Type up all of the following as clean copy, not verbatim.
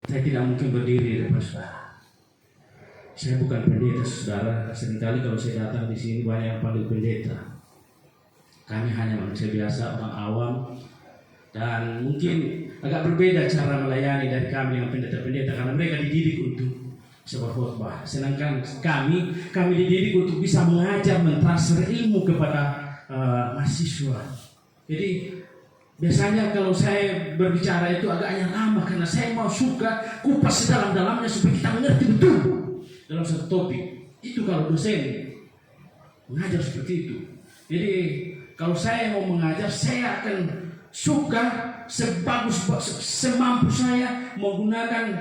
Saya tidak mungkin berdiri di depan saudara. Saya bukan pendeta, saudara. Seringkali kalau saya datang di sini banyak yang panggil pendeta. Kami hanya manusia biasa, orang awam, dan mungkin agak berbeda cara melayani dari kami yang pendeta-pendeta karena mereka dididik untuk sebuah khotbah. Sedangkan kami dididik untuk bisa mengajar, mentransfer ilmu kepada mahasiswa. Jadi biasanya kalau saya berbicara itu agaknya lama karena saya mau suka kupas sedalam-dalamnya supaya kita mengerti betul dalam satu topik. Itu kalau dosen mengajar seperti itu. Jadi kalau saya mau mengajar, saya akan suka semampu saya menggunakan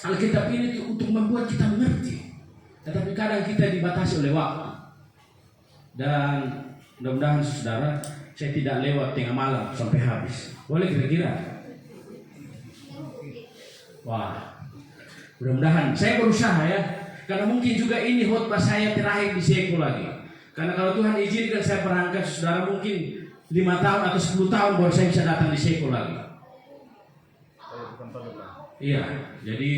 Alkitab ini untuk membuat kita mengerti. Tetapi kadang kita dibatasi oleh waktu. Dan mudah-mudahan saudara, saya tidak lewat tengah malam sampai habis. Boleh kira-kira? Wah, mudah-mudahan saya berusaha ya. Karena mungkin juga ini khotbah saya terakhir di Seko lagi. Karena kalau Tuhan izinkan saya berangkat, saudara, mungkin 5 tahun atau 10 tahun baru saya bisa datang di Seko lagi. Iya, jadi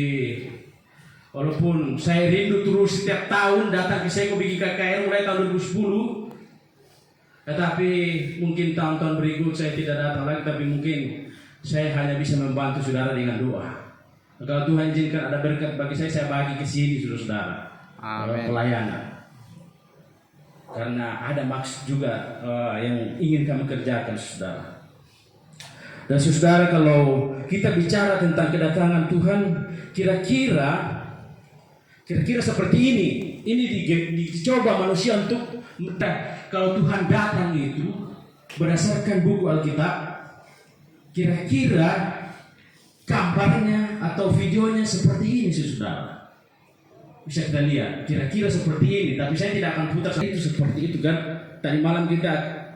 walaupun saya rindu terus setiap tahun datang ke Seko bikin KKR mulai tahun 2010, tetapi mungkin tahun-tahun berikut saya tidak datang lagi, tapi mungkin saya hanya bisa membantu saudara dengan doa. Kalau Tuhan izinkan ada berkat bagi saya bagi ke sini saudara. Amin. Pelayanan. Karena ada maksud juga yang ingin kami kerjakan saudara. Dan saudara, kalau kita bicara tentang kedatangan Tuhan, kira-kira seperti ini. Ini dicoba manusia untuk kalau Tuhan datang itu berdasarkan buku Alkitab, kira-kira gambarnya atau videonya seperti ini saudara. Bisa kita lihat, kira-kira seperti ini. Tapi saya tidak akan putar itu seperti itu kan. Tadi malam kita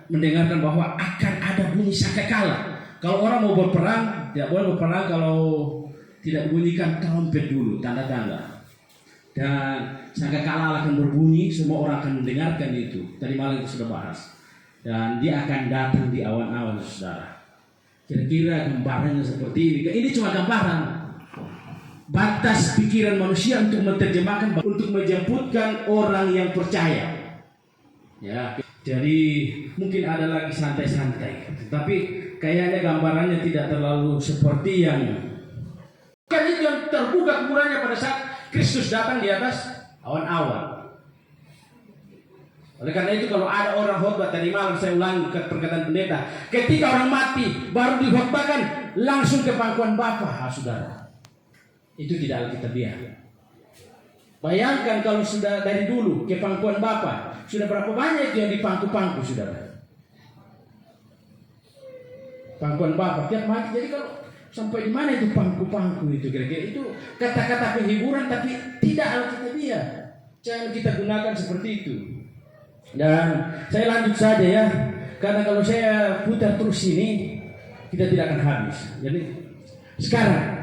mendengarkan bahwa akan ada bunyi sangkakala. Kalau orang mau berperang, tidak boleh berperang kalau tidak bunyikan trompet dulu, tanda-tanda. Dan sangkakala akan berbunyi, semua orang akan mendengarkan itu. Tadi malam kita sudah bahas. Dan dia akan datang di awan-awan saudara. Kira-kira gambarannya seperti ini. Ini cuma gambaran. Batas pikiran manusia untuk menerjemahkan, untuk menjemputkan orang yang percaya. Ya, jadi mungkin ada lagi santai-santai. Tapi kayaknya gambarannya tidak terlalu seperti yang kan itu yang terbuka kuburannya pada saat Kristus datang di atas awan-awan. Oleh karena itu kalau ada orang khotbah, tadi malam saya ulangi perkataan pendeta, ketika orang mati baru dikhotbahkan langsung ke pangkuan Bapa, saudara. Itu tidak alkitabiah. Bayangkan kalau sudah dari dulu ke pangkuan Bapa, sudah berapa banyak yang di pangku-pangku saudara. Pangkuan Bapa tiap mati. Jadi kalau sampai di mana itu pangku-pangku itu kira-kira itu kata-kata penghiburan tapi tidak alkitabiah. Jangan kita gunakan seperti itu. Dan saya lanjut saja ya, karena kalau saya putar terus ini kita tidak akan habis. Jadi sekarang,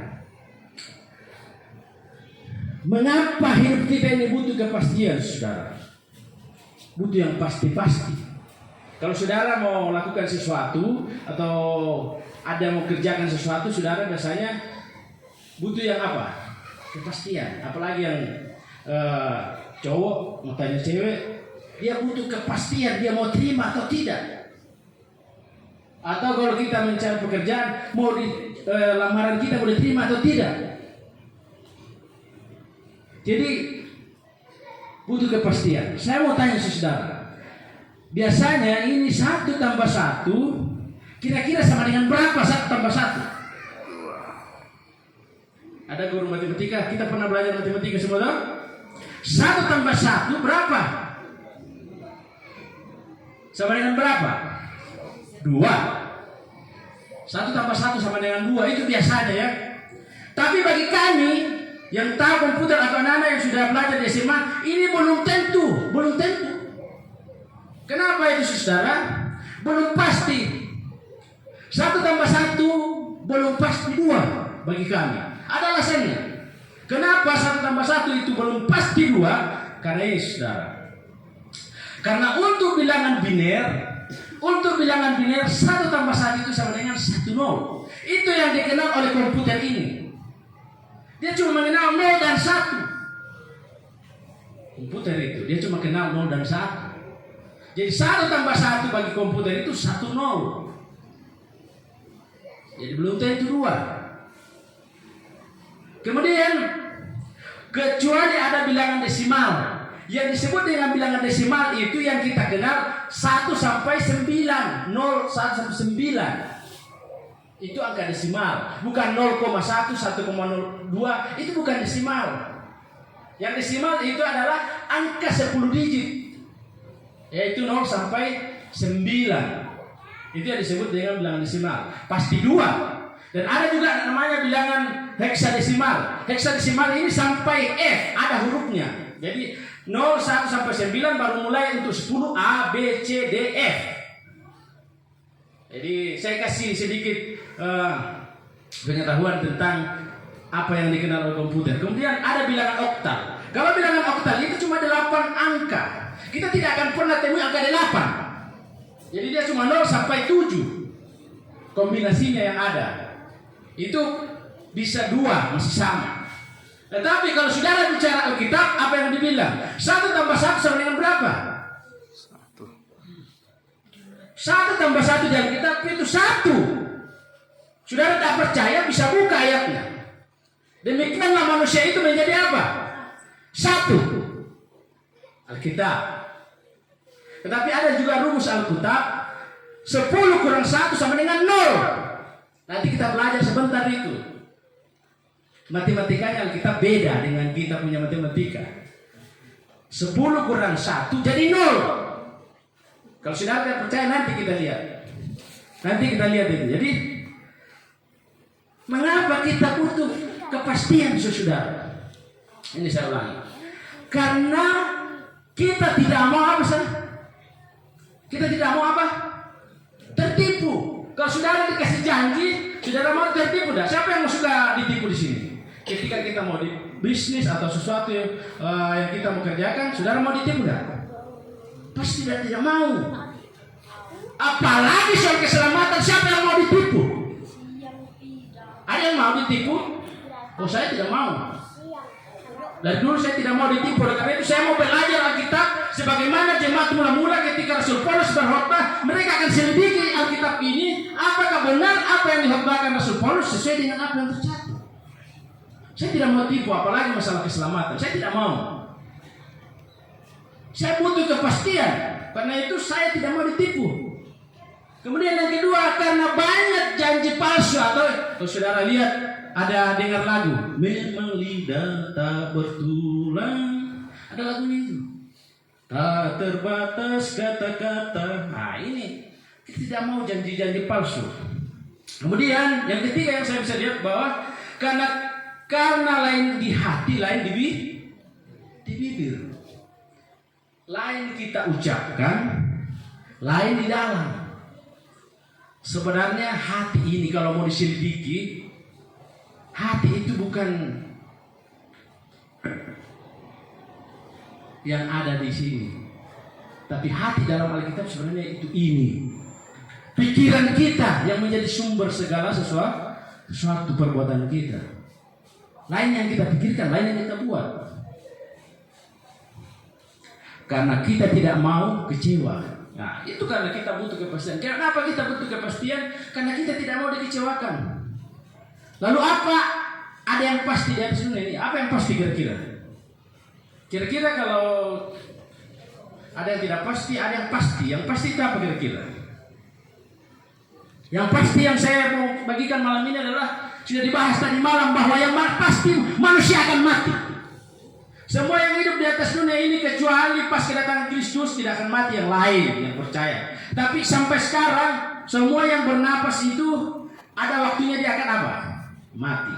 mengapa hidup kita ini butuh kepastian saudara? Butuh yang pasti-pasti. Kalau saudara mau melakukan sesuatu atau ada mau kerjakan sesuatu, saudara biasanya butuh yang apa? Kepastian. Apalagi yang cowok mau tanya cewek, dia butuh kepastian, dia mau terima atau tidak. Atau kalau kita mencari pekerjaan, mau lamaran kita boleh terima atau tidak. Jadi butuh kepastian. Saya mau tanya saudara, biasanya ini 1 tambah 1 kira-kira sama dengan berapa 1 tambah 1? Ada guru matematika, kita pernah belajar matematika semua dong? 1 tambah 1 berapa? Sama dengan berapa? 2. 1 tambah 1 sama dengan 2, itu biasanya ya. Tapi bagi kami yang tahu komputer atau anak-anak yang sudah belajar di SMA, ini belum tentu. Kenapa itu saudara? Belum pasti. 1 tambah 1 belum pasti 2 bagi kami. Ada alasannya. Kenapa 1 tambah 1 itu belum pasti 2? Karena ini saudara. Karena untuk bilangan biner 1 tambah 1 itu sama dengan 1 nol. Itu yang dikenal oleh komputer ini. Dia cuma mengenal 0 dan 1. Komputer itu dia cuma kenal 0 dan 1. Jadi 1 tambah 1 bagi komputer itu 1 0. Jadi belum tentu 2. Kemudian kecuali ada bilangan desimal. Yang disebut dengan bilangan desimal itu yang kita kenal 1 sampai 9, 0, 1 sampai 9. Itu angka desimal, bukan 0,1, 1,02, itu bukan desimal. Yang desimal itu adalah angka 10 digit, yaitu 0 sampai 9. Itu yang disebut dengan bilangan desimal. Pasti 2. Dan ada juga namanya bilangan heksadesimal. Heksadesimal ini sampai F, ada hurufnya. Jadi 0, 1 sampai 9 baru mulai untuk 10 A, B, C, D, F. Jadi saya kasih sedikit pengetahuan tentang apa yang dikenal oleh komputer. Kemudian ada bilangan oktal. Kalau bilangan oktal itu cuma 8 angka. Kita tidak akan pernah temui angka 8. Jadi dia cuma 0 sampai 7. Kombinasinya yang ada itu bisa 2, masih sama. Tetapi kalau saudara bicara Alkitab, apa yang dibilang? 1 tambah 1 sama dengan berapa? 1 tambah 1 di Alkitab itu 1. Saudara tak percaya bisa buka ayatnya. Demikianlah manusia itu menjadi apa? 1. Alkitab. Tetapi ada juga rumus Alkitab 10 kurang 1 sama dengan 0. Nanti kita belajar sebentar itu. Matematikanya Alkitab beda dengan kita punya matematika. 10 kurang 1 jadi 0. Kalau saudara tidak percaya nanti kita lihat. Nanti kita lihat itu. Jadi mengapa kita butuh kepastian saudara? Ini saya ulangi. Karena kita tidak mau apa sih? Kita tidak mau apa? Tertipu. Kalau saudara dikasih janji, saudara mau tertipu dah. Siapa yang suka ditipu di sini? Ketika kita mau di bisnis atau sesuatu yang kita mau kerjakan, saudara mau ditipu dah? Pasti tidak mau. Apalagi soal keselamatan, siapa yang mau ditipu? Ada yang mau ditipu? Oh, saya tidak mau. Dari dulu saya tidak mau ditipu. Karena itu saya mau belajar Alkitab sebagaimana jemaat mula-mula ketika Rasul Paulus berkhotbah, mereka akan selidiki Alkitab ini apakah benar apa yang dikhotbahkan Rasul Paulus sesuai dengan apa yang tercatat. Saya tidak mau tipu, apalagi masalah keselamatan. Saya tidak mau. Saya butuh kepastian. Karena itu saya tidak mau ditipu. Kemudian yang kedua, karena banyak janji palsu. Atau kalau saudara lihat ada dengar lagu, memang lidah tak bertulang. Ada lagunya itu. Tak terbatas kata-kata. Nah ini kita tidak mau janji-janji palsu. Kemudian yang ketiga yang saya bisa lihat bahwa karena lain di hati, lain di bibir. Lain kita ucapkan, lain di dalam. Sebenarnya hati ini kalau mau diselidiki, hati itu bukan yang ada di sini. Tapi hati dalam Alkitab sebenarnya itu ini. Pikiran kita yang menjadi sumber segala sesuatu perbuatan kita. Lain yang kita pikirkan, lain yang kita buat. Karena kita tidak mau kecewa. Nah, itu karena kita butuh kepastian. Kenapa kita butuh kepastian? Karena kita tidak mau dikecewakan. Lalu apa? Ada yang pasti dari dunia ini. Apa yang pasti kira-kira? Kira-kira kalau ada yang tidak pasti, ada yang pasti. Yang pasti itu apa kira-kira? Yang pasti yang saya mau bagikan malam ini adalah sudah dibahas tadi malam bahwa yang pasti manusia akan mati. Semua yang hidup di atas dunia ini kecuali pas kedatangan Kristus tidak akan mati, yang lain yang percaya. Tapi sampai sekarang semua yang bernapas itu ada waktunya dia akan apa? Mati.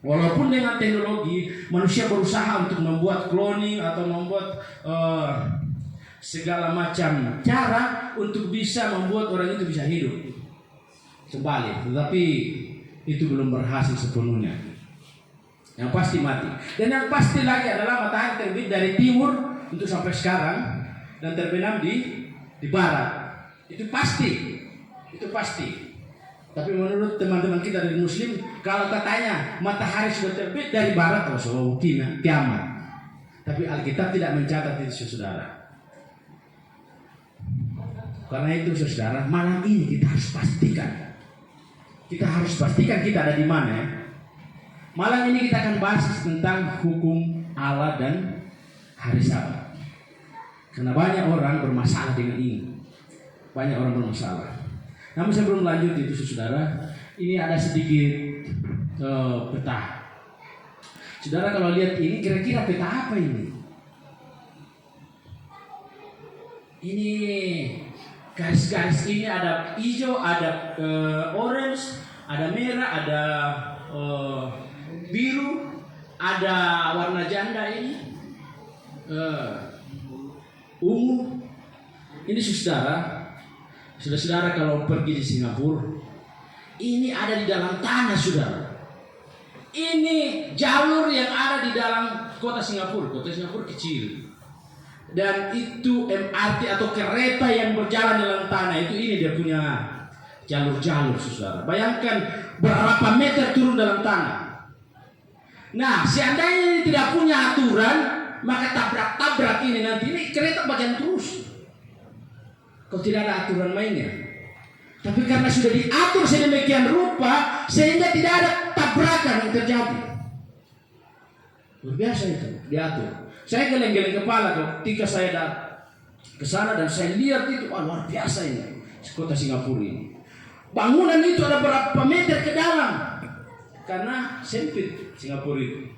Walaupun dengan teknologi manusia berusaha untuk membuat cloning atau membuat segala macam cara untuk bisa membuat orang itu bisa hidup kembali, tetapi itu belum berhasil sepenuhnya. Yang pasti mati. Dan yang pasti lagi adalah matahari terbit dari timur untuk sampai sekarang dan terbenam di barat. Itu pasti. Itu pasti. Tapi menurut teman-teman kita dari Muslim, kalau katanya matahari sudah terbit dari barat, oh kiamat. Tapi Alkitab tidak mencatat itu, saudara. Karena itu, saudara, malam ini kita harus pastikan. Kita harus pastikan kita ada di mana. Ya. Malam ini kita akan bahas tentang hukum Allah dan hari Sabat. Karena banyak orang bermasalah dengan ini. Banyak orang bermasalah. Namun sebelum lanjut itu, saudara, ini ada sedikit peta. Saudara kalau lihat ini, kira-kira peta apa ini? Ini garis-garis ini ada hijau, ada orange, ada merah, ada biru, ada warna janda ini ungu. Ini saudara kalau pergi di Singapura, ini ada di dalam tanah, saudara. Ini jalur yang ada di dalam kota Singapura. Kota Singapura kecil. Dan itu MRT atau kereta yang berjalan dalam tanah itu, ini dia punya jalur-jalur, saudara. Bayangkan berapa meter turun dalam tanah. Nah, seandainya ini tidak punya aturan, maka tabrak-tabrak ini nanti, ini kereta bagian terus. Kalau tidak ada aturan mainnya. Tapi karena sudah diatur sedemikian rupa, sehingga tidak ada tabrakan yang terjadi. Luar biasa itu, diatur. Saya geleng-geleng kepala ketika saya ke sana dan saya lihat itu, luar biasa ini kota Singapura ini. Bangunan itu ada berapa meter ke dalam? Karena sempit Singapura itu.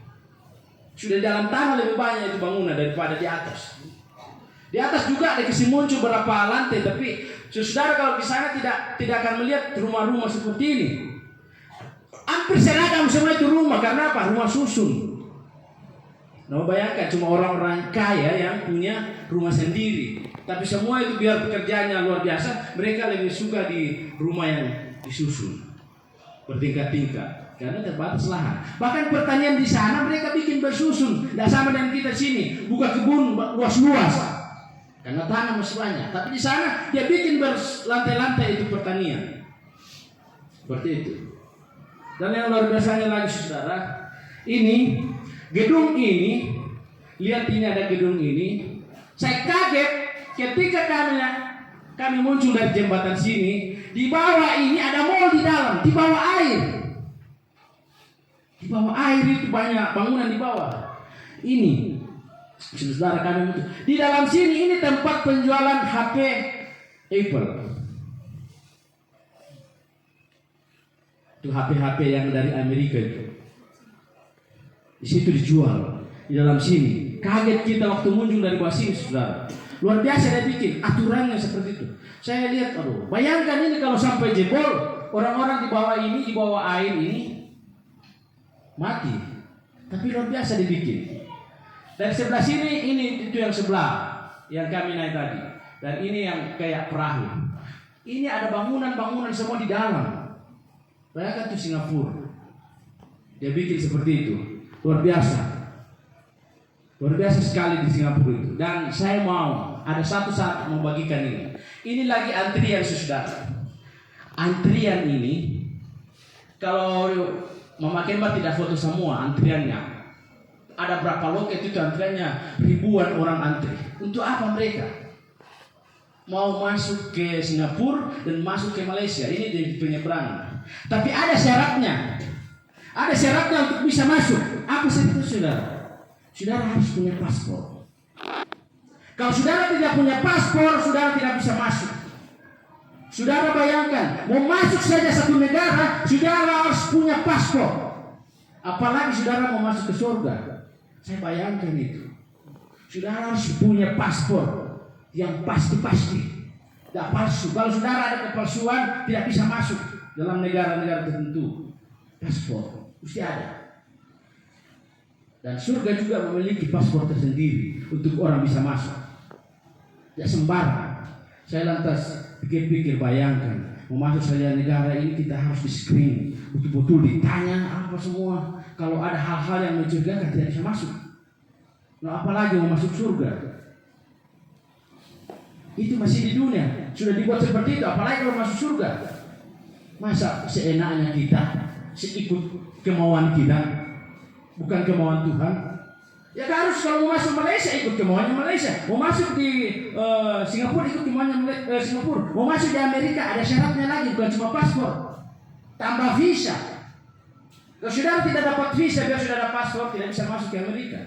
Sudah dalam tanah lebih banyak itu bangunan daripada di atas. Di atas juga ada kasih muncul berapa lantai, tapi saudara kalau di sana tidak akan melihat rumah-rumah seperti ini. Hampir seragam semua itu rumah, karena apa? Rumah susun. Nah, bayangkan cuma orang-orang kaya yang punya rumah sendiri. Tapi semua itu biar pekerjaannya luar biasa, mereka lebih suka di rumah yang disusun bertingkat-tingkat. Karena terbatas lahan. Bahkan pertanian di sana mereka bikin bersusun. Tidak sama dengan kita sini, buka kebun luas-luas. Karena tanah masih banyak. Tapi di sana dia bikin berlantai-lantai itu pertanian. Seperti itu. Dan yang luar biasanya lagi, saudara, ini gedung ini, lihat ini ada gedung ini. Saya kaget ketika kami muncul dari jembatan sini. Di bawah ini ada mall di dalam, di bawah air. Di bawah air itu banyak bangunan di bawah. Ini saudara kami di dalam sini, ini tempat penjualan HP Apple. Itu HP-HP yang dari Amerika itu. Di situ dijual di dalam sini. Kaget kita waktu muncul dari bawah sini, saudara. Luar biasa dia bikin aturannya seperti itu. Saya lihat, bayangkan ini kalau sampai jebol, orang-orang di bawah ini, di bawah air ini mati. Tapi luar biasa dibikin. Dari sebelah sini, ini itu yang sebelah yang kami naik tadi. Dan ini yang kayak perahu. Ini ada bangunan-bangunan semua di dalam. Bayangkan itu Singapura. Dia bikin seperti itu. Luar biasa. Luar biasa sekali di Singapura itu. Dan saya mau ada satu saat mau bagikan ini. Ini lagi antrian, saudara. Antrian ini, kalau Mama Kemba tidak foto semua antriannya. Ada berapa loket itu antriannya, ribuan orang antri. Untuk apa mereka? Mau masuk ke Singapura dan masuk ke Malaysia. Ini di penyeberangan. Tapi ada syaratnya. Ada syaratnya untuk bisa masuk. Apa sih itu, saudara? Saudara harus punya paspor. Kalau saudara tidak punya paspor, saudara tidak bisa masuk. Saudara bayangkan, mau masuk saja satu negara, saudara harus punya paspor. Apalagi saudara mau masuk ke surga. Saya bayangkan itu. Saudara harus punya paspor yang pasti-pasti. Tidak palsu. Kalau saudara ada kepalsuan, tidak bisa masuk dalam negara-negara tertentu. Paspor mesti ada. Dan surga juga memiliki paspor tersendiri untuk orang bisa masuk. Tidak sembarang. Saya lantas pikir-pikir, bayangkan mau masuk saja negara ini, kita harus di screen, betul-betul ditanya apa semua. Kalau ada hal-hal yang mencurigakan, tidak bisa masuk. Nah, apalagi mau masuk surga. Itu masih di dunia sudah dibuat seperti itu, apalagi kalau masuk surga. Masa seenaknya kita, seikut kemauan kita, bukan kemauan Tuhan? Ya harus kalau mau masuk Malaysia ikut kemauannya Malaysia, mau masuk di Singapura ikut kemauannya Singapura, mau masuk di Amerika ada syaratnya lagi, bukan cuma paspor, tambah visa. Kalau saudara tidak dapat visa, biar sudah ada paspor tidak bisa masuk ke Amerika,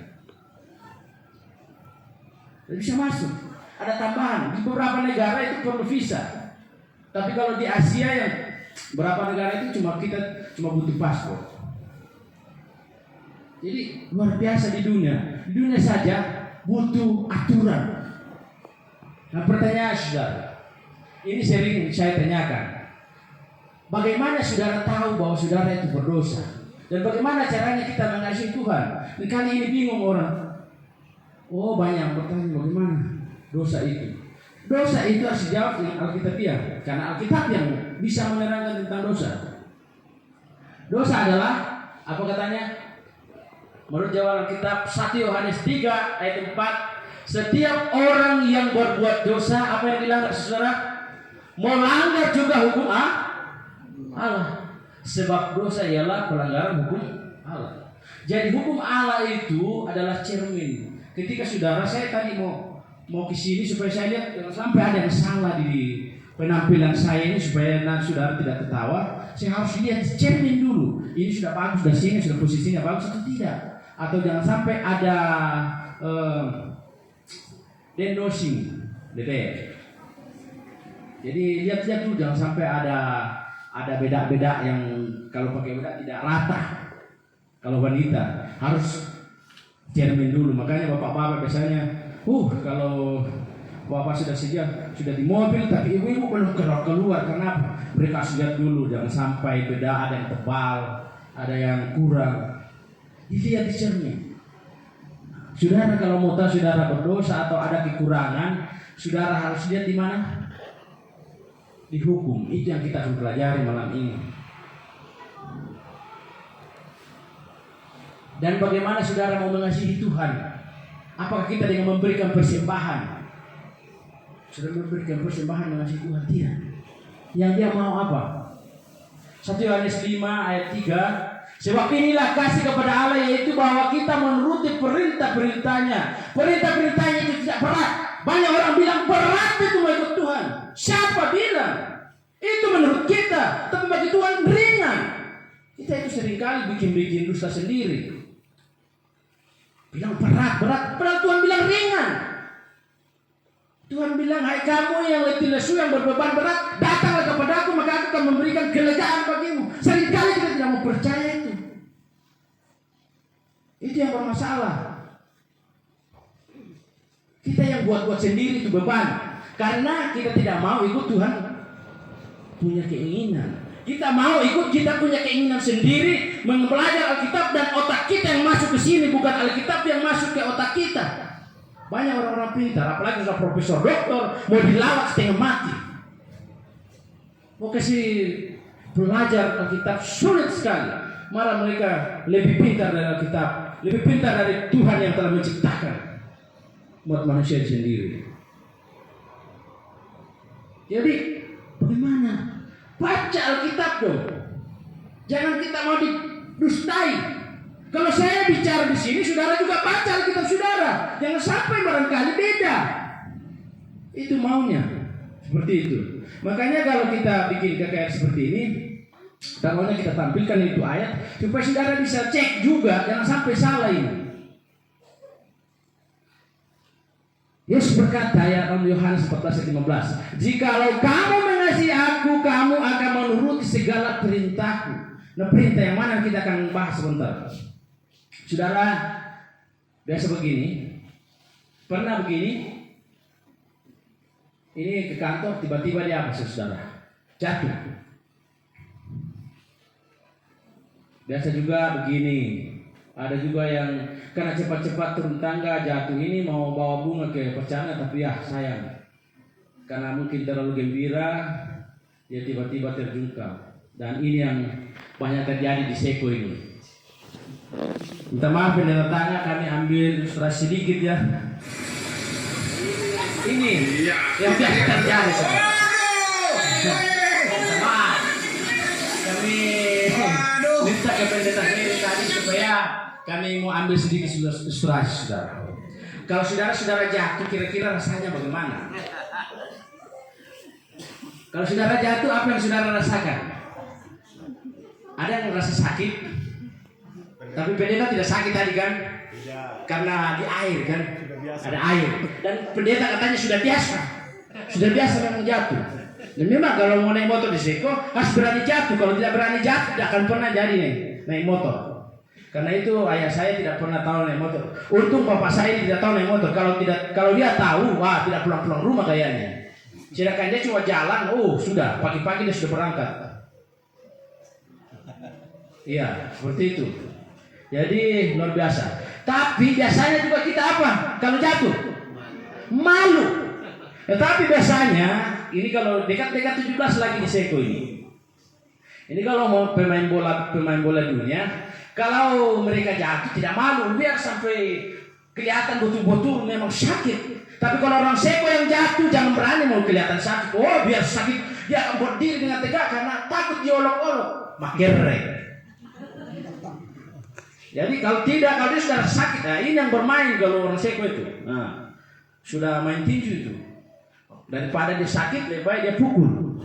tidak bisa masuk. Ada tambahan di beberapa negara itu perlu visa, tapi kalau di Asia yang beberapa negara itu kita cuma butuh paspor. Jadi luar biasa di dunia saja butuh aturan. Nah pertanyaan saudara, ini sering saya tanyakan, bagaimana saudara tahu bahwa saudara itu berdosa? Dan bagaimana caranya kita mengasihi Tuhan? Dan kali ini bingung orang. Oh banyak bertanya bagaimana dosa itu. Dosa itu harus dijawab dengan Alkitabiah, karena Alkitab yang bisa menerangkan tentang dosa. Dosa adalah apa katanya? Menurut jawaban Alkitab 1 Yohanes 3 ayat 4, setiap orang yang berbuat dosa, apa yang dilanggar saudara? Melanggar juga hukum Allah. Sebab dosa ialah pelanggaran hukum Allah. Jadi hukum Allah itu adalah cermin. Ketika saudara, saya tadi mau ke sini supaya saya lihat jangan sampai ada yang salah di penampilan saya ini supaya saudara tidak ketawa. Saya harus lihat cermin dulu. Ini sudah bagus, sudah sini, sudah posisinya bagus atau tidak? Atau jangan sampai ada dendosing, DP. Jadi lihat-lihat dulu, jangan sampai ada beda-beda yang kalau pakai beda tidak rata. Kalau wanita harus cermin dulu. Makanya bapak-bapak biasanya, kalau bapak sudah di mobil tapi ibu-ibu belum keluar. Kenapa? Mereka harus lihat dulu, jangan sampai beda, ada yang tebal, ada yang kurang. Dilihat di cermin. Saudara kalau mau tahu saudara berdosa atau ada kekurangan, saudara harus lihat di mana? Di hukum. Itu yang kita akan pelajari malam ini. Dan bagaimana saudara mau mengasihi Tuhan? Apakah kita dengan memberikan persembahan? Sudah memberikan persembahan mengasihi Tuhan? Tidak. Yang dia mau apa? 1 Yohanes 5 ayat 3, sebab inilah kasih kepada Allah, yaitu bahwa kita menuruti perintah-perintahnya. Perintah-perintahnya itu tidak berat. Banyak orang bilang berat itu mau ikut Tuhan. Siapa bilang? Itu menurut kita. Tapi bagi Tuhan ringan. Kita itu seringkali bikin dusta sendiri. Bilang berat. Padahal Tuhan bilang ringan. Tuhan bilang, hai kamu yang letih lesu, yang berbeban berat, datanglah kepada aku, maka aku akan memberikan kelegaan bagimu. Seringkali kita tidak mau percaya itu. Itu yang bermasalah. Kita yang buat sendiri itu beban. Karena kita tidak mau ikut Tuhan punya keinginan. Kita mau ikut, kita punya keinginan sendiri, mempelajari Alkitab, dan otak kita yang masuk ke sini, bukan Alkitab yang masuk ke otak kita. Banyak orang-orang pintar, apalagi sudah profesor doktor, mau dilawat setengah mati. Mau kasih belajar Alkitab sulit sekali. Malah mereka lebih pintar dari Alkitab, lebih pintar dari Tuhan yang telah menciptakan buat manusia sendiri. Jadi bagaimana? Baca Alkitab dong. Jangan kita mau didustai. Kalau saya bicara di sini, saudara juga baca Alkitab saudara. Jangan sampai barangkali beda. Itu maunya. Seperti itu. Makanya kalau kita bikin KKR seperti ini, taruhnya kita tampilkan itu ayat supaya saudara bisa cek juga, jangan sampai salah ini. Yesus berkata ya dalam Yohanes 14:15, jikalau kamu mengasihi aku, kamu akan menuruti segala perintahku. Nah, perintah yang mana kita akan bahas sebentar. Saudara, biasa begini, pernah begini, ini ke kantor tiba-tiba dia apa saudara? Jatuh. Biasa juga begini, ada juga yang karena cepat-cepat turun tangga jatuh, ini mau bawa bunga ke pacarnya tapi ya sayang, karena mungkin terlalu gembira, dia tiba-tiba terjungkal. Dan ini yang banyak terjadi di Seko ini. Minta maaf pendengar tanya, kami ambil ilustrasi sedikit ya. Ini yang biasa terjadi. Maaf. ke pendeta Heri tadi supaya kami mau ambil sedikit ilustrasi, saudara. Kalau saudara jatuh, kira-kira rasanya bagaimana? Kalau saudara jatuh, apa yang saudara rasakan? Ada yang merasa sakit? Tapi pendeta tidak sakit tadi kan? Karena di air kan? Ada air. Dan pendeta katanya sudah biasa memang jatuh. Dan memang kalau mau naik motor di Seko harus berani jatuh. Kalau tidak berani jatuh, tidak akan pernah jadi naik motor. Karena itu ayah saya tidak pernah tahu naik motor. Untung bapak saya tidak tahu naik motor. Kalau dia tahu, wah tidak pulang rumah kayaknya. Sedangkan dia cuma jalan, sudah pagi-pagi dia sudah berangkat. Iya, seperti itu. Jadi luar biasa. Tapi biasanya juga kita apa? Kalau jatuh, malu. Tetapi biasanya ini kalau dekat-dekat 17 lagi di Seko ini. Ini kalau mau pemain bola dunia. Kalau mereka jatuh tidak malu, biar sampai kelihatan betul-betul memang sakit. Tapi kalau orang Seko yang jatuh jangan berani mau kelihatan sakit. Biar sakit dia akan berdiri dengan tegak karena takut diolok-olok. Makere. Jadi kalau dia sudah sakit, ini yang bermain kalau orang Seko itu. Sudah main tinju itu. Daripada dia sakit, lebih baik dia pukul.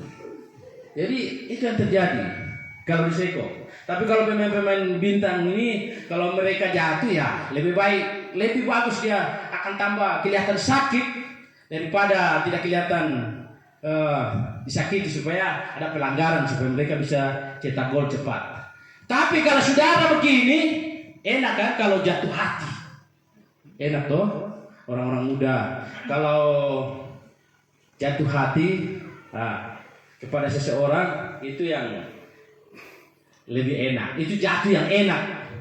Jadi itu yang terjadi kalau di Seko. Tapi kalau pemain-pemain bintang ini, kalau mereka jatuh ya lebih bagus dia akan tambah kelihatan sakit daripada tidak kelihatan disakiti, supaya ada pelanggaran supaya mereka bisa cetak gol cepat. Tapi kalau saudara begini, enak kan kalau jatuh hati? Enak toh orang-orang muda kalau jatuh hati kepada seseorang itu yang lebih enak, itu jatuh yang enak.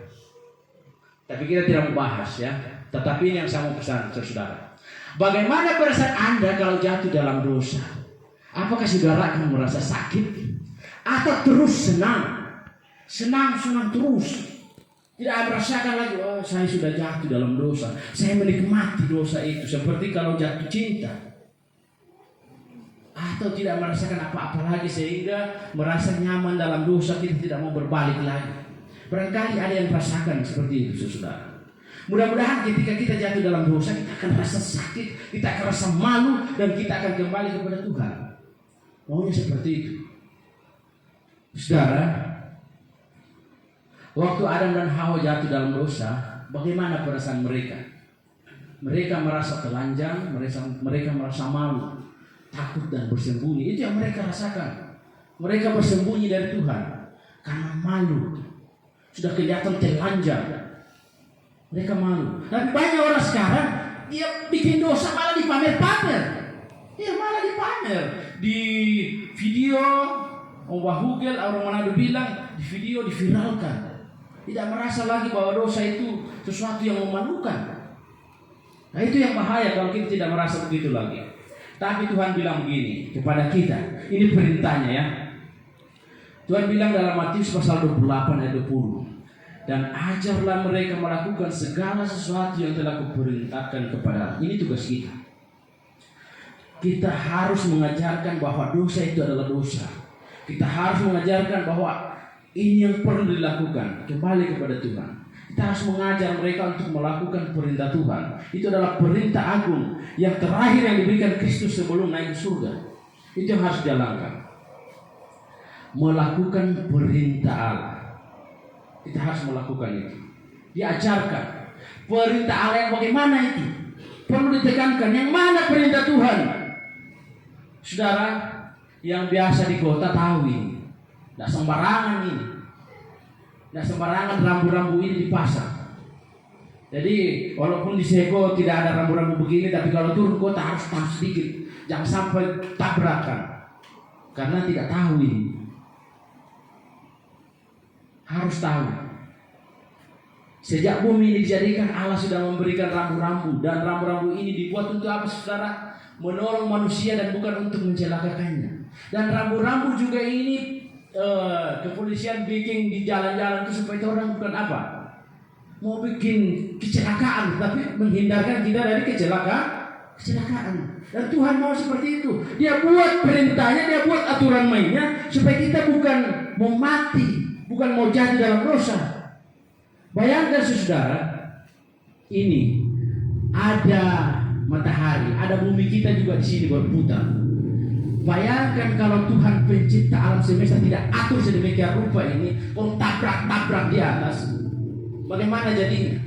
Tapi kita tidak mau bahas ya. Tetapi ini yang saya mau pesan saudara. Bagaimana perasaan Anda kalau jatuh dalam dosa? Apakah saudara akan merasa sakit atau terus senang terus? Tidak merasakan lagi, saya sudah jatuh dalam dosa. Saya menikmati dosa itu seperti kalau jatuh cinta. Atau tidak merasakan apa-apa lagi sehingga merasa nyaman dalam dosa, kita tidak mau berbalik lagi. Barangkali ada yang merasakan seperti itu, saudara. Mudah-mudahan ketika kita jatuh dalam dosa, kita akan rasa sakit, kita akan rasa malu, dan kita akan kembali kepada Tuhan. Maunya seperti itu. Saudara, waktu Adam dan Hawa jatuh dalam dosa, bagaimana perasaan mereka? Mereka merasa telanjang, mereka merasa malu, takut dan bersembunyi. Itu yang mereka rasakan. Mereka bersembunyi dari Tuhan karena malu. Sudah kelihatan telanjang, mereka malu. Tapi banyak orang sekarang dia bikin dosa malah dipamer-pamer. Dia malah dipamer di video. Wahugel orang Manado bilang di video diviralkan. Tidak merasa lagi bahwa dosa itu sesuatu yang memalukan. Nah itu yang bahaya kalau kita tidak merasa begitu lagi. Tapi Tuhan bilang begini kepada kita. Ini perintahnya ya. Tuhan bilang dalam Matius pasal 28 ayat 20. Dan ajarlah mereka melakukan segala sesuatu yang telah kuperintahkan kepada. Ini tugas kita. Kita harus mengajarkan bahwa dosa itu adalah dosa. Kita harus mengajarkan bahwa ini yang perlu dilakukan. Kembali kepada Tuhan. Kita harus mengajar mereka untuk melakukan perintah Tuhan. Itu adalah perintah agung yang terakhir yang diberikan Kristus sebelum naik ke surga. Itu yang harus dijalankan. Melakukan perintah Allah. Kita harus melakukan itu. Diajarkan. Perintah Allah yang bagaimana itu? Perlu ditekankan. Yang mana perintah Tuhan? Saudara, yang biasa di kota tahu ini. Tidak sembarangan ini. Nah sembarangan rambu-rambu ini dipasang. Jadi walaupun di Seko tidak ada rambu-rambu begini, tapi kalau turun kota harus tahu sedikit, jangan sampai tabrakan. Karena tidak tahu ini. Harus tahu. Sejak bumi ini dijadikan, Allah sudah memberikan rambu-rambu, dan rambu-rambu ini dibuat untuk apa, saudara? Menolong manusia dan bukan untuk mencelakakannya. Dan rambu-rambu juga ini kepolisian bikin di jalan-jalan itu supaya orang bukan apa, mau bikin kecelakaan, tapi menghindarkan kita dari kecelakaan. Dan Tuhan mau seperti itu. Dia buat perintahnya, dia buat aturan mainnya supaya kita bukan mau mati, bukan mau jatuh dalam dosa. Bayangkan saudara, ini ada matahari, ada bumi kita juga di sini berputar. Bayangkan kalau Tuhan pencipta alam semesta tidak atur sedemikian rupa ini, tabrak-tabrak di atas, bagaimana jadinya?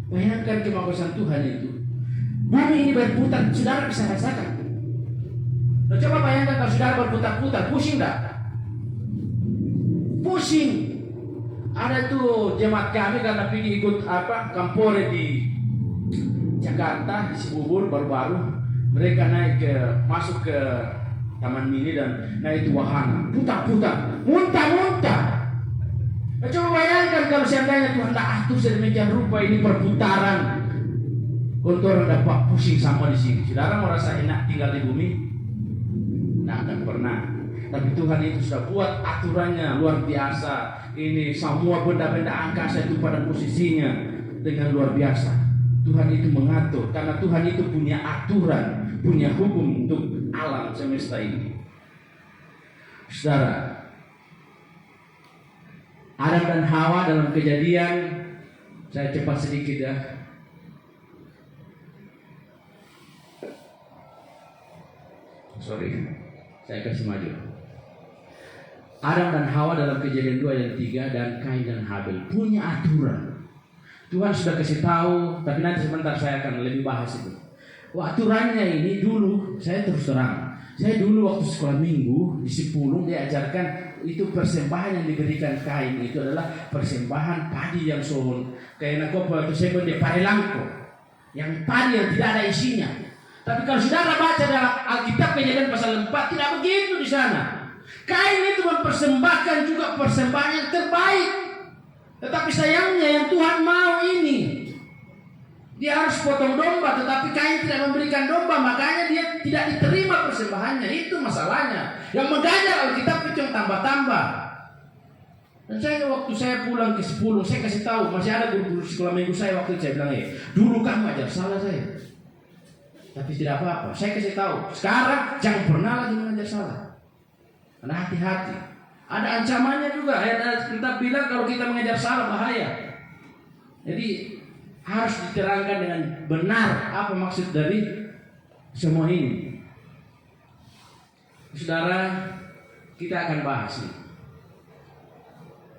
Bayangkan kemahkuasaan Tuhan itu. Bumi ini berputar, saudara bisa rasakan. Nah, coba bayangkan kalau saudara berputar-putar, pusing enggak? Pusing. Ada tuh jemaat kami karena pergi ikut kampore di Jakarta, di Cibubur baru-baru, mereka masuk ke Taman Mini dan naik wahana, putar-putar, muntah-muntah. Nah, coba bayangkan kalau seandainya Tuhan tidak atur sedemikian rupa ini perputaran, kotoran dapat pusing sama di sini. Saudara mau rasa enak tinggal di bumi? Tidak akan pernah. Tapi Tuhan itu sudah buat aturannya luar biasa. Ini semua benda-benda angkasa itu pada posisinya dengan luar biasa. Tuhan itu mengatur karena Tuhan itu punya aturan, punya hukum untuk alam semesta ini. Saudara, Adam dan Hawa dalam Kejadian, saya cepat sedikit ya. Sorry, saya kasih maju. Adam dan Hawa dalam Kejadian 2 ayat 3 dan Kain dan Habel punya aturan. Tuhan sudah kasih tahu, tapi nanti sebentar saya akan lebih bahas itu. Aturannya ini dulu, saya terus terang. Saya dulu waktu sekolah minggu di Sipulung diajarkan itu persembahan yang diberikan Kain itu adalah persembahan padi yang sohon. Kayak nakop itu saya di parelangko, yang padi yang tidak ada isinya. Tapi kalau saudara baca dalam Alkitab Kejadian pasal 4 tidak begitu di sana. Kain itu mempersembahkan juga persembahan yang terbaik. Tetapi sayangnya yang Tuhan mau ini, dia harus potong domba, tetapi Kain tidak memberikan domba, makanya dia tidak diterima persembahannya. Itu masalahnya. Yang mengganjal Alkitab itu yang tambah-tambah. Dan saya waktu saya pulang ke Sepuluh, saya kasih tahu, masih ada guru-guru sekolah minggu saya waktu itu, saya bilang, dulu kamu ajar salah saya. Tapi tidak apa-apa, saya kasih tahu. Sekarang jangan pernah lagi mengajar salah. Karena hati-hati. Ada ancamannya juga. Kita bilang kalau kita mengajar salah bahaya. Jadi harus diterangkan dengan benar apa maksud dari semua ini. Saudara, kita akan bahas nih.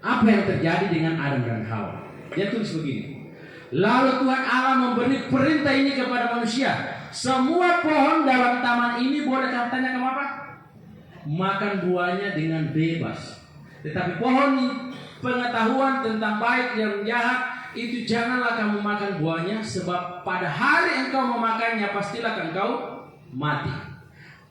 Apa yang terjadi dengan Adam dan Hawa? Dia tulis begini. Lalu Tuhan Allah memberi perintah ini kepada manusia. Semua pohon dalam taman ini boleh katanya kamu apa? Makan buahnya dengan bebas. Tetapi pohon pengetahuan tentang baik dan jahat itu janganlah kamu makan buahnya, sebab pada hari engkau memakannya pastilah engkau mati.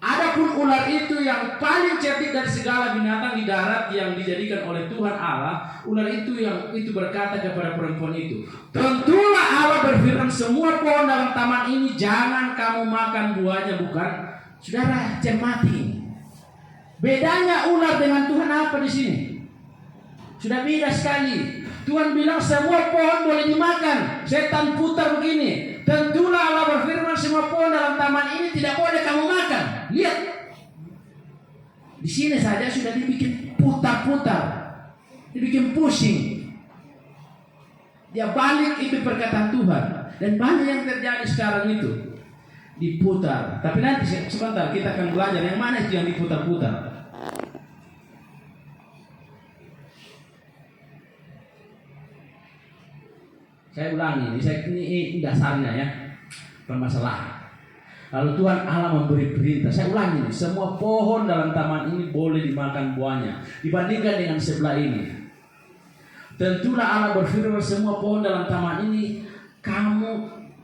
Adapun ular itu yang paling cerdik dari segala binatang di darat yang dijadikan oleh Tuhan Allah, ular itu berkata kepada perempuan itu, tentulah Allah berfirman semua pohon dalam taman ini jangan kamu makan buahnya, bukan? Saudara, cermati. Bedanya ular dengan Tuhan apa di sini? Sudah beda sekali. Tuhan bilang semua pohon boleh dimakan. Setan putar begini. Tentulah Allah berfirman semua pohon dalam taman ini tidak boleh kamu makan. Lihat. Di sini saja sudah dibikin putar-putar. Dibikin pusing. Dia balik itu perkataan Tuhan. Dan banyak yang terjadi sekarang itu. Diputar. Tapi nanti sebentar kita akan belajar yang mana itu yang diputar-putar. Saya ulangi, ini dasarnya ya, permasalahan. Lalu Tuhan Allah memberi perintah. Saya ulangi, semua pohon dalam taman ini boleh dimakan buahnya. Dibandingkan dengan sebelah ini. Tentulah Allah berfirman semua pohon dalam taman ini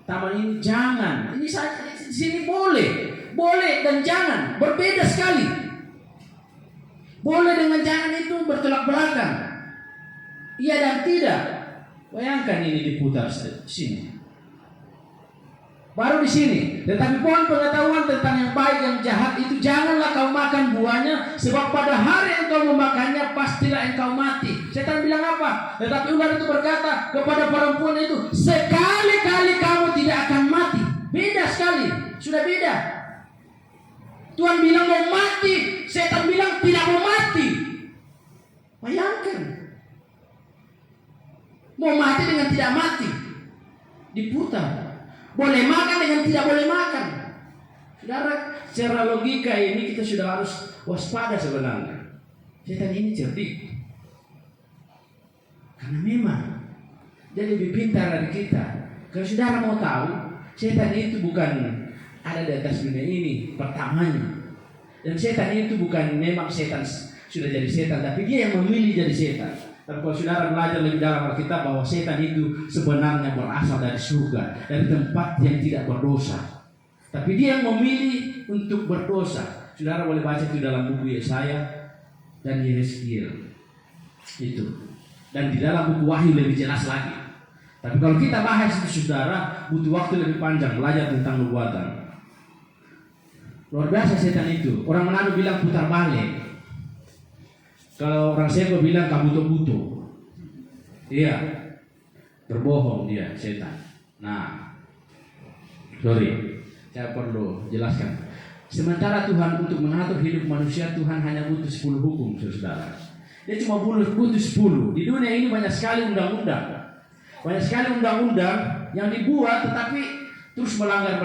taman ini jangan. Ini saja di sini boleh dan jangan berbeda sekali. Boleh dengan jangan itu bertolak belakang. Iya dan tidak. Bayangkan ini diputar sini. Baru di sini. Tetapi pohon pengetahuan tentang yang baik yang jahat itu janganlah kau makan buahnya, sebab pada hari engkau memakannya pastilah engkau mati. Setan bilang apa? Tetapi ular itu berkata kepada perempuan itu, sekali-kali kamu tidak akan mati. Beda sekali. Sudah beda. Tuhan bilang mau mati, setan bilang tidak mau mati. Bayangkan, mau mati dengan tidak mati, diputar. Boleh makan dengan tidak boleh makan. Saudara, secara logika ini kita sudah harus waspada sebenarnya. Setan ini cerdik. Karena memang dia lebih pintar dari kita. Kalau saudara mau tahu, setan itu bukan ada di atas dunia ini pertamanya. Dan setan itu bukan memang setan sudah jadi setan, tapi dia yang memilih jadi setan. Tapi kalau saudara belajar lebih dalam Alkitab bahwa setan itu sebenarnya berasal dari surga, dari tempat yang tidak berdosa. Tapi dia yang memilih untuk berdosa. Saudara boleh baca itu dalam buku Yesaya dan Yeskiel. Itu. Dan di dalam buku Wahyu lebih jelas lagi. Tapi kalau kita bahas itu saudara, butuh waktu lebih panjang belajar tentang nubuatan. Luar biasa setan itu. Orang Manado bilang putar balik. Kalau orang Seko bilang kabuto-buto. Iya, berbohong dia setan. Nah, sorry, saya perlu jelaskan. Sementara Tuhan untuk mengatur hidup manusia, Tuhan hanya butuh 10 hukum, saudara. Dia cuma butuh 10. Di dunia ini banyak sekali undang-undang. Banyak sekali undang-undang yang dibuat tetapi terus melanggar.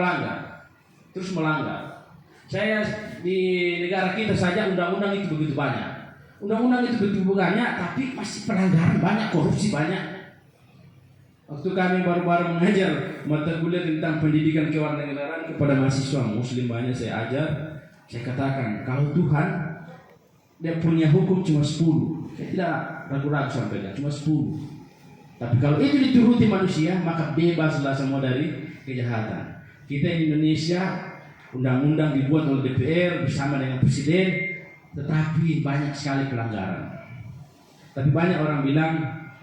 Terus melanggar. Saya di negara kita saja undang-undang itu begitu banyak. Undang-undang itu begitu banyak, tapi masih pelanggaran banyak, korupsi banyak. Waktu kami baru-baru mengajar mata kuliah tentang pendidikan kewarganegaraan kepada mahasiswa Muslim banyak saya ajar, saya katakan kalau Tuhan dia punya hukum cuma 10. Saya tidak ragu-ragu sampaikan cuma 10. Tapi kalau itu dituruti manusia, maka bebaslah semua dari kejahatan. Kita di Indonesia, undang-undang dibuat oleh DPR bersama dengan Presiden, tetapi banyak sekali pelanggaran. Tapi banyak orang bilang,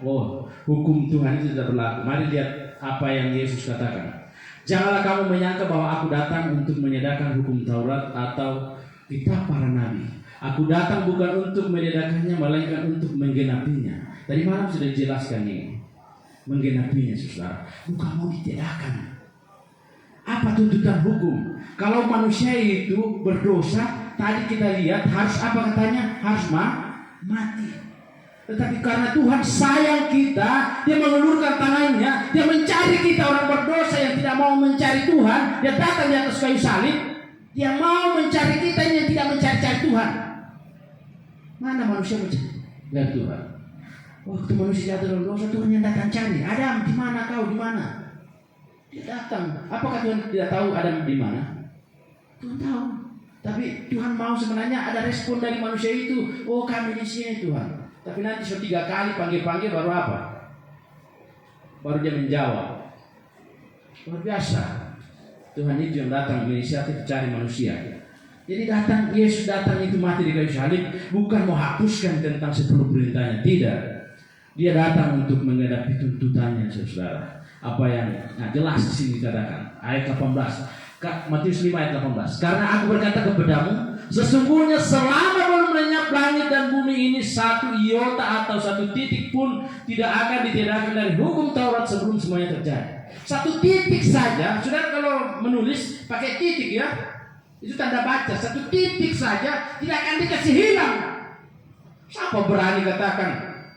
oh, hukum Tuhan itu tidak berlaku. Mari lihat apa yang Yesus katakan. Janganlah kamu menyangka bahwa aku datang untuk menyediakan hukum Taurat atau kitab para nabi. Aku datang bukan untuk menyediakannya, melainkan untuk menggenapinya. Tadi malam sudah dijelaskan ini. Menggenapinya, saudara. Bukan mau ditiadakan. Apa tuntutan hukum? Kalau manusia itu berdosa, tadi kita lihat harus apa katanya? Harus mati. Tetapi karena Tuhan sayang kita, dia mengulurkan tangannya, dia mencari kita orang berdosa yang tidak mau mencari Tuhan, dia datang di atas kayu salib, dia mau mencari kita yang tidak mencari-cari Tuhan. Mana manusia mencari Tuhan? Waktu manusia jatuh dalam dosa, Tuhan yang datang cari. Adam, di mana kau? Di mana? Dia datang. Apakah Tuhan tidak tahu Adam di mana? Tuhan tahu. Tapi Tuhan mau sebenarnya ada respon dari manusia itu. Oh, kami di sini Tuhan. Tapi nanti 3 kali panggil-panggil baru apa? Baru dia menjawab. Luar biasa. Tuhan itu yang datang menginisiatif cari manusia. Jadi Yesus datang itu mati di kayu salib bukan mau hapuskan tentang 10 perintahnya, tidak. Dia datang untuk menghadapi tuntutannya, saudara. Apa yang jelas di sini dikatakan ayat 18. Matius 5 ayat 18. Karena aku berkata kepadamu, sesungguhnya selama belum lenyap langit dan bumi ini, satu iota atau satu titik pun tidak akan ditiadakan dari hukum Taurat sebelum semuanya terjadi. Satu titik saja, saudara kalau menulis pakai titik ya, itu tanda baca. Satu titik saja tidak akan dikasih hilang. Siapa berani katakan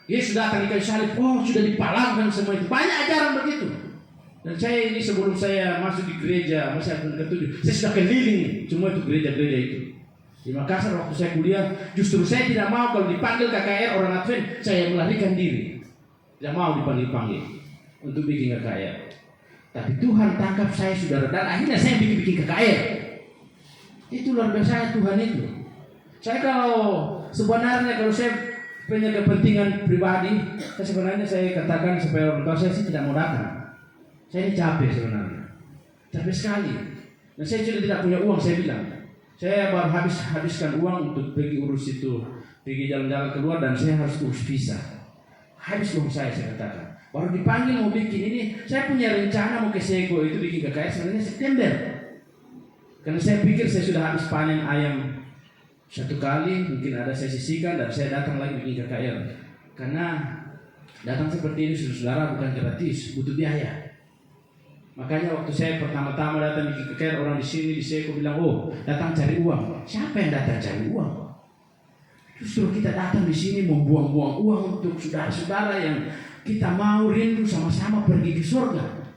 Yesus datang di kayu salib, oh sudah dipalangkan semua itu. Banyak ajaran begitu. Dan saya ini sebelum saya masuk di gereja, masa ke-7, saya sudah keliling semua itu gereja-gereja itu. Di Makassar waktu saya kuliah, justru saya tidak mau kalau dipanggil KKR orang Advent, saya melarikan diri. Tidak mau dipanggil-panggil untuk bikin KKR. Tapi Tuhan tangkap saya, saudara, dan akhirnya saya bikin KKR. Itu luar biasa Tuhan itu. Saya sebenarnya kalau saya punya kepentingan pribadi, saya katakan supaya orang tua saya sih tidak mau datang. Saya ini capek sebenarnya, capek sekali. Dan saya sudah tidak punya uang, saya bilang. Saya baru habiskan uang untuk pergi urus itu, pergi jalan-jalan keluar dan saya harus urus visa. Habis uang saya katakan. Baru dipanggil mau bikin ini, saya punya rencana mau ke Seko itu bikin KKR sebenarnya September. Karena saya pikir saya sudah habis panen ayam 1 kali, mungkin ada saya sisihkan dan saya datang lagi bikin KKR. Karena datang seperti ini saudara bukan gratis, butuh biaya. Makanya waktu saya pertama-tama datang bikin KKR, orang di sini di Seko bilang, oh datang cari uang. Siapa yang datang cari uang? Justru kita datang di sini membuang-buang uang untuk saudara-saudara yang kita mau rindu sama-sama pergi ke surga.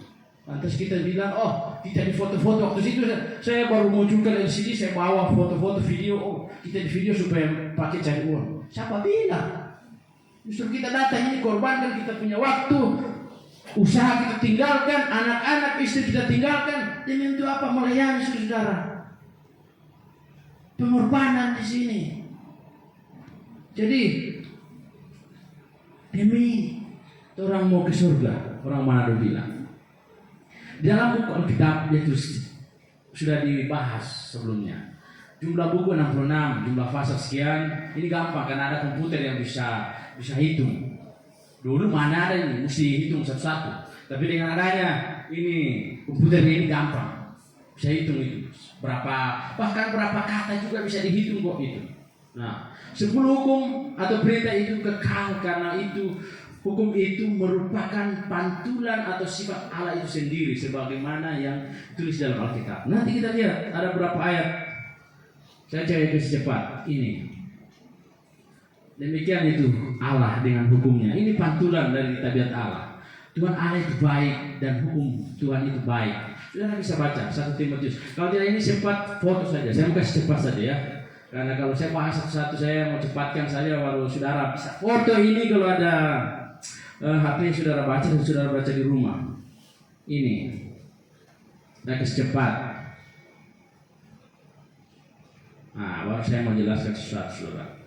Lantas kita bilang, oh kita di foto-foto waktu itu saya baru munculkan LCD, saya bawa foto-foto video, oh kita di video supaya pakai cari uang. Siapa bilang? Justru kita datang ini korbankan kita punya waktu, usaha kita tinggalkan, anak-anak istri kita tinggalkan demi untuk apa? Melayani saudara. Pengorbanan di sini. Jadi demi orang mau ke surga, orang Manado bilang. Di dalam buku Alkitab itu sudah dibahas sebelumnya. Jumlah buku 66, jumlah pasal sekian. Ini gampang karena ada komputer yang bisa hitung. Dulu mana ada ini, mesti hitung satu-satu. Tapi dengan adanya ini komputer ini gampang, bisa hitung itu. Bahkan berapa kata juga bisa dihitung kok itu. Nah, 10 hukum atau perintah itu kekal karena itu hukum itu merupakan pantulan atau sifat Allah itu sendiri sebagaimana yang tulis dalam Alkitab. Nanti kita lihat ada berapa ayat. Saya cari cepat ini. Demikian itu Allah dengan hukumnya. Ini pantulan dari tabiat Allah. Tuhan Allah itu baik dan hukum Tuhan itu baik. Saudara bisa baca 1 Timotius. Kalau tidak ini sempat foto saja. Saya mau kasih cepat saja ya. Karena kalau saya bahas satu-satu saya mau cepatkan saja baru saudara bisa foto ini kalau ada HP saudara baca dan saudara baca di rumah. Ini. Dan cepat. Nah, baru saya mau jelaskan sesuatu saudara.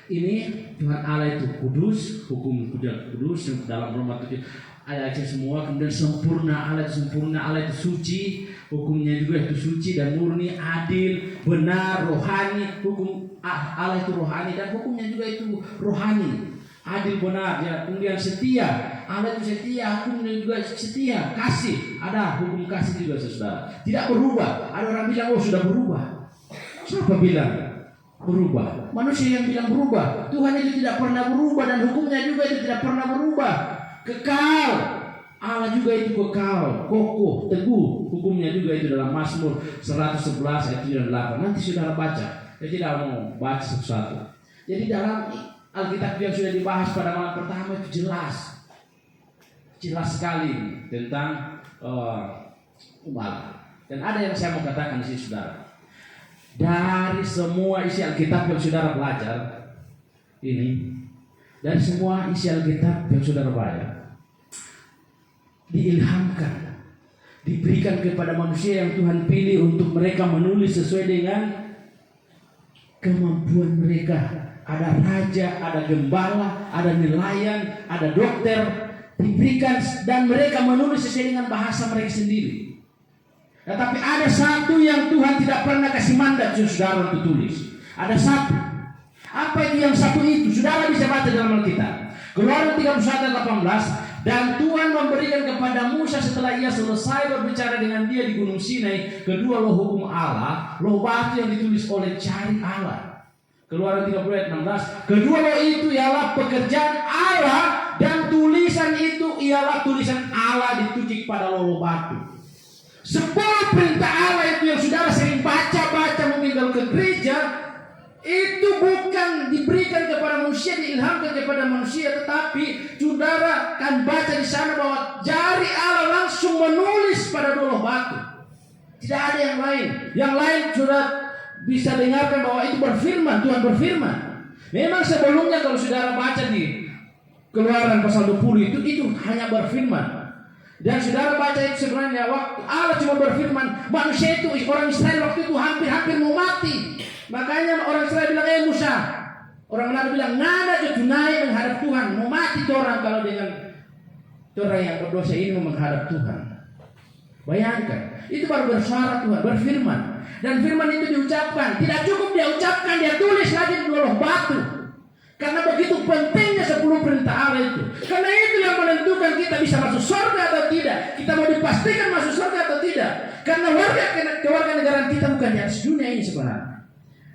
Ini Tuhan Allah itu kudus, hukum kudus dalam Roma 7 ayatnya semua, kemudian sempurna, Allah itu sempurna, Allah itu suci, hukumnya juga itu suci dan murni, adil, benar, rohani. Hukum Allah itu rohani dan hukumnya juga itu rohani, adil, benar, ya. Kemudian setia, Allah itu setia, hukumnya juga setia, kasih, ada hukum kasih juga saudara, tidak berubah. Ada orang bilang oh sudah berubah. Siapa bilang berubah? Manusia yang bilang berubah. Tuhan itu tidak pernah berubah dan hukumnya juga itu tidak pernah berubah. Kekal. Allah juga itu kekal, kokoh, teguh. Hukumnya juga itu dalam Mazmur 111 ayat 7 dan 8. Nanti saudara baca. Saya tidak mau baca satu-satu. Jadi dalam Alkitab yang sudah dibahas pada malam pertama itu jelas sekali tentang umat. Dan ada yang saya mau katakan di sini saudara. Dari semua isi Alkitab yang saudara belajar ini, dari semua isi Alkitab yang saudara baca, diilhamkan, diberikan kepada manusia yang Tuhan pilih untuk mereka menulis sesuai dengan kemampuan mereka. Ada raja, ada gembala, ada nelayan, ada dokter, diberikan dan mereka menulis sesuai dengan bahasa mereka sendiri. Tetapi ada satu yang Tuhan tidak pernah kasih mandat saudara untuk tulis. Ada satu. Apa itu yang satu itu? Saudara bisa baca dalam Alkitab. Keluaran 31:18. Dan Tuhan memberikan kepada Musa setelah ia selesai berbicara dengan dia di Gunung Sinai kedua loh hukum Allah, loh batu yang ditulis oleh jari Allah. Keluaran 30:16. Kedua loh itu ialah pekerjaan Allah dan tulisan itu ialah tulisan Allah ditujuk pada loh batu. 10 perintah Allah itu yang saudara sering baca mungkin kalau ke gereja, itu bukan diberikan kepada manusia, diilhamkan kepada manusia, tetapi saudara kan baca di sana bahwa jari Allah langsung menulis pada dua batu. Tidak ada yang lain. Yang lain sudah bisa dengarkan bahwa itu berfirman, Tuhan berfirman. Memang sebelumnya kalau saudara baca di Keluaran pasal 20 itu hanya berfirman. Dan saudara baca itu sebenarnya waktu Allah cuma berfirman, manusia itu orang Israel waktu itu hampir mau mati. Makanya orang Israel bilang, Musa, orang Manado bilang, nada ke tunai menghadap Tuhan. Mau mati orang kalau dengan orang yang berdosa ini mau menghadap Tuhan. Bayangkan, itu baru bersuara Tuhan, berfirman. Dan firman itu diucapkan. Tidak cukup dia ucapkan, dia tulis lagi di dua batu. Karena begitu pentingnya 10 perintah Allah itu. Karena itu yang menentukan kita bisa masuk surga atau tidak. Kita mau dipastikan masuk surga atau tidak. Karena kewarganegaraan kita bukan di atas dunia ini sebenarnya.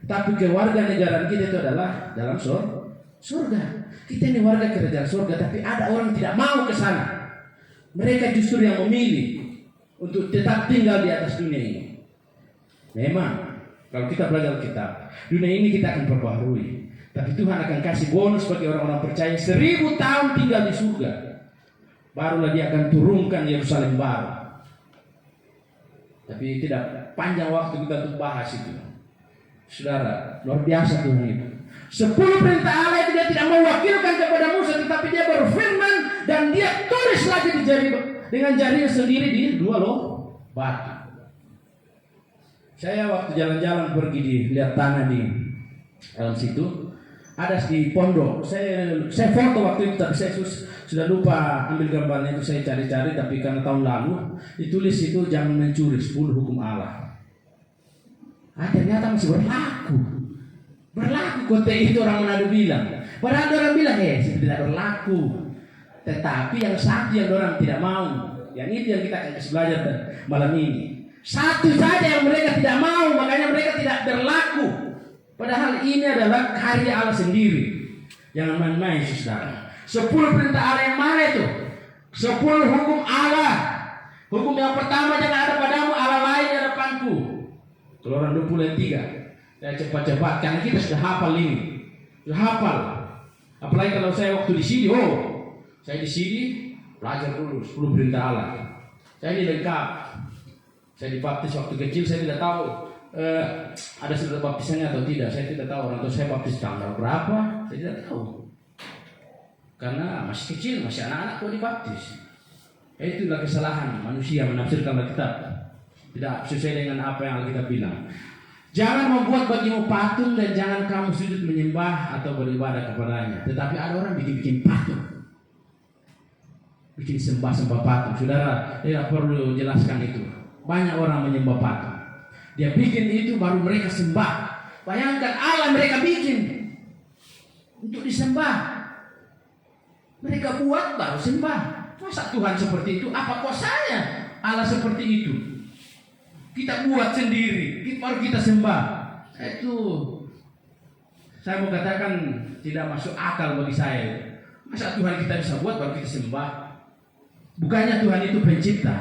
Tapi kewarganegaraan kita itu adalah dalam surga. Kita ini warga kerajaan surga, tapi ada orang tidak mau ke sana. Mereka justru yang memilih untuk tetap tinggal di atas dunia ini. Memang kalau kita belajar kitab, dunia ini kita akan perbaharui. Tapi Tuhan akan kasih bonus bagi orang-orang percaya 1000 tahun tinggal di surga. Barulah dia akan turunkan Yerusalem baru. Tapi tidak panjang waktu kita untuk bahas itu. Saudara, luar biasa Tuhan itu. 10 perintah Allah itu dia tidak mewakilkan kepada Musa, tetapi dia berfirman dan dia tulis lagi di jari dengan jarinya sendiri di 2 batu. Saya waktu jalan-jalan pergi di lihat tanah di dalam situ, ada di pondok. Saya foto waktu itu, tapi saya sudah lupa ambil gambarnya itu. Saya cari-cari, tapi karena tahun lalu ditulis itu jangan mencuri, 10 hukum Allah. Ternyata masih berlaku kota itu, orang Manado bilang. Padahal orang bilang tidak berlaku. Tetapi yang satu yang orang tidak mau, yang itu yang kita akan kasih belajar malam ini. Satu saja yang mereka tidak mau, makanya mereka tidak berlaku. Padahal ini adalah karya Allah sendiri. Jangan main-main, saudara. 10 perintah Allah yang mana itu? 10 hukum Allah. Hukum yang pertama, jangan ada padamu Allah lain di hadapanku. Keluaran 20:3. Ya, cepat-cepat, karena kita sudah hafal ini. Sudah hafal. Apalagi kalau saya waktu di sini, saya di sini belajar dulu 10 perintah Allah. Saya ini lengkap. Saya dibaptis waktu kecil, saya tidak tahu ada sudah baptisannya atau tidak. Saya tidak tahu orang tua saya baptis tanggal berapa, saya tidak tahu. Karena masih kecil, masih anak-anak kok dibaptis. Itulah kesalahan manusia menafsirkan Alkitab tidak sesuai dengan apa yang Alkitab bilang. Jangan membuat bagimu patung dan jangan kamu sujud menyembah atau beribadah kepadanya. Tetapi ada orang bikin patung, bikin sembah patung. Saudara, tidak perlu jelaskan itu. Banyak orang menyembah patung. Dia bikin itu baru mereka sembah. Bayangkan Allah mereka bikin untuk disembah. Mereka buat baru sembah. Masa Tuhan seperti itu? Apa kuasanya Allah seperti itu? Kita buat sendiri, baru kita sembah. Itu saya mau katakan tidak masuk akal bagi saya. Masa Tuhan kita bisa buat baru kita sembah? Bukannya Tuhan itu pencipta.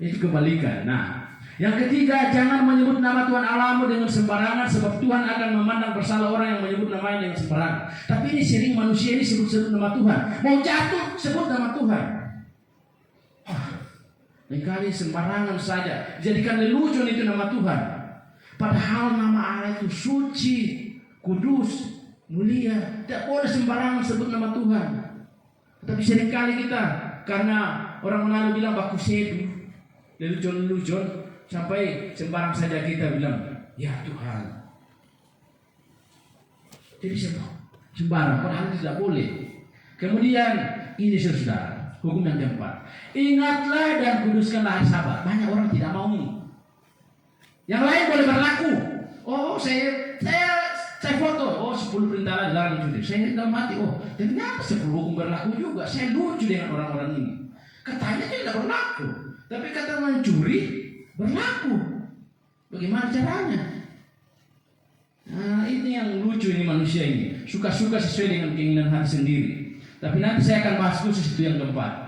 Itu kebalikan. Nah, yang ketiga, jangan menyebut nama Tuhan Allahmu dengan sembarangan, sebab Tuhan akan memandang bersalah orang yang menyebut namanya dengan sembarangan. Tapi ini sering manusia ini sebut-sebut nama Tuhan. Mau jatuh sebut nama Tuhan. Kali sembarangan saja, jadikan lelucon itu nama Tuhan. Padahal nama Allah itu suci, kudus, mulia. Tidak boleh sembarangan sebut nama Tuhan. Tapi seringkali kita, karena orang Manado bilang baku sedu, lelucon-lelucon, sampai sembarang saja kita bilang, ya Tuhan. Jadi sembarang, padahal tidak boleh. Kemudian ini saudara, hukum yang keempat. Ingatlah dan kuduskanlah hari Sabat. Banyak orang tidak mau ini. Yang lain boleh berlaku. Saya foto. 10 perintah dilarang mencuri. Saya dalam hati, ternyata 10 hukum berlaku juga. Saya lucu dengan orang-orang ini. Katanya tidak berlaku, tapi kata mencuri berlaku. Bagaimana caranya? Nah, ini yang lucu ini manusia ini. Suka-suka sesuai dengan keinginan hati sendiri. Tapi nanti saya akan bahas khusus itu yang keempat.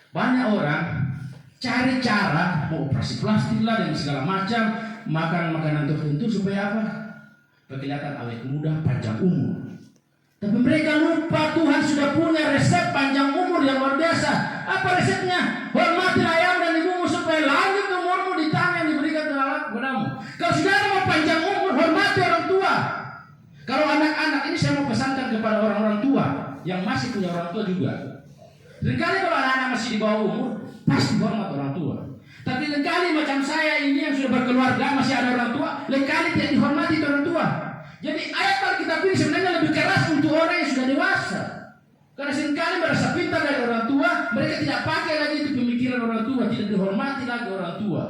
Banyak orang cari cara mau operasi plastik lah dan segala macam, makan makanan tertentu supaya apa? Kelihatan awet muda, panjang umur. Tapi mereka lupa Tuhan sudah punya resep panjang umur yang luar biasa. Apa resepnya? Hormatilah ayah dan ibumu supaya lanjut umurmu di tanah yang diberikan Allah kepadamu. Kalau saudara mau panjang umur, hormati orang tua. Kalau anak-anak ini saya mau pesankan kepada orang-orang tua yang masih punya orang tua juga. Seringkali kalau anak-anak masih di bawah umur, pasti hormat orang tua. Tapi lengkali macam saya ini yang sudah berkeluarga, masih ada orang tua, lengkali tidak dihormati orang tua. Jadi ayat Alkitab ini sebenarnya lebih keras untuk orang yang sudah dewasa. Karena seringkali merasa pintar dari orang tua, mereka tidak pakai lagi itu pemikiran orang tua, tidak dihormati lagi orang tua.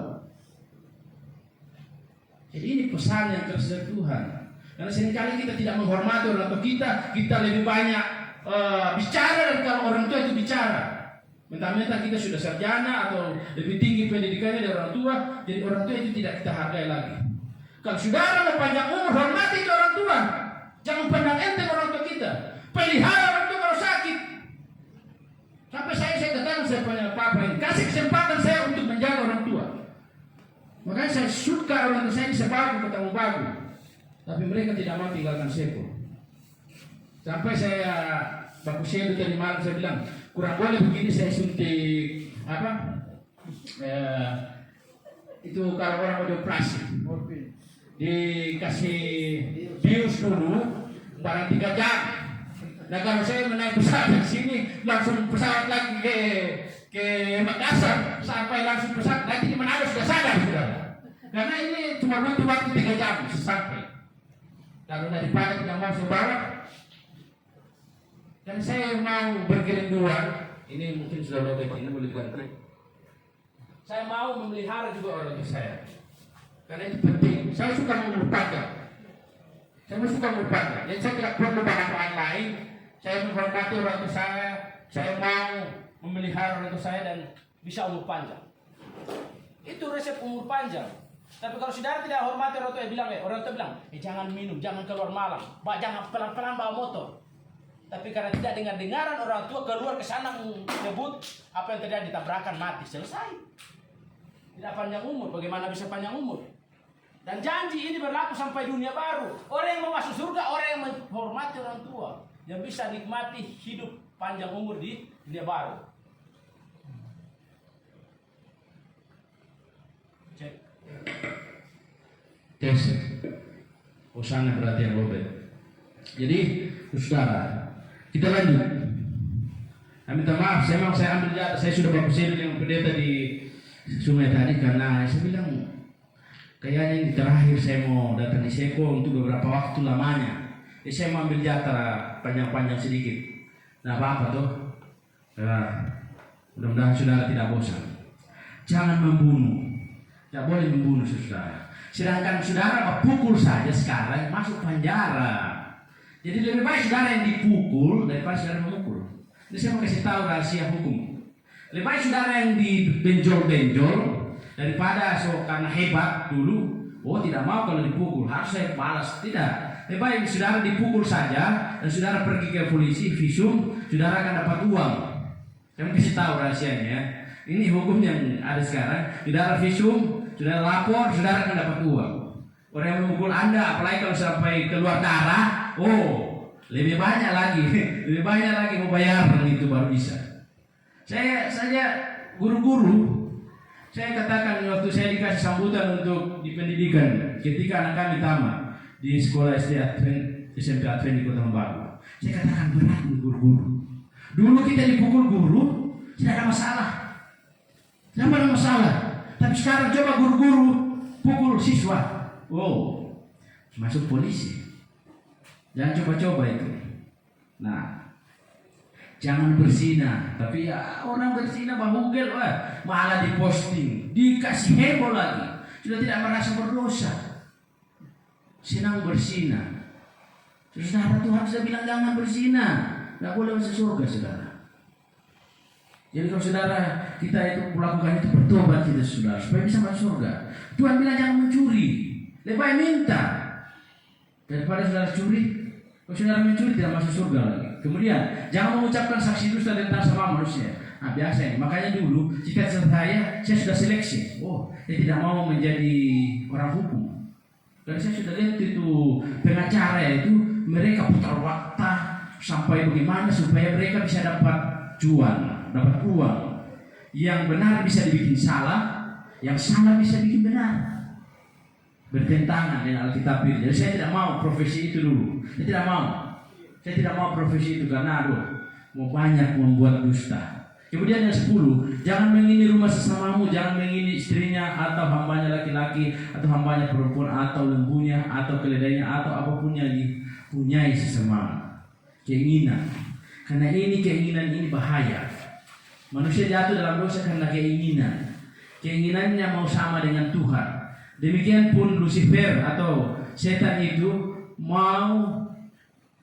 Jadi ini pesan yang keras dari Tuhan. Karena seringkali kita tidak menghormati orang tua kita lebih banyak bicara dari kalau orang tua itu bicara. Mentah-mentah kita sudah sarjana atau lebih tinggi pendidikannya dari orang tua, jadi orang tua itu tidak kita hargai lagi. Kalau saudara mau panjang umur, hormati itu orang tua. Jangan pandang enteng orang tua kita. Pelihara orang tua kalau sakit. Sampai saya katakan saya punya papa ini, kasih kesempatan saya untuk menjaga orang tua. Makanya saya suka orang tua saya bisa bagus ketemu bagus. Tapi mereka tidak mau tinggalkan sepo. Sampai saya Bapak Shedu tadi malam saya bilang kurang boleh begini, saya suntik itu kalau orang mau dioperasi dikasih bius dulu barang 3 jam. Nah kalau saya menaik pesawat di sini langsung pesawat lagi ke Makassar sampai langsung pesawat nanti di Manado sudah sadar sudah. Karena ini cuma butuh waktu 3 jam sampai. Kalau daripada tidak mau saya bawa, dan saya mau berkerinduan, ini mungkin sudah robek, ini boleh ganti. Saya mau memelihara juga orang tua saya, karena itu penting. Saya suka mengurus panjang. Saya suka mengurus panjang. Jadi saya tidak perlu bahan lain. Saya menghormati orang tua saya mau memelihara orang tua saya dan bisa umur panjang. Itu resep umur panjang. Tapi kalau saudara tidak hormati orang tua bilang, jangan minum, jangan keluar malam, jangan pelan-pelan bawa motor. Tapi karena tidak dengar-dengaran orang tua keluar ke sana menyebut apa yang terjadi, tabrakan, mati, selesai. Tidak panjang umur, bagaimana bisa panjang umur? Dan janji ini berlaku sampai dunia baru. Orang yang mau masuk surga, orang yang menghormati orang tua, yang bisa nikmati hidup panjang umur di dunia baru. Cek. Tes. Usahanya berarti yang robek. Jadi, saudara, kita lanjut. Minta maaf, saya ambil jatah. Saya sudah baku sendiri dengan pendeta di Sungai tadi karena saya bilang kayaknya ini terakhir saya mau datang di Seko untuk beberapa waktu lamanya. Jadi saya mau ambil jatah panjang-panjang sedikit. Nah apa tuh? Mudah-mudahan saudara tidak bosan. Jangan membunuh. Tidak boleh membunuh saudara. Sedangkan saudara pukul saja sekarang masuk penjara. Jadi lebih baik saudara yang dipukul daripada saudara memukul. Ini saya mau kasih tahu rahasia hukum. Lebih baik saudara yang dibenjol-benjol daripada karena hebat dulu. Oh tidak mau kalau dipukul, harus saya balas. Tidak. Lebih baik saudara dipukul saja dan saudara pergi ke polisi, visum, saudara akan dapat uang. Saya mau kasih tahu rahasianya. Ini hukum yang ada sekarang. Saudara visum, saudara lapor, saudara akan dapat uang. Orang yang memukul Anda, apalagi kalau sampai keluar darah, lebih banyak lagi mau bayar dan itu baru bisa. Saya guru-guru, saya katakan waktu saya dikasih sambutan untuk di pendidikan ketika anak kami tamat di sekolah SMP Advent di Kota Membaru. Saya katakan berat nih guru-guru. Dulu kita dipukul guru tidak ada masalah, Tapi sekarang coba guru-guru pukul siswa, masuk polisi. Jangan coba-coba itu. Nah, jangan berzina. Tapi ya orang berzina bahugel, malah diposting, dikasih heboh lagi. Sudah tidak merasa berdosa, senang berzina. Saudara Tuhan sudah bilang jangan berzina, tidak boleh masuk surga, saudara. Jadi kalau saudara kita itu melakukan itu bertobat kita saudara supaya bisa masuk surga. Tuhan bilang jangan mencuri, lebih baik minta daripada saudara curi. Kalau saudara mencuri tidak masuk surga lagi. Kemudian jangan mengucapkan saksi dusta tentang sama manusia. Nah biasa ini. Makanya dulu cita-cita saya sudah seleksi. Saya tidak mau menjadi orang hukum. Karena saya sudah lihat itu pengacara itu mereka putar waktu sampai bagaimana supaya mereka bisa dapat cuan, dapat uang. Yang benar bisa dibikin salah, yang salah bisa bikin benar. Bertentangan dengan Alkitab. Jadi saya tidak mau profesi itu dulu. Saya tidak mau profesi itu karena mau banyak membuat dusta. Kemudian yang 10, jangan mengini rumah sesamamu, jangan mengini istrinya atau hambanya laki-laki atau hambanya perempuan atau lembunya atau keledainya atau apapun yang dipunyai sesamamu. Keinginan. Karena keinginan ini bahaya. Manusia jatuh dalam dosa karena keinginan. Keinginannya mau sama dengan Tuhan. Demikian pun Lucifer atau setan itu mau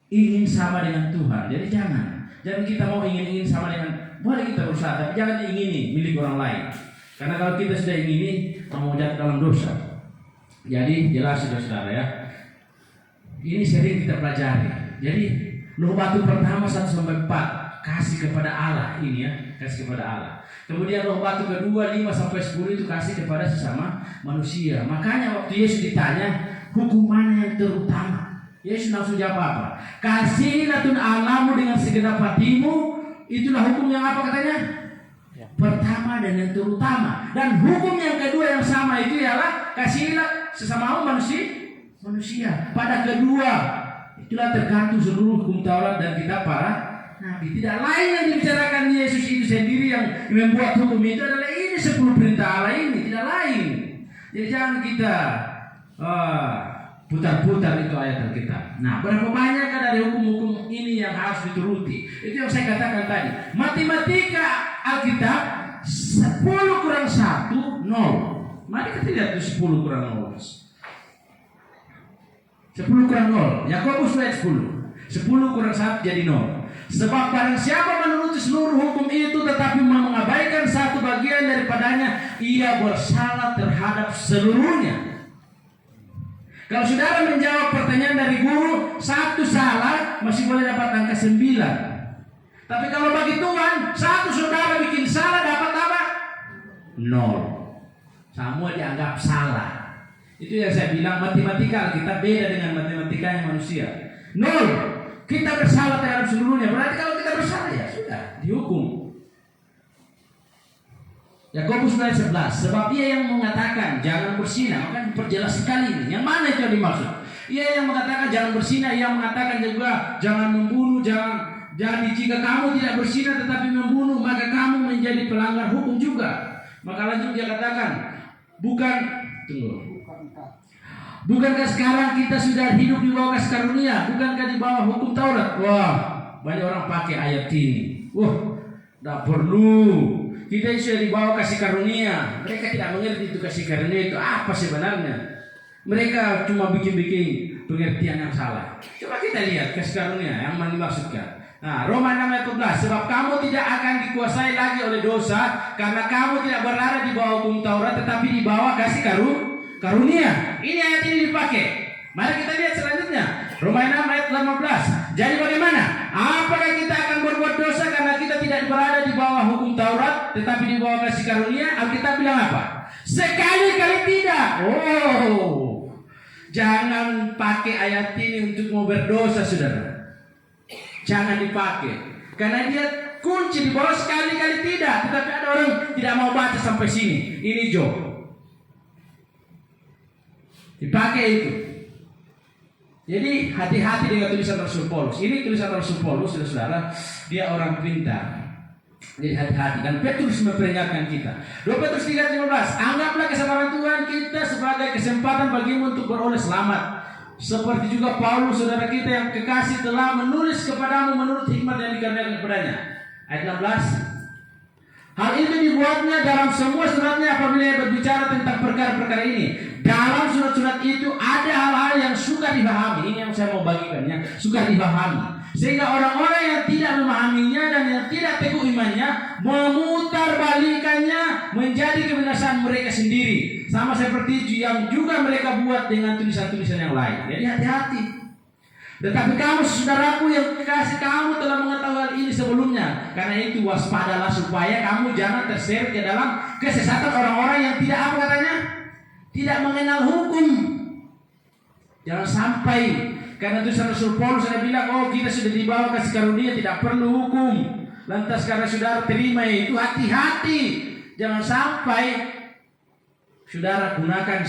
ingin sama dengan Tuhan. Jadi jangan kita mau ingin sama dengan, boleh kita berusaha, tapi jangan diingini milik orang lain. Karena kalau kita sudah ingini, mau jatuh dalam dosa. Jadi jelas saudara ya. Ini sering kita pelajari. Jadi Nuh batu pertama 1-4 kasih kepada Allah ini ya, kasih kepada Allah. Kemudian roh batu kedua 5-10 itu kasih kepada sesama manusia. Makanya waktu Yesus ditanya hukum mana yang terutama, Yesus langsung jawab apa? Kasihilah Tuhan Allahmu dengan segenap hatimu. Itulah hukum yang apa katanya? Pertama dan yang terutama. Dan hukum yang kedua yang sama itu ialah kasihilah sesamamu manusia. Pada kedua itulah tergantung seluruh hukum Taurat dan kitab para nabi. Tidak lain yang dibicarakan Yesus itu sendiri yang membuat hukum itu adalah ini 10 perintah Allah ini, tidak lain. Jadi jangan kita putar-putar itu ayat Alkitab. Nah, berapa banyak dari hukum-hukum ini yang harus dituruti? Itu yang saya katakan tadi. Matematika Alkitab 10 kurang 1 0. Mari kita lihat itu 10 kurang 0. 10 kurang 0. Yakobus ayat 10. 10 kurang 1 jadi 0. Sebab barang siapa menuruti seluruh hukum itu tetapi mengabaikan satu bagian daripadanya, ia bersalah terhadap seluruhnya. Kalau saudara menjawab pertanyaan dari guru, 1 salah masih boleh dapat angka 9. Tapi kalau bagi Tuhan, 1 saudara bikin salah dapat apa? 0. Semua dianggap salah. Itu yang saya bilang matematika kita beda dengan matematikanya manusia. 0. Kita bersalah terhadap seluruhnya. Berarti kalau kita bersalah ya sudah dihukum. Yakobus ayat 11. Sebab ia yang mengatakan jangan bersinah, maka diperjelas sekali ini. Yang mana itu yang dimaksud? Ia yang mengatakan jangan bersinah, ia mengatakan juga jangan membunuh, jadi jika kamu tidak bersinah tetapi membunuh, maka kamu menjadi pelanggar hukum juga. Maka lanjut dia katakan, bukankah sekarang kita sudah hidup di bawah kasih karunia? Bukankah di bawah hukum Taurat? Wah, banyak orang pakai ayat ini. Tidak perlu. Kita sudah di bawah kasih karunia. Mereka tidak mengerti itu kasih karunia itu apa sebenarnya. Mereka cuma bikin-bikin pengertian yang salah. Coba kita lihat kasih karunia yang dimaksudkan. Nah, Roma 6 ayat 14. Sebab kamu tidak akan dikuasai lagi oleh dosa, karena kamu tidak berada di bawah hukum Taurat, tetapi di bawah kasih karunia. Ini ayat ini dipakai. Mari kita lihat selanjutnya. Roma 6 ayat 18. Jadi bagaimana? Apakah kita akan berbuat dosa karena kita tidak berada di bawah hukum Taurat, tetapi di bawah kasih karunia? Alkitab bilang apa? Sekali-kali tidak. Jangan pakai ayat ini untuk mau berdosa, saudara. Jangan dipakai. Karena dia kunci di bawah sekali-kali tidak. Tetapi ada orang tidak mau baca sampai sini. Ini Job. Dipakai itu. Jadi hati-hati dengan tulisan Rasul Paulus. Ini tulisan Rasul Paulus, saudara. Dia orang pintar. Jadi hati-hati. Dan Petrus memperingatkan kita. 2 Petrus 3:15. Anggaplah kesabaran Tuhan kita sebagai kesempatan bagimu untuk beroleh selamat. Seperti juga Paulus saudara kita yang kekasih telah menulis kepadamu menurut hikmat yang dikaruniakan kepadanya. Ayat 16. Hal itu dibuatnya dalam semua suratnya apabila ia berbicara tentang perkara-perkara ini. Dalam surat-surat itu ada hal-hal yang suka dipahami. Ini yang saya mau bagikan ya, suka dipahami. Sehingga orang-orang yang tidak memahaminya dan yang tidak teguh imannya memutarbalikannya menjadi kebinasaan mereka sendiri. Sama seperti yang juga mereka buat dengan tulisan-tulisan yang lain. Jadi hati-hati. Tetapi kamu saudaraku yang kekasih, kamu telah mengetahui hal ini sebelumnya. Karena itu waspadalah supaya kamu jangan terseret ke dalam kesesatan orang-orang yang tidak apa katanya? Tidak mengenal hukum. Jangan sampai karena tulisan Rasul Paulus saya bilang, kita sudah dibawa kasih karunia, tidak perlu hukum. Lantas karena saudara terima itu, hati-hati. Jangan sampai saudara gunakan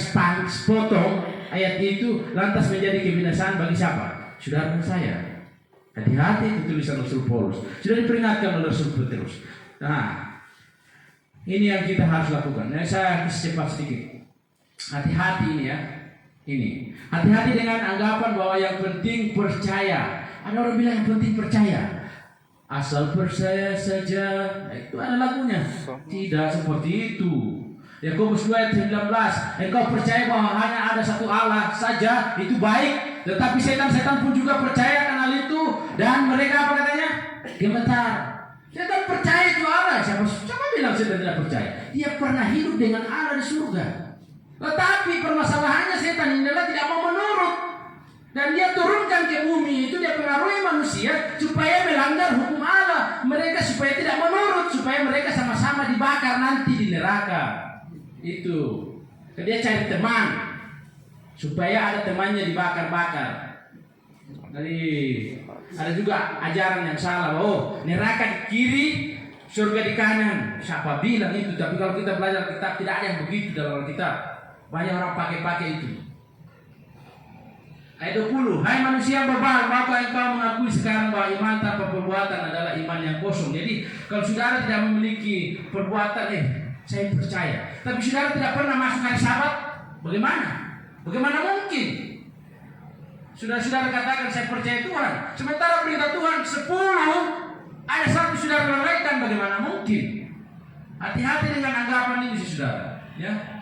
sepotong ayat itu lantas menjadi kebinasaan bagi siapa? Saudara dan saya. Hati-hati itu tulisan Rasul Paulus. Sudah diperingatkan oleh Rasul Petrus. Nah, ini yang kita harus lakukan. Nah, saya cepat sedikit. Hati-hati ini ya. Ini. Hati-hati dengan anggapan bahwa yang penting percaya. Ada orang bilang yang penting percaya. Asal percaya saja. Nah, itu ada lagunya. Tidak seperti itu. Yakobus 2 ayat 19. Engkau percaya bahwa hanya ada satu Allah saja, itu baik. Tetapi setan-setan pun juga percaya akan hal itu. Dan mereka apa katanya? Gemetar. Setan percaya itu Allah. Siapa bilang setan tidak percaya? Dia pernah hidup dengan Allah di surga. Tetapi permasalahannya setan ini adalah tidak mau menurut. Dan dia turunkan ke bumi itu, dia pengaruhi manusia supaya melanggar hukum Allah. Mereka supaya tidak menurut, supaya mereka sama-sama dibakar nanti di neraka. Itu. Dia cari teman supaya ada temannya dibakar-bakar. Dari ada juga ajaran yang salah, oh neraka di kiri, surga di kanan. Siapa bilang itu? Tapi kalau kita belajar kitab tidak ada yang begitu dalam kitab. Banyak orang pakai itu. Ayat 20, hai manusia yang bebal, maukah engkau mengakui sekarang bahwa iman tanpa perbuatan adalah iman yang kosong. Jadi kalau saudara tidak memiliki perbuatan, saya percaya, tapi saudara tidak pernah masuk hari Sabat, bagaimana? Bagaimana mungkin? Saudara-saudara katakan saya percaya Tuhan, sementara perintah Tuhan 10, ada satu saudara lalaikan, bagaimana mungkin? Hati-hati dengan anggapan ini saudara, ya.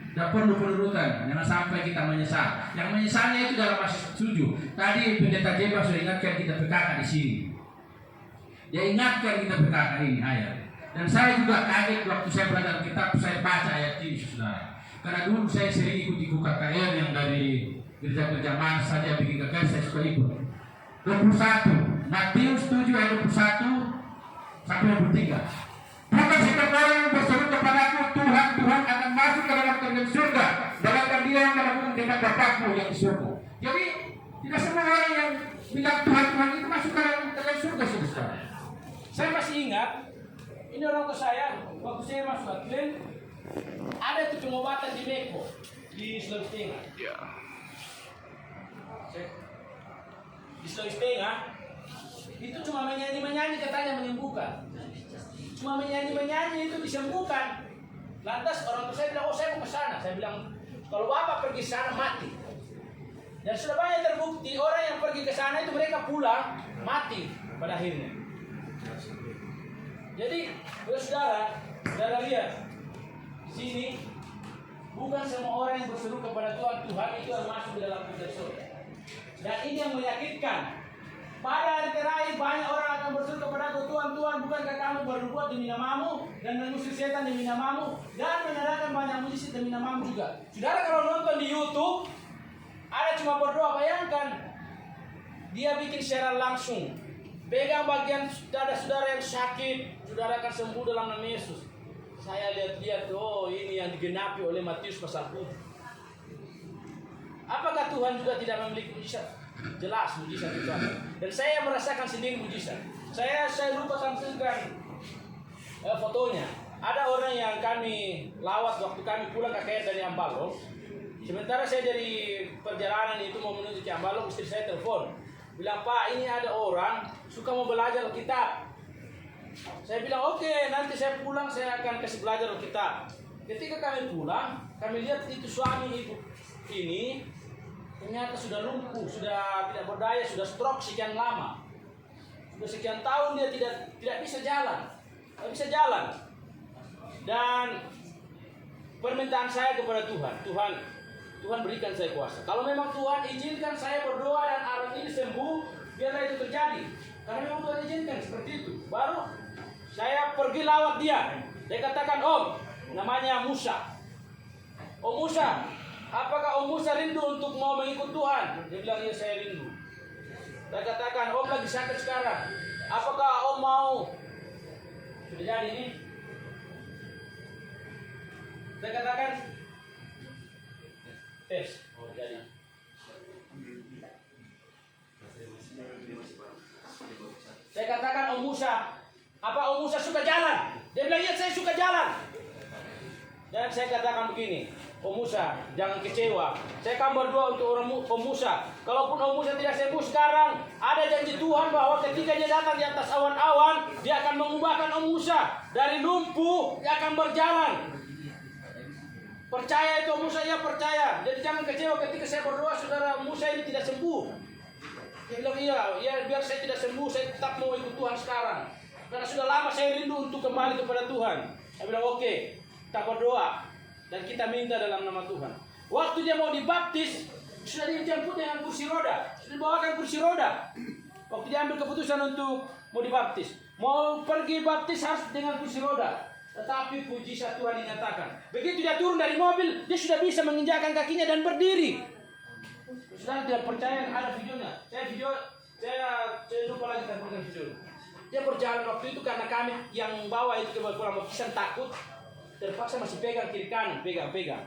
Tidak perlu penurutan, jangan sampai kita menyesal. Yang menyesalnya itu dalam masih setuju. Tadi pendeta Jeba sudah ingatkan kita PKK di sini. Dia ingatkan kita PKK ini ayat. Dan saya juga kaget waktu saya belajar kitab, saya baca ayat ini saudara. Karena dulu saya sering ikut KKR yang dari gereja-gereja mana saja bikin KKR, saya suka ikut. 21, Matius 7 ayat 21 sampai 23. Bukan setiap orang yang berseru kepadaku Tuhan, Tuhan akan masuk ke dalam kerajaan surga, melainkan dia yang melakukan dengan Bapakku yang di surga. Jadi tidak semua orang yang bilang Tuhan Tuhan itu masuk ke dalam kerajaan surga saudara. Saya masih ingat, ini orang tua saya waktu saya masuk Atlen, ada itu pengobatan di Meko di Sulawesi Tengah. Di Sulawesi Tengah itu cuma menyanyi katanya menyembuhkan. Cuma menyanyi itu disembuhkan. Lantas orang tua saya bilang, oh saya mau ke sana. Saya bilang, kalau bapak pergi ke sana mati. Dan sudah banyak terbukti orang yang pergi ke sana itu mereka pulang mati pada akhirnya. Jadi, saudara lihat sini, bukan semua orang yang berseru kepada Tuhan itu harus masuk di dalam kerajaan surga. Dan ini yang menyakitkan. Pada hari terakhir banyak orang akan berseru kepada Tuhan, Tuhan, bukankah kamu berbuat demi namamu dan mengusir setan demi namamu dan menadakan banyak mujizat demi namamu juga. Saudara kalau nonton di YouTube, ada cuma berdoa, bayangkan dia bikin secara langsung, pegang bagian dada saudara yang sakit, saudara akan sembuh dalam nama Yesus. Saya lihat, oh ini yang digenapi oleh Matius pasal 7. Apakah Tuhan juga tidak memiliki mujizat? Jelas mujizat itu ada. Dan saya merasakan sendiri mujizat. Saya lupa tampilkan fotonya. Ada orang yang kami lawat waktu kami pulang KKR dari Ambalong. Sementara saya dari perjalanan itu mau menuju ke Ambalong, istri saya telepon. Bilang, Pak, ini ada orang suka mau belajar kitab. Saya bilang, oke, nanti saya pulang saya akan kasih belajar kitab. Ketika kami pulang, kami lihat itu suami ibu ini ternyata sudah lumpuh, sudah tidak berdaya, sudah stroke sekian lama. Sudah sekian tahun dia tidak bisa jalan. Tidak bisa jalan. Dan permintaan saya kepada Tuhan berikan saya kuasa. Kalau memang Tuhan izinkan saya berdoa dan orang ini sembuh, biarlah itu terjadi. Karena memang Tuhan izinkan seperti itu. Baru saya pergi lawat dia. Dia katakan, Om, namanya Musa. Om Musa, apakah Om Musa rindu untuk mau mengikut Tuhan? Dia bilang, iya saya rindu. Saya katakan, Om lagi sakit sekarang. Apakah Om mau? Sudah jadi ini. Saya katakan, tes. Oh jadi. Saya katakan, Om Musa, apa Om Musa suka jalan? Dia bilang, iya saya suka jalan. Dan saya katakan begini, Om Musa, jangan kecewa. Saya akan berdoa untuk Om Musa. Kalaupun Om Musa tidak sembuh sekarang, ada janji Tuhan bahwa ketika dia datang di atas awan-awan, dia akan mengubahkan Om Musa dari lumpuh, dia akan berjalan. Percaya itu Om Musa, ya percaya. Jadi jangan kecewa ketika saya berdoa, saudara Om Musa ini tidak sembuh. Dia bilang, iya biar saya tidak sembuh, saya tetap mau ikut Tuhan sekarang. Karena sudah lama saya rindu untuk kembali kepada Tuhan. Saya bilang, oke, kita berdoa. Dan kita minta dalam nama Tuhan. Waktu dia mau dibaptis, sudah dijemput dengan kursi roda. Sudah dibawakan kursi roda. Waktu dia ambil keputusan untuk mau dibaptis. Mau pergi baptis harus dengan kursi roda. Tetapi puji Tuhan dinyatakan. Begitu dia turun dari mobil, dia sudah bisa menginjakkan kakinya dan berdiri. Saudara tidak percaya, ada videonya. Saya lupa lagi tampilkan video. Dia berjalan waktu itu karena kami yang bawa itu ke pulang baptisan takut. Terpaksa masih pegang kiri kanan, pegang.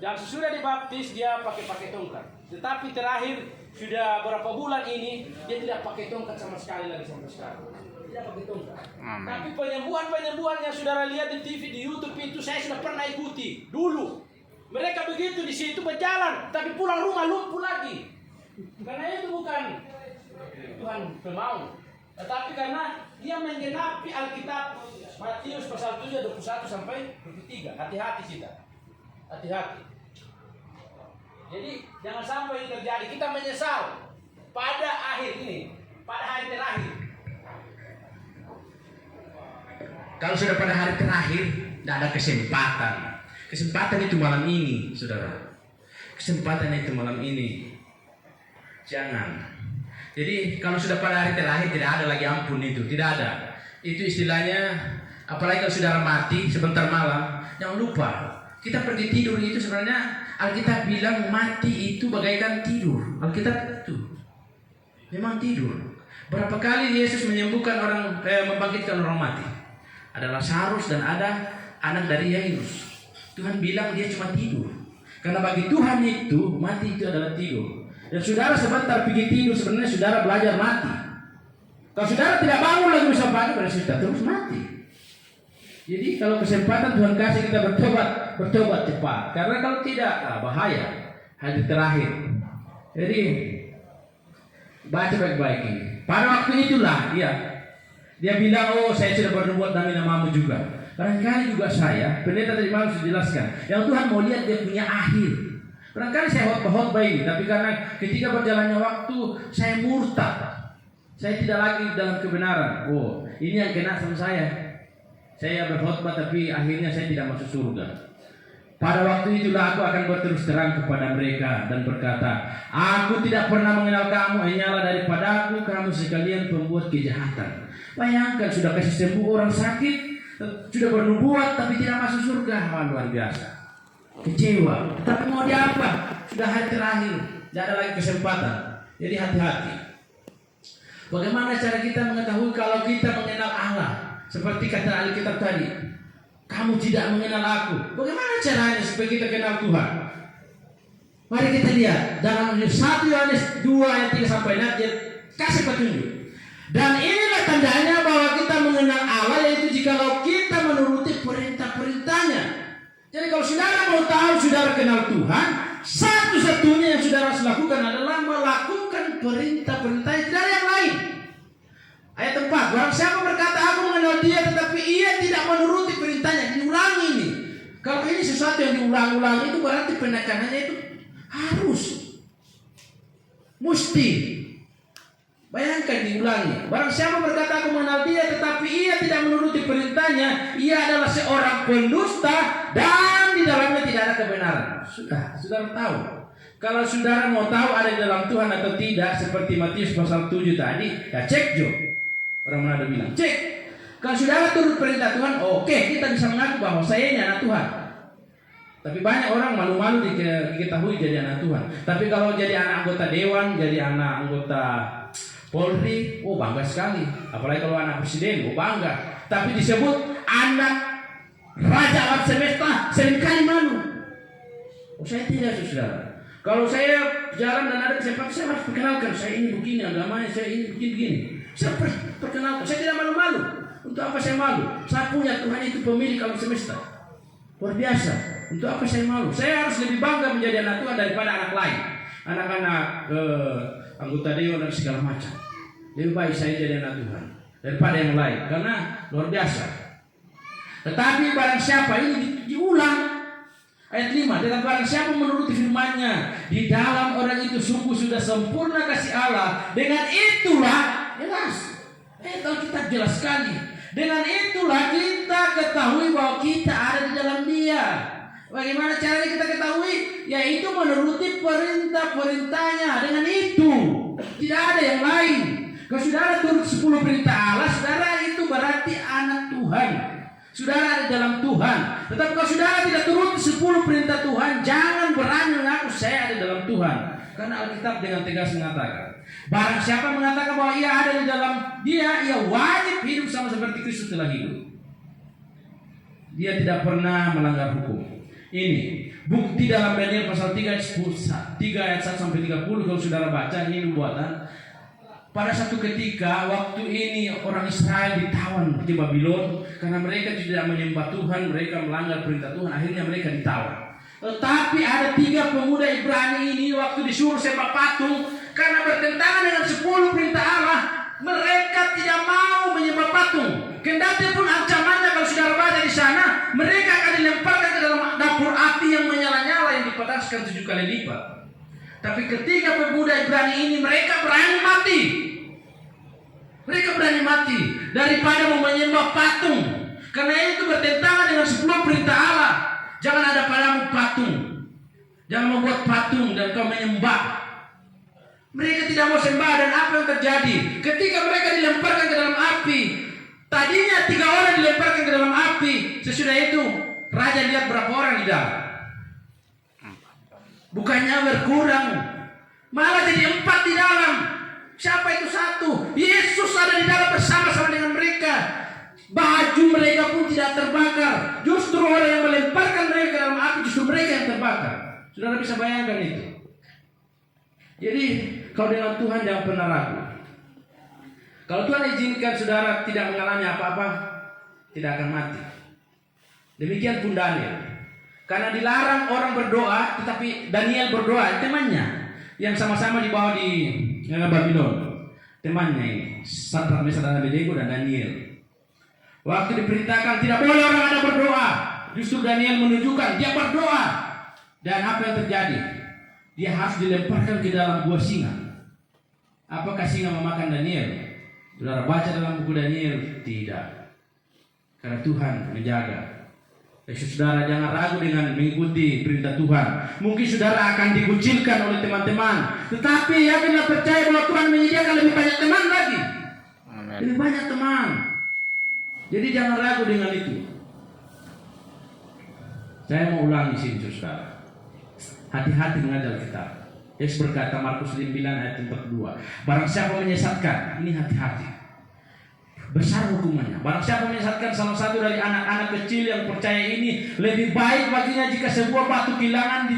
Dan sesudah dibaptis dia pakai tongkat. Tetapi terakhir sudah berapa bulan ini dia tidak pakai tongkat sama sekali lagi sampai sekarang. Tidak pakai tongkat. Tapi penyembuhan yang saudara lihat di TV, di YouTube itu saya sudah pernah ikuti dulu. Mereka begitu di situ berjalan, tapi pulang rumah lumpuh lagi. Karena itu bukan Tuhan pemau, tetapi karena dia menggenapi Alkitab Matius pasal 7 ayat 21 sampai 23. Hati-hati kita. Hati-hati. Jadi jangan sampai ini terjadi. Kita menyesal pada akhir ini, pada hari terakhir. Kalau sudah pada hari terakhir, tidak ada kesempatan. Kesempatan itu malam ini, saudara. Kesempatan itu malam ini. Jangan. Jadi kalau sudah pada hari terakhir tidak ada lagi ampun itu, tidak ada. Itu istilahnya, apalagi kalau saudara mati sebentar malam, jangan lupa. Kita pergi tidur itu sebenarnya Alkitab bilang mati itu bagaikan tidur. Alkitab itu memang tidur. Berapa kali Yesus menyembuhkan orang, membangkitkan orang mati? Ada Lazarus dan ada anak dari Yairus. Tuhan bilang dia cuma tidur. Karena bagi Tuhan itu mati itu adalah tidur. Dan saudara sebentar pergi tidur sebenarnya saudara belajar mati. Kalau saudara tidak bangun lagi besok pagi berarti sudah terus mati. Jadi kalau kesempatan Tuhan kasih kita bertobat cepat. Karena kalau tidak, bahaya. Hari terakhir. Jadi baca baik-baik ini. Pada waktu itulah dia bilang, oh saya sudah berbuat demi namamu juga. Barangkali juga saya, pendeta tadi malam sudah jelaskan, yang Tuhan mau lihat dia punya akhir. Barangkali saya khotbah ini, tapi karena ketika berjalannya waktu saya murtad. Saya tidak lagi dalam kebenaran. Oh, ini yang kena sama saya. Saya berkhotbah tapi akhirnya saya tidak masuk surga. Pada waktu itulah aku akan berterus terang kepada mereka dan berkata, aku tidak pernah mengenal kamu, hanyalah daripadaku kamu sekalian pembuat kejahatan. Bayangkan sudah kasih sembuh orang sakit, sudah bernubuat tapi tidak masuk surga. Luar biasa. Kecewa. Tapi mau diapa? Sudah hari terakhir, tidak ada lagi kesempatan. Jadi hati-hati. Bagaimana cara kita mengetahui kalau kita mengenal Allah? Seperti kata Alkitab tadi, kamu tidak mengenal aku. Bagaimana caranya supaya kita kenal Tuhan? Mari kita lihat dalam 1 Yohanes 2 ayat 3 sampai 6 dia kasih petunjuk. Dan inilah tandanya bahwa kita mengenal Allah, yaitu jikalau kita menuruti perintah-perintahnya. Jadi kalau saudara mau tahu saudara kenal Tuhan, satu-satunya yang saudara harus lakukan adalah melakukan perintah-perintahnya, tidak ada yang lain. Ayat 4, barang siapa berkata aku mengenal dia tetapi ia tidak menuruti perintahnya, diulangi ini. Kalau ini sesuatu yang diulang-ulang itu berarti penekanannya itu harus, mesti. Bayangkan diulangi. Barang siapa berkata aku mengenal dia tetapi ia tidak menuruti perintahnya, ia adalah seorang pendusta dan di dalamnya tidak ada kebenaran. Sudah, saudara tahu. Kalau saudara mau tahu ada di dalam Tuhan atau tidak, seperti Matius pasal 7 tadi, ya cek jo. Orang Manado bilang, cek. Kalau saudara turut perintah Tuhan, oke, kita bisa mengaku bahwa saya ini anak Tuhan. Tapi banyak orang malu-malu diketahui jadi anak Tuhan. Tapi kalau jadi anak anggota dewan, jadi anak anggota Polri, oh bangga sekali. Apalagi kalau anak presiden, oh bangga. Tapi disebut anak raja alam semesta, seringkali malu. Oh saya tidak, saudara. Kalau saya jalan dan ada kesempatan, saya harus perkenalkan, saya ini begini agamanya, saya ini begini. Saya perkenalkan, saya tidak malu-malu. Untuk apa saya malu? Saya punya Tuhan itu pemilik alam semesta. Luar biasa. Untuk apa saya malu? Saya harus lebih bangga menjadi anak Tuhan daripada anak lain. Anak-anak anggota dewan dan segala macam. Lebih baik saya jadi anak Tuhan daripada yang lain. Karena luar biasa. Tetapi barang siapa, ini diulang. Ayat 5, dan barang siapa menuruti firman-Nya, di dalam orang itu sungguh sudah sempurna kasih Allah. Dengan itulah, jelas. Alkitab jelas sekali. Dengan itulah kita ketahui bahwa kita ada di dalam Dia. Bagaimana caranya kita ketahui? Yaitu menuruti perintah-perintahnya. Dengan itu, tidak ada yang lain. Kalau saudara turut 10 perintah Allah, saudara itu berarti anak Tuhan. Saudara ada dalam Tuhan. Tetapi kalau saudara tidak turut 10 perintah Tuhan, jangan berani mengaku saya ada dalam Tuhan. Karena Alkitab dengan tegas mengatakan, barang siapa mengatakan bahwa ia ada di dalam Dia, ia wajib hidup sama seperti Kristus telah hidup. Dia tidak pernah melanggar hukum. Ini bukti dalam Daniel pasal 3 ayat 1 sampai 30 kalau saudara baca ini nubuatan. Pada satu ketika waktu ini orang Israel ditawan di Babylon karena mereka tidak menyembah Tuhan, mereka melanggar perintah Tuhan, akhirnya mereka ditawan. Tetapi ada 3 pemuda Ibrani ini waktu disuruh sembah patung karena bertentangan dengan 10 perintah Allah, mereka tidak mau menyembah patung. Kendati pun ancamannya kalau saudara baca di sana, mereka akan dilemparkan ke dalam dapur api yang menyala-nyala yang dipanaskan 7 kali lipat. Tapi ketika pemuda Ibrani ini mereka berani mati. Mereka berani mati daripada mau menyembah patung. Karena itu bertentangan dengan 10 perintah Allah. Jangan ada padamu patung. Jangan membuat patung dan kau menyembah. Mereka tidak mau sembah dan apa yang terjadi? Ketika mereka dilemparkan ke dalam api. Tadinya 3 orang dilemparkan ke dalam api. Sesudah itu raja lihat berapa orang di dalam. Bukannya berkurang, malah jadi 4 di dalam. Siapa itu 1? Yesus ada di dalam bersama-sama dengan mereka. Baju mereka pun tidak terbakar. Justru orang yang melemparkan mereka ke dalam api, justru mereka yang terbakar. Saudara bisa bayangkan itu. Jadi kalau dengan Tuhan jangan pernah ragu. Kalau Tuhan izinkan saudara tidak mengalami apa-apa, tidak akan mati. Demikian pun Daniel. Karena dilarang orang berdoa, tetapi Daniel berdoa, temannya yang sama-sama dibawa di Babylon. Temannya ini, Sadrak, Mesak, dan Abednego dan Daniel. Waktu diperintahkan tidak boleh orang ada berdoa, justru Daniel menunjukkan dia berdoa. Dan apa yang terjadi? Dia harus dilemparkan ke dalam gua singa. Apakah singa memakan Daniel? Saudara baca dalam buku Daniel, tidak. Karena Tuhan menjaga. Saudara jangan ragu dengan mengikuti perintah Tuhan. Mungkin saudara akan dikucilkan oleh teman-teman, tetapi yakinlah, percaya bahwa Tuhan menyediakan lebih banyak teman lagi. Amen. Lebih banyak teman. Jadi jangan ragu dengan itu. Saya mau ulangi sini saudara. Hati-hati mengajar kitab. Yesus berkata Markus 9 ayat 42. Barang siapa menyesatkan, ini hati-hati. Besar hukumannya. Barang siapa menyesatkan salah satu dari anak-anak kecil yang percaya ini, lebih baik baginya jika sebuah batu kilangan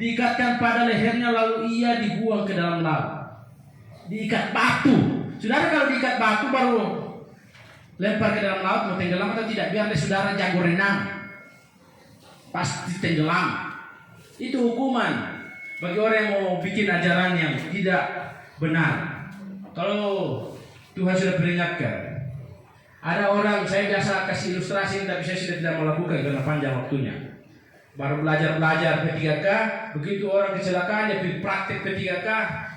diikatkan pada lehernya lalu ia dibuang ke dalam laut. Diikat batu. Saudara kalau diikat batu baru lempar ke dalam laut, mau tenggelam atau tidak? Biar saudara jago renang, pasti tenggelam. Itu hukuman bagi orang yang mau bikin ajaran yang tidak benar. Kalau Tuhan sudah peringatkan. Ada orang, saya biasa kasih ilustrasi, tapi saya sudah tidak melakukan karena panjang waktunya. Baru belajar P3K, begitu orang kecelakaan dia pergi praktek P3K,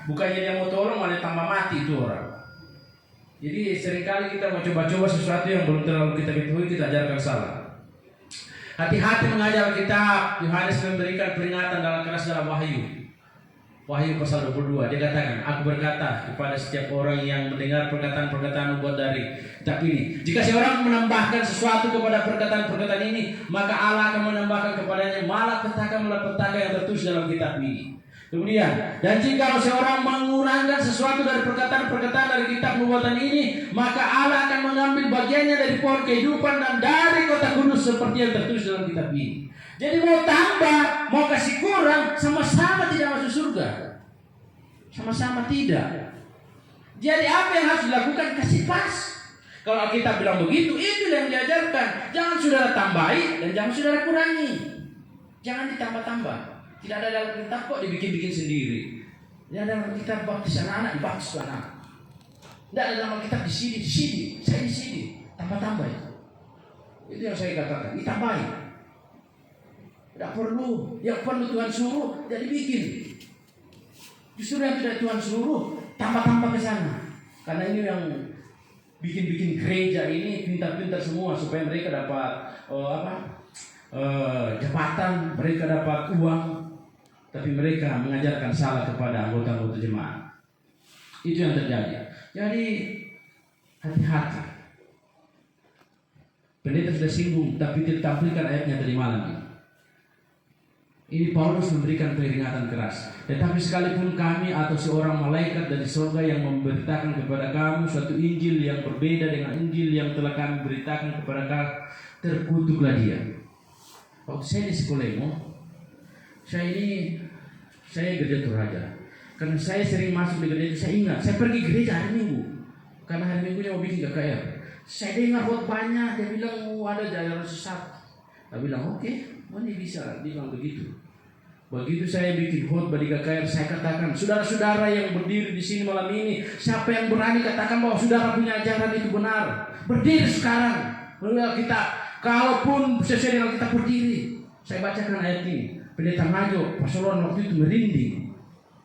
bukannya dia mau tolong malah tambah mati itu orang. Jadi seringkali kita mau coba-coba sesuatu yang belum terlalu kita ketahui, kita ajarkan salah. Hati-hati mengajar kitab. Yohanes memberikan peringatan dalam keras dalam Wahyu pasal 22, dia katakan, aku berkata kepada setiap orang yang mendengar perkataan-perkataan nubuat dari kitab ini, jika seorang menambahkan sesuatu kepada perkataan-perkataan ini, maka Allah akan menambahkan kepadanya malapetaka yang tertulis dalam kitab ini. Kemudian, dan jika seorang mengurangkan sesuatu dari perkataan-perkataan dari kitab nubuatan ini, maka Allah akan mengambil bagiannya dari pohon kehidupan dan dari kota kudus seperti yang tertulis dalam kitab ini. Jadi mau tambah, mau kasih kurang, sama-sama tidak masuk surga. Sama-sama tidak. Jadi apa yang harus dilakukan? Kasih pas. Kalau kita bilang begitu, itu yang diajarkan. Jangan saudara tambahi dan jangan saudara kurangi. Jangan ditambah-tambah. Tidak ada dalam kitab kok dibikin-bikin sendiri. Tidak ada dalam kitab baptis anak-anak, dibaptis anak. Tidak ada dalam kitab di sini. Saya di sini. Tambah-tambah itu. Itu yang saya katakan. Ditambahi. Tidak perlu. Yang perlu Tuhan suruh, jadi bikin. Justru yang tidak Tuhan suruh, tambah-tambah ke sana. Karena ini yang bikin-bikin gereja ini pintar-pintar semua supaya mereka dapat jabatan, mereka dapat uang, tapi mereka mengajarkan salah kepada anggota-anggota jemaat. Itu yang terjadi. Jadi hati-hati. Pendeta sudah singgung, tapi ditampilkan ayatnya tadi malam ini. Ini Paulus memberikan peringatan keras. Tetapi sekalipun kami atau seorang malaikat dari surga yang memberitakan kepada kamu suatu Injil yang berbeda dengan Injil yang telah kami beritakan kepada kamu, terkutuklah dia. Waktu saya di Sekolemo, saya gereja Toraja. Karena saya sering masuk di gereja itu, saya ingat, saya pergi gereja hari Minggu. Karena hari Minggunya mau bikin KKR. Saya dengar khotbahnya, dia bilang ada jalan sesat. Saya bilang oke, ini bisa, dia bilang begitu. Begitu saya bikin khotbah di KKR, saya katakan, saudara-saudara yang berdiri di sini malam ini, siapa yang berani katakan bahwa saudara punya ajaran itu benar? Berdiri sekarang. Kita, kalaupun sesuai dengan kita berdiri. Saya bacakan ayat ini. Pendeta Majo, Pasolon waktu itu merinding.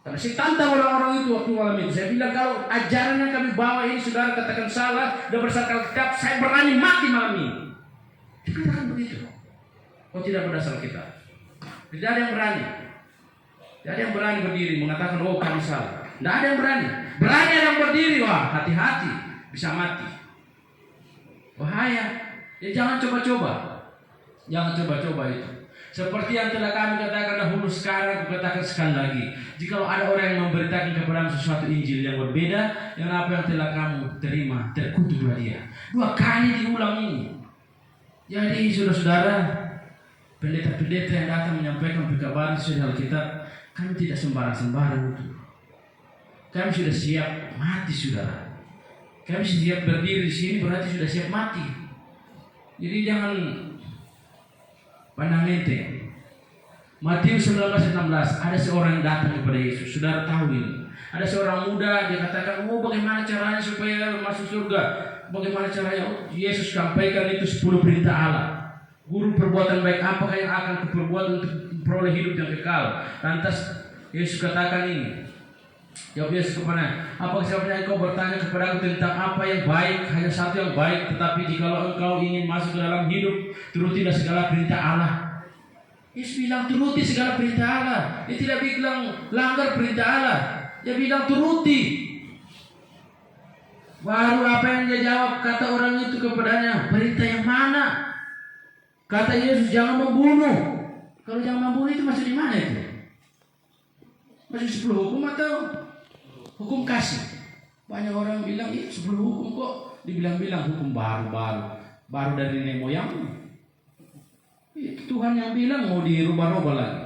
Karena saya tantang orang-orang itu waktu malam itu. Saya bilang kalau ajaran yang kami bawa ini saudara katakan salah dan berdasarkan Alkitab, saya berani mati malam ini. Dikatakan begitu. Oh tidak berdasar kita. Tidak ada yang berani. Tidak ada yang berani berdiri mengatakan oh kami salah. Tidak ada yang berani. Berani ada yang berdiri, wah hati-hati bisa mati. Bahaya. Ya jangan coba-coba. Jangan coba-coba itu. Seperti yang telah kami katakan dahulu, sekarang aku katakan sekali lagi. Jikalau ada orang yang memberitakan kepadamu sesuatu Injil yang berbeda dengan apa yang telah kamu terima, terkutuklah dia. 2 kali diulang ini. Jadi saudara-saudara, pendeta-pendeta yang datang menyampaikan pekabaran sesuai Alkitab, kami tidak sembarang-sembarang itu. Kami sudah siap mati, saudara. Kami siap berdiri di sini berarti sudah siap mati. Jadi jangan pandang enteng. Matius 19:16 ada seorang yang datang kepada Yesus. Saudara tahu ini. Ada seorang muda, dia katakan, oh bagaimana caranya supaya masuk surga? Bagaimana caranya? Oh, Yesus sampaikan itu 10 perintah Allah. Guru perbuatan baik apakah yang akan kuperbuat untuk memperoleh hidup yang kekal? Lantas Yesus katakan ini. Jawab Yesus kepada, apakah siapanya engkau bertanya kepada aku tentang apa yang baik? Hanya satu yang baik, tetapi jikalau engkau ingin masuk ke dalam hidup, turutilah segala perintah Allah. Yesus bilang turuti segala perintah Allah. Dia tidak bilang langgar perintah Allah. Dia bilang turuti. Baru apa yang dia jawab, kata orang itu kepadanya, perintah yang mana? Kata Yesus, jangan membunuh. Kalau jangan membunuh itu masuk di mana itu? Masuk 10 hukum atau hukum kasih? Banyak orang bilang, 10 hukum kok. Dibilang-bilang hukum baru dari nenek moyang. Itu Tuhan yang bilang mau dirubah-rubah lagi.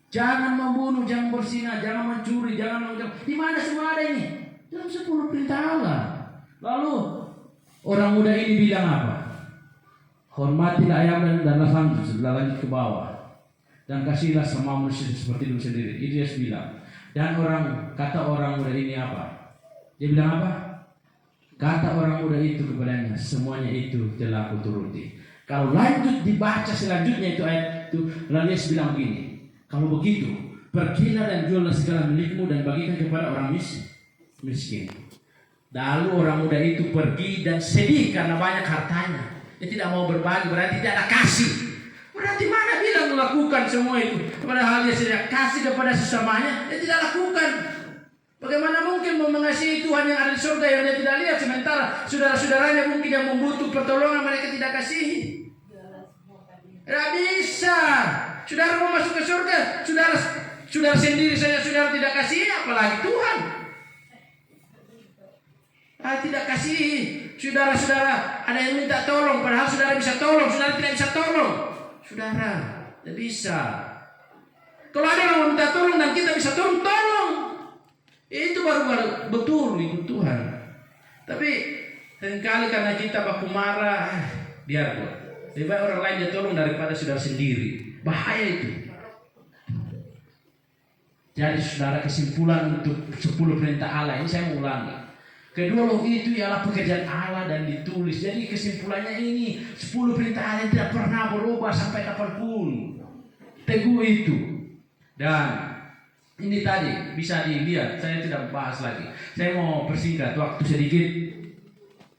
Jangan membunuh, jangan berzina, jangan mencuri, jangan mengganggu. Di mana semua ada ini? Dalam 10 perintah Allah. Lalu orang muda ini bilang apa? Hormatilah ayam dan lambu, sebelah lanjut ke bawah. Dan kasihlah sama manusia seperti diri sendiri. Itu Yesus bilang. Dan kata orang muda ini apa? Dia bilang apa? Kata orang muda itu kepadanya, semuanya itu telah aku turuti. Kalau lanjut dibaca selanjutnya itu ayat itu, lalu Yesus bilang begini, kalau begitu, pergilah dan juallah segala milikmu dan bagikan kepada orang miskin. Lalu orang muda itu pergi dan sedih karena banyak hartanya. Dia tidak mau berbagi, berarti tidak ada kasih. Berarti mana bilang melakukan semua itu? Padahal dia tidak kasih kepada sesamanya, dia tidak lakukan. Bagaimana mungkin mengasihi Tuhan yang ada di surga yang dia tidak lihat, sementara saudara-saudaranya mungkin yang membutuh pertolongan mereka tidak kasihi? Tidak bisa. Saudara mau masuk ke surga, saudara sendiri saja saudara tidak kasihi, apalagi Tuhan. Tidak kasihi. Saudara-saudara ada yang minta tolong, padahal saudara bisa tolong, saudara tidak bisa tolong. Saudara, tidak bisa. Kalau ada yang minta tolong dan kita bisa tolong, itu baru betul ikut Tuhan. Tapi seringkali karena kita baku marah, biar buat. Lebih baik orang lain dia tolong daripada saudara sendiri. Bahaya itu. Jadi saudara, kesimpulan untuk 10 perintah Allah ini saya mau ulangi. Kedua loh itu ialah pekerjaan Allah dan ditulis. Jadi kesimpulannya ini 10 perintah Allah yang tidak pernah berubah sampai kapanpun. Teguh itu. Dan ini tadi bisa dilihat, saya tidak bahas lagi. Saya mau persingkat waktu sedikit.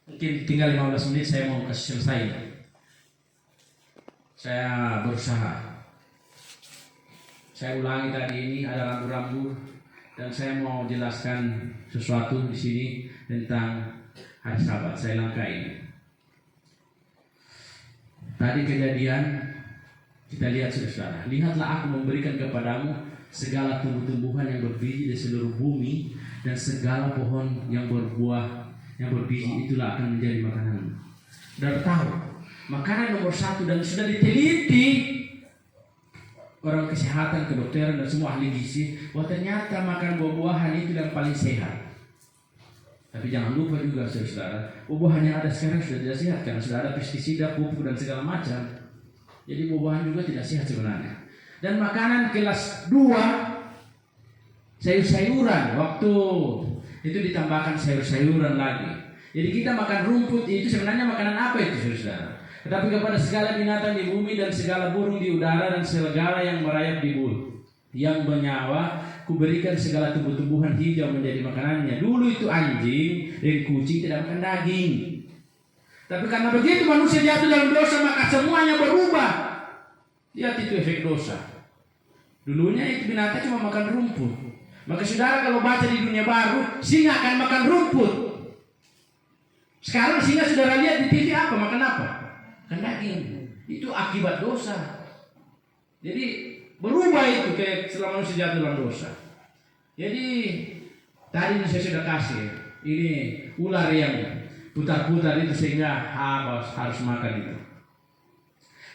Mungkin tinggal 15 menit saya mau kasih selesai. Saya berusaha. Saya ulangi tadi ini ada rambu-rambu dan saya mau jelaskan sesuatu di sini tentang hari Sabat. Saya langkah ini. Tadi kejadian kita lihat saudara. Lihatlah aku memberikan kepadamu segala tumbuh-tumbuhan yang berbiji di seluruh bumi dan segala pohon yang berbuah yang berbiji itulah akan menjadi makanan. Sudah tahu makanan nomor 1 dan sudah diteliti orang kesehatan, kedokteran dan semua ahli gizi bahwa ternyata makan buah-buahan itu yang paling sehat. Tapi jangan lupa juga saudara, buah-buahan yang ada sekarang sudah tidak sehat karena sudah ada pestisida, pupuk dan segala macam. Jadi buah-buahan juga tidak sehat sebenarnya. Dan makanan kelas 2 sayur-sayuran, waktu itu ditambahkan sayur-sayuran lagi. Jadi kita makan rumput itu sebenarnya makanan apa itu saudara? Tetapi kepada segala binatang di bumi dan segala burung di udara dan segala yang merayap di bumi yang bernyawa, kuberikan segala tumbuh-tumbuhan hijau menjadi makanannya. Dulu itu anjing dan kucing tidak makan daging. Tapi karena begitu manusia jatuh dalam dosa, maka semuanya berubah. Lihat itu efek dosa. Dulunya itu binatang cuma makan rumput. Maka saudara kalau baca di dunia baru, singa akan makan rumput. Sekarang singa saudara lihat di TV apa? Makan apa? Makan daging. Itu akibat dosa. Jadi berubah itu selama manusia jatuh dalam dosa. Jadi tadi saya sudah kasih ini ular yang putar-putar itu sehingga harus makan itu.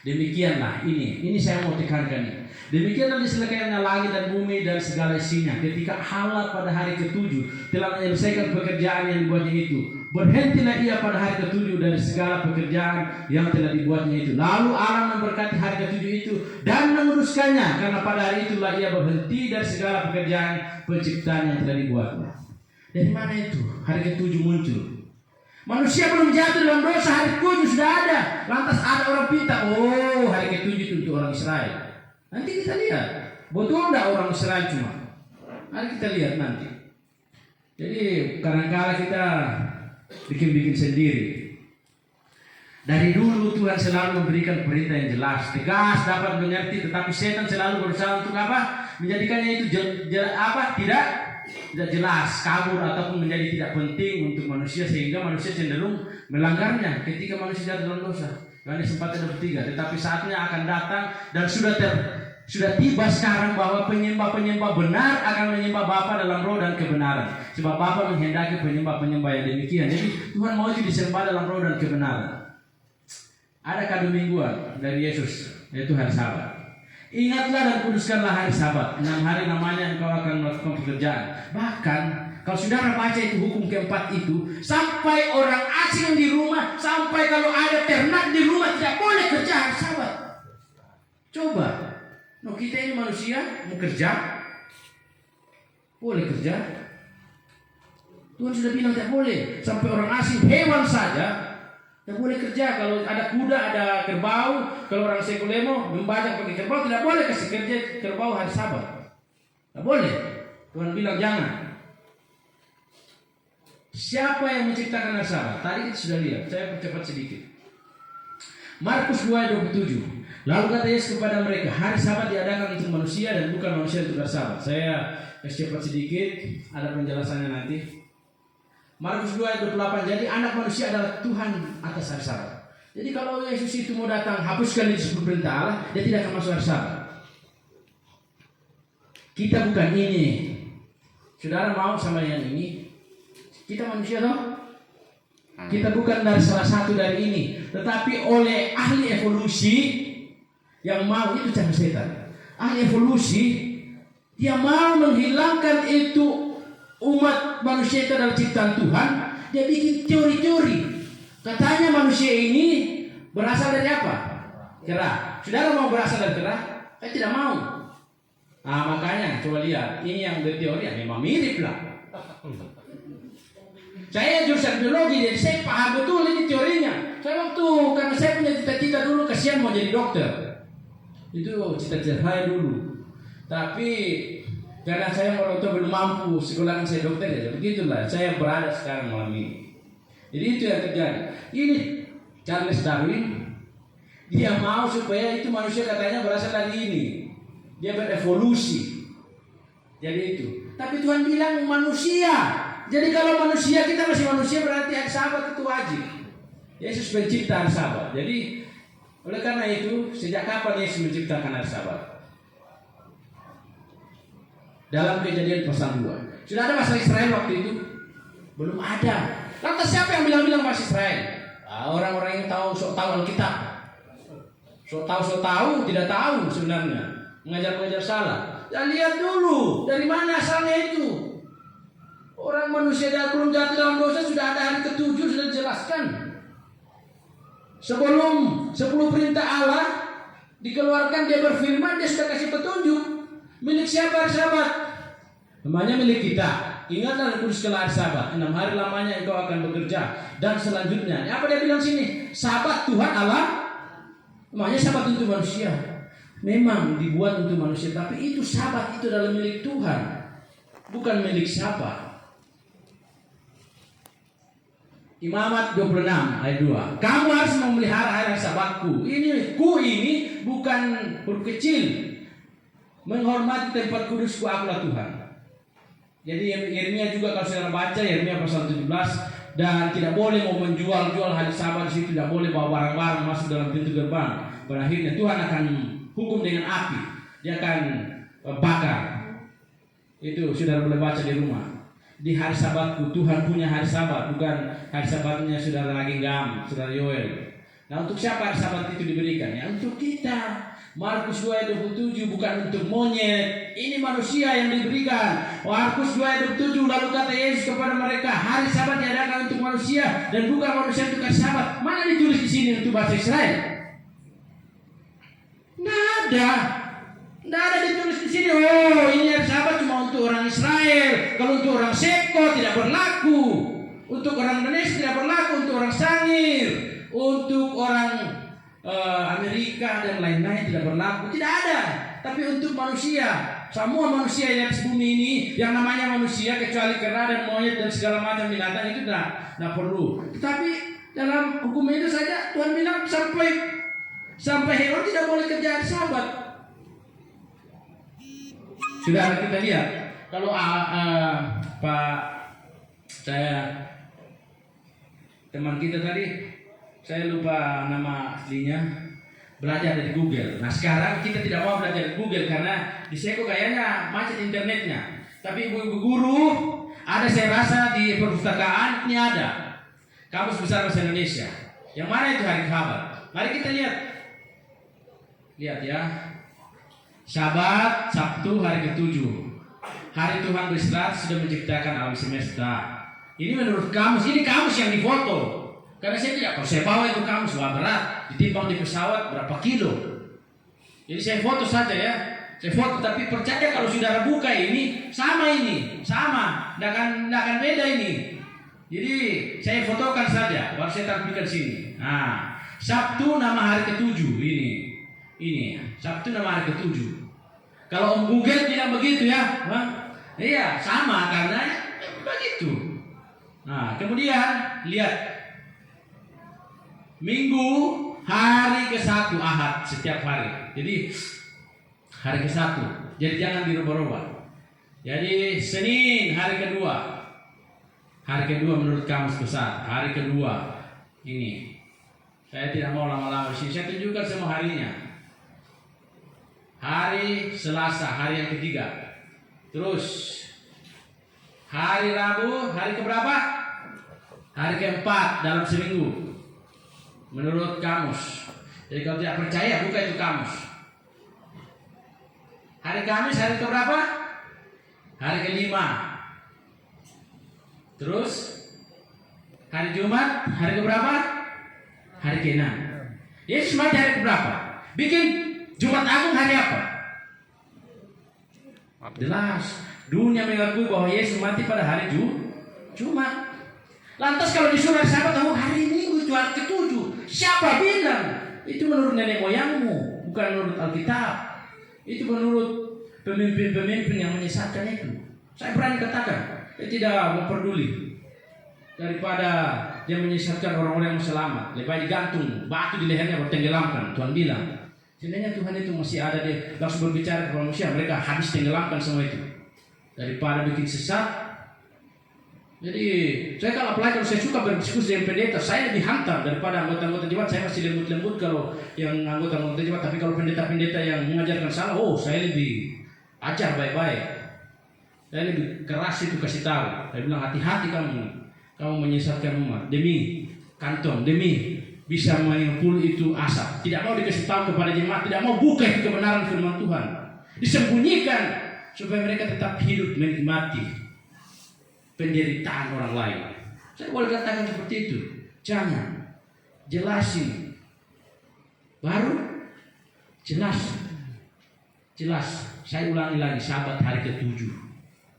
Demikianlah ini saya mau tekankan ini. Demikianlah diselesaikannya langit dan bumi dan segala isinya ketika Allah pada hari ke-7 telah menyelesaikan pekerjaan yang dibuatnya itu. Berhentilah ia pada hari ke-7 dari segala pekerjaan yang telah dibuatnya itu. Lalu Allah memberkati hari ke-7 itu dan menguruskannya, karena pada hari itulah ia berhenti dari segala pekerjaan penciptaan yang telah dibuatnya. Dari mana itu hari ke-7 muncul? Manusia belum jatuh dalam dosa, hari ke-7 sudah ada. Lantas ada orang pinta, oh hari ke-7 itu untuk orang Israel. Nanti kita lihat, betul enggak orang Israel cuma? Mari kita lihat nanti. Jadi kadang-kadang kita bikin-bikin sendiri. Dari dulu Tuhan selalu memberikan perintah yang jelas, tegas, dapat mengerti, tetapi setan selalu berusaha untuk apa? Menjadikannya itu tidak jelas, kabur ataupun menjadi tidak penting untuk manusia sehingga manusia cenderung melanggarnya ketika manusia jatuh dalam dosa. Karena sempat ada bertiga, tetapi saatnya akan datang dan sudah tiba sekarang bahwa penyembah-penyembah benar akan menyembah Bapa dalam roh dan kebenaran. Sebab Bapa menghendaki penyembah-penyembah yang demikian. Jadi Tuhan mau itu disembah dalam roh dan kebenaran. Ada kado mingguan dari Yesus, yaitu hari Sabat. Ingatlah dan kuduskanlah hari Sabat. 6 hari namanya engkau akan melakukan pekerjaan. Bahkan kalau saudara baca itu hukum keempat itu, sampai orang asing di rumah, sampai kalau ada ternak di rumah tidak boleh kerja hari Sabat. Coba, kita ini manusia mau kerja, boleh kerja. Tuhan sudah bilang tidak boleh. Sampai orang asing, hewan saja tidak boleh kerja. Kalau ada kuda, ada kerbau, kalau orang Sekulemo membajak pakai kerbau, tidak boleh kasih kerja kerbau hari Sabat. Tidak boleh. Tuhan bilang jangan. Siapa yang menciptakan hari Sabat? Tadi kita sudah lihat. Saya percepat sedikit. Markus 2:27. Lalu kata Yesus kepada mereka, hari Sabat diadakan untuk manusia dan bukan manusia untuk hari Sabat. Saya cepat sedikit, ada penjelasannya nanti. Markus 2:28. Jadi anak manusia adalah Tuhan atas hari Sabat. Jadi kalau Yesus itu mau datang hapuskan itu 10 perintah Allah, dia tidak akan masuk hari Sabat. Kita bukan ini. Saudara mau sama yang ini? Kita manusia toh? Kita bukan dari salah satu dari ini, tetapi oleh ahli evolusi yang mau itu cara setan. Ahli evolusi dia mau menghilangkan itu umat manusia itu adalah ciptaan Tuhan. Dia bikin teori-teori. Katanya manusia ini berasal dari apa? Kera. Saudara mau berasal dari kera? Saya tidak mau. Nah makanya coba lihat, ini yang berteori ya memang mirip lah. Saya jurusan biologi, jadi saya paham betul ini teorinya. Saya waktu karena saya punya cita-cita dulu, kasihan mau jadi dokter. Itu cita-cita saya dulu. Tapi karena saya orang tua belum mampu sekolahkan saya dokter ya, begitulah saya berada sekarang malam ini. Jadi itu yang terjadi. Ini Charles Darwin, dia mau supaya itu manusia katanya berasal dari ini. Dia berevolusi. Jadi itu. Tapi Tuhan bilang manusia. Jadi kalau manusia, kita masih manusia, berarti hari Sabat itu wajib. Yesus pencipta hari Sabat. Jadi oleh karena itu, sejak kapan Yesus menciptakan hari Sabat? Dalam Kejadian pasal 2. Sudah ada bangsa Israel waktu itu? Belum ada. Lantas siapa yang bilang-bilang bangsa Israel? Orang-orang yang tahu Alkitab. Tahu tidak tahu sebenarnya. mengajar salah. Ya lihat dulu dari mana asalnya itu. Orang manusia yang belum jatuh dalam dosa sudah ada hari ketujuh, sudah dijelaskan. Sebelum 10 perintah Allah dikeluarkan, dia berfirman, dia sudah kasih petunjuk. Milik siapa hari Sabat? Namanya milik kita. Ingatlah kuduskanlah hari Sabat. 6 hari lamanya engkau akan bekerja. Dan selanjutnya, apa dia bilang sini? Sabat Tuhan Allah. Namanya Sabat untuk manusia. Memang dibuat untuk manusia, tapi itu Sabat itu adalah milik Tuhan, bukan milik siapa. Imamat 26 ayat 2. Kamu harus memelihara hari Sabatku. Ini bukan huruf kecil. Menghormati tempat kudusku, akulah Tuhan. Jadi Yeremia juga kalau saudara baca Yeremia pasal 17, dan tidak boleh mau menjual hari Sabat di situ, tidak boleh bawa barang-barang masuk dalam pintu gerbang. Pada akhirnya Tuhan akan hukum dengan api. Dia akan bakar. Itu saudara boleh baca di rumah. Di hari Sabatku, Tuhan punya hari Sabat, bukan hari Sabatnya saudara lagi Gam, saudara Yoel. Nah, untuk siapa hari Sabat itu diberikan? Ya untuk kita. Markus 2 ayat 27, bukan untuk monyet. Ini manusia yang diberikan. Markus 2 ayat 27, lalu kata Yesus kepada mereka, hari Sabat diadakan untuk manusia dan bukan manusia untuk hari Sabat. Mana ditulis di sini untuk bahasa Israel? Nggak ada ditulis di sini. Oh, ini hari Sabat cuma untuk orang Israel. Kalau untuk orang Seko tidak berlaku. Untuk orang Indonesia tidak berlaku. Untuk orang Sangir, untuk orang Amerika dan lain-lain tidak berlaku. Tidak ada. Tapi untuk manusia, semua manusia yang di bumi ini, yang namanya manusia kecuali kera dan monyet dan segala macam binatang itu tidak perlu. Tetapi dalam hukum itu saja Tuhan bilang sampai hewan tidak boleh kerja hari Sabat. Sudah kita lihat kalau teman kita tadi, saya lupa nama aslinya, belajar dari Google. Nah sekarang kita tidak mau belajar dari Google karena di Seko kayaknya macet internetnya. Tapi ibu-ibu guru ada, saya rasa di perpustakaan ini ada Kamus Besar Bahasa Indonesia. Yang mana itu hari Sabat? Mari kita lihat ya. Sabat, Sabtu, hari ke-7. Hari Tuhan beristirahat sudah menciptakan alam semesta. Ini menurut kamus, ini kamus yang difoto. Karena saya tidak, kalau saya bawa itu kamus, wah berat. Ditimbang di pesawat berapa kilo. Jadi saya foto saja ya. Saya foto, tapi percaya kalau saudara buka ini. Sama. Nggak akan beda ini. Jadi saya fotokan saja, baru saya tampilkan sini. Nah, Sabtu nama hari ke-7 ini. Sabtu nama hari ke-7. Kalau Om Google bilang begitu ya, iya sama karena begitu. Nah, kemudian lihat Minggu hari ke-1 Ahad setiap hari. Jadi hari ke-1. Jadi jangan dirubah-rubah. Jadi Senin hari kedua. Hari kedua menurut Kamus Besar. Hari kedua ini. Saya tidak mau lama-lama di sini. Saya tunjukkan semua harinya. Hari Selasa, hari yang ketiga. Terus hari Rabu, hari keberapa? Hari keempat dalam seminggu. Menurut Kamus. Jadi kalau tidak percaya, buka itu Kamus. Hari Kamis, hari keberapa? Hari kelima. Terus hari Jumat, hari keberapa? Hari ke-6. Yesus mati hari keberapa? Bikin Jumat Agung hari apa? Jelas. Dunia mengakui bahwa Yesus mati pada hari Jumat. Lantas kalau disuruh Sabat, hari Minggu itu hari ke-7. Siapa bilang? Itu menurut nenek moyangmu, bukan menurut Alkitab. Itu menurut pemimpin-pemimpin yang menyesatkan itu. Saya berani katakan, saya tidak memperduli. Daripada dia menyesatkan orang-orang yang selamat, lebih baik gantung batu di lehernya bertenggelamkan. Tuhan bilang, sebenarnya Tuhan itu masih ada, dia langsung berbicara kepada manusia, mereka habis tenggelamkan semua itu. Daripada bikin sesat. Jadi saya kalau apalagi kalau saya suka berdiskusi dengan pendeta, saya lebih hantar daripada anggota-anggota jemaat. Saya masih lembut-lembut kalau yang anggota-anggota jemaat. Tapi kalau pendeta-pendeta yang mengajarkan salah, saya lebih ajar baik-baik. Saya lebih keras itu kasih tahu. Saya bilang hati-hati kamu menyesatkan umat demi kantong, demi bisa mengepul itu asap. Tidak mau dikasih tahu kepada jemaat, tidak mau buka kebenaran firman Tuhan. disembunyikan supaya mereka tetap hidup menikmati penderitaan orang lain. Saya boleh katakan seperti itu. Jangan, jelasin. Baru jelas. Saya ulangi lagi, Sabat hari ke-7.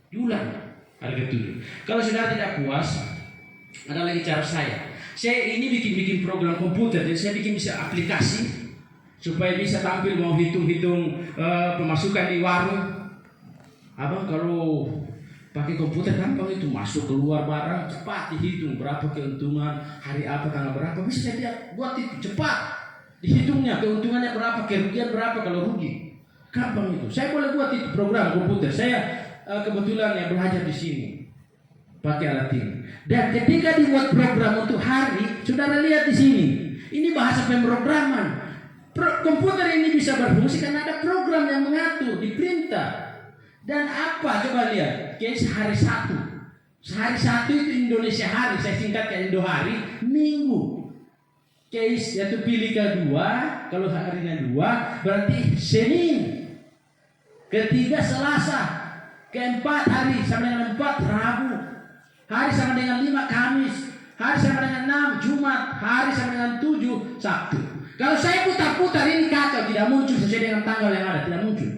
Diulang hari ke-7. Kalau saudara tidak puas, ada lagi cara saya. Saya ini bikin program komputer, jadi saya bikin bisa aplikasi supaya bisa tampil mau hitung-hitung pemasukan di warung. Abang kalau pakai komputer gampang itu, masuk keluar barang cepat dihitung, berapa keuntungan hari apa tanggal berapa, bisa saya buat itu cepat dihitungnya, keuntungannya berapa, kerugian berapa kalau rugi, gampang itu. Saya boleh buat itu program komputer. Saya kebetulan yang belajar di sini pakai alat ini. Dan ketika dibuat program untuk hari, saudara lihat di sini, ini bahasa pemrograman. Komputer ini bisa berfungsi karena ada program yang mengatur, diperintah. Dan apa? Coba lihat. Case hari Sabtu. Hari Sabtu itu Indonesia hari. Saya singkatkan Indo hari. Minggu. Case yaitu pilih kedua. Kalau harinya 2 berarti Senin. Ketiga Selasa. Keempat hari sama dengan 4 Rabu. Hari sama dengan 5 Kamis. Hari sama dengan 6 Jumat. Hari sama dengan 7 Sabtu. Kalau saya putar-putar ini kacau, tidak muncul sesuai dengan tanggal yang ada, tidak muncul.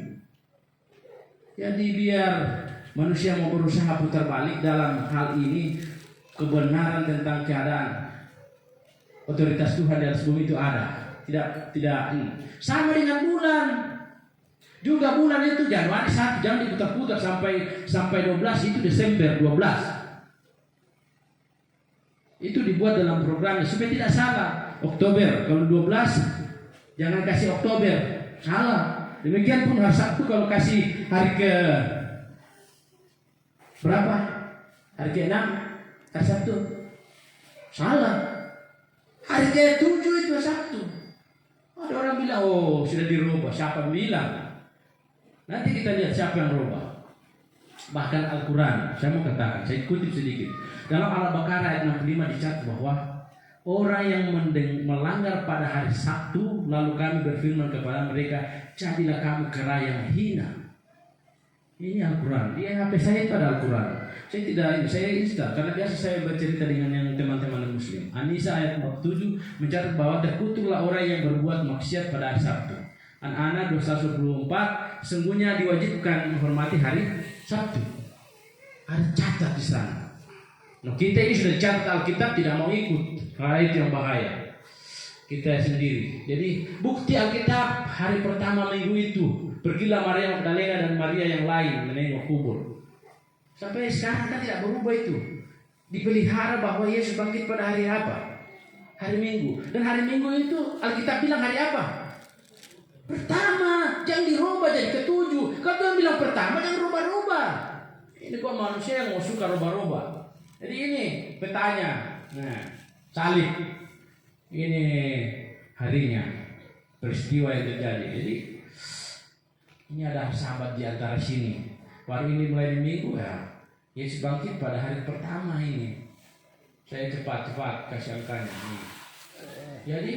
Jadi biar manusia mau berusaha putar balik dalam hal ini, kebenaran tentang keadaan otoritas Tuhan di atas bumi itu ada. Tidak sama dengan bulan. Juga bulan itu Januari 1 jangan diputar-putar sampai 12 itu Desember 12. Itu dibuat dalam programnya supaya tidak salah. Oktober kalau 12 jangan kasih Oktober, salah. Demikian pun hari Sabtu kalau kasih hari ke berapa? Hari ke-6 hari Sabtu, salah. Hari ke-7 itu Sabtu. Ada orang bilang, oh sudah dirubah. Siapa bilang? Nanti kita lihat siapa yang rubah. Bahkan Al-Quran, saya mau katakan, saya kutip sedikit. Dalam Al-Baqarah ayat 65 dicatat bahwa orang yang melanggar pada hari Sabtu, lalu kami berfirman kepada mereka, jadilah kamu kera yang hina. Ini Al-Quran. Di HP saya itu ada Al-Quran. Saya install karena biasa saya bercerita dengan yang teman-teman Muslim. An-Nisa ayat 47 mencatat bahwa terkutuklah orang yang berbuat maksiat pada hari Sabtu. An-Ana 224, sungguhnya diwajibkan menghormati hari Sabtu. Ada catat di sana. Nah, kita ini sudah catat Alkitab, tidak mau ikut. Itu yang bahaya. Kita sendiri. Jadi bukti Alkitab hari pertama minggu itu, pergilah Maria Magdalena dan Maria yang lain menengok kubur. Sampai sekarang kan tidak berubah itu. Dipelihara bahwa Yesus bangkit pada hari apa? Hari Minggu. Dan hari Minggu itu Alkitab bilang hari apa? Pertama. Jangan dirubah jadi ke-7. Kalau Tuhan bilang pertama, jangan rubah-rubah. Ini kok manusia yang mau suka rubah-rubah. Jadi ini petanya. Nah, salib. Ini harinya. Peristiwa yang terjadi. Jadi ini ada sahabat di antara sini. Baru ini mulai di minggu ya. Yesus bangkit pada hari pertama ini. Saya cepat-cepat kasih angkanya ini. Jadi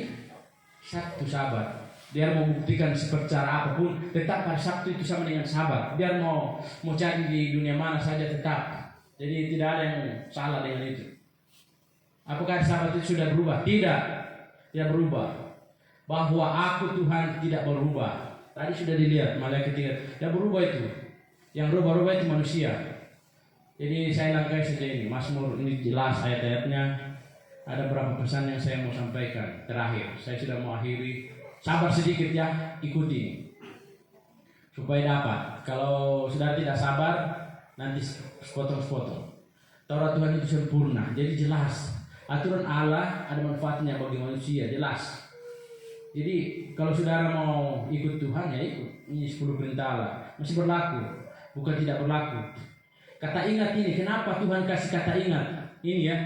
satu sahabat. Biar mau buktikan seperti cara apapun, tetap hari Sabtu itu sama dengan sahabat. Biar mau cari di dunia mana saja tetap. Jadi tidak ada yang salah dengan itu. Apakah sahabat itu sudah berubah? Tidak berubah. Bahwa aku Tuhan tidak berubah. Tadi sudah dilihat malaikat tidak berubah itu. Yang berubah-ubah itu manusia. Jadi saya langkai saja ini. Mazmur ini jelas ayat-ayatnya. Ada beberapa pesan yang saya mau sampaikan. Terakhir, saya sudah mau akhiri. Sabar sedikit ya, ikuti supaya dapat. Kalau sudah tidak sabar, nanti sepotong-sepotong. Taurat Tuhan itu sempurna, jadi jelas. Aturan Allah ada manfaatnya bagi manusia, jelas. Jadi kalau saudara mau ikut Tuhan ya ikut. Ini 10 perintah Allah masih berlaku, bukan tidak berlaku. Kata ingat ini, kenapa Tuhan kasih kata ingat? Ini ya.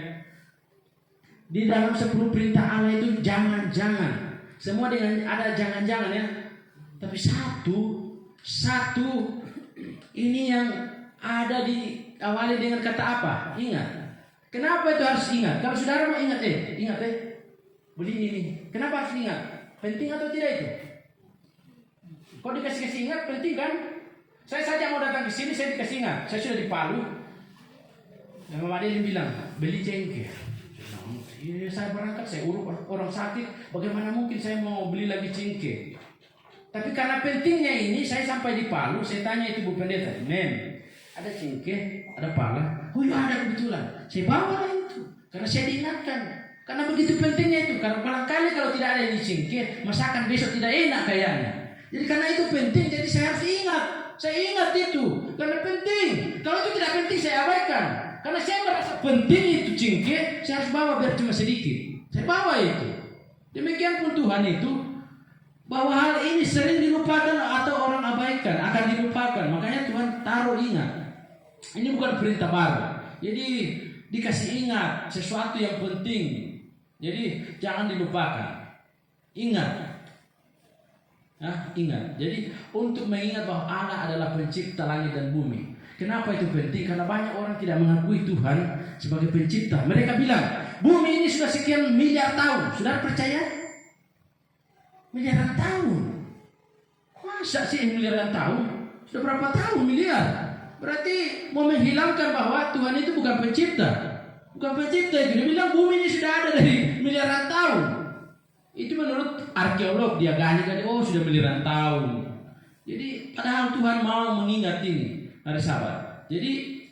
Di dalam 10 perintah Allah itu jangan-jangan. Semua dengan ada jangan-jangan ya. Tapi satu ini yang ada diawali dengan kata apa? Ingat. Kenapa itu harus ingat? Kalau saudara mau ingat beli ini. Kenapa harus ingat? Penting atau tidak itu? Kalau dikasih ingat penting kan? Saya saja mau datang ke sini, saya dikasih ingat. Saya sudah di Palu. Dan Mama Adeline bilang, beli cengkeh. Iya, saya berangkat, saya urus orang sakit. Bagaimana mungkin saya mau beli lagi cengkeh? Tapi karena pentingnya ini, saya sampai di Palu. Saya tanya itu Bu Pendeta, "Mem, ada cengkeh, ada pala?" "Oh iya, ada kebetulan." Saya bawa itu, karena saya diingatkan. Karena begitu pentingnya itu. Karena barangkali kalau tidak ada ini cengkeh, masakan besok tidak enak kayaknya. Jadi karena itu penting, jadi saya harus ingat. Saya ingat itu, karena penting. Kalau itu tidak penting, saya abaikan. Karena saya merasa penting itu cengkeh, saya harus bawa biar cuma sedikit. Saya bawa itu. Demikian pun Tuhan itu, bahwa hal ini sering dilupakan atau orang abaikan, akan dilupakan. Makanya Tuhan taruh ingat. Ini bukan perintah baru. Jadi dikasih ingat sesuatu yang penting. Jadi jangan dilupakan. Ingat. Nah, ingat. Jadi untuk mengingat bahwa Allah adalah pencipta langit dan bumi. Kenapa itu penting? Karena banyak orang tidak mengakui Tuhan sebagai pencipta. Mereka bilang, bumi ini sudah sekian miliar tahun. Saudara percaya? Miliaran tahun. Masa sih miliaran tahun? Sudah berapa tahun miliar? Berarti mau menghilangkan bahwa Tuhan itu bukan pencipta. Bukan pencipta itu. Dia bilang bumi ini sudah ada dari miliaran tahun. Itu menurut arkeolog, dia gali, oh sudah miliaran tahun. Jadi padahal Tuhan mau mengingat ini. Hari Sabat. Jadi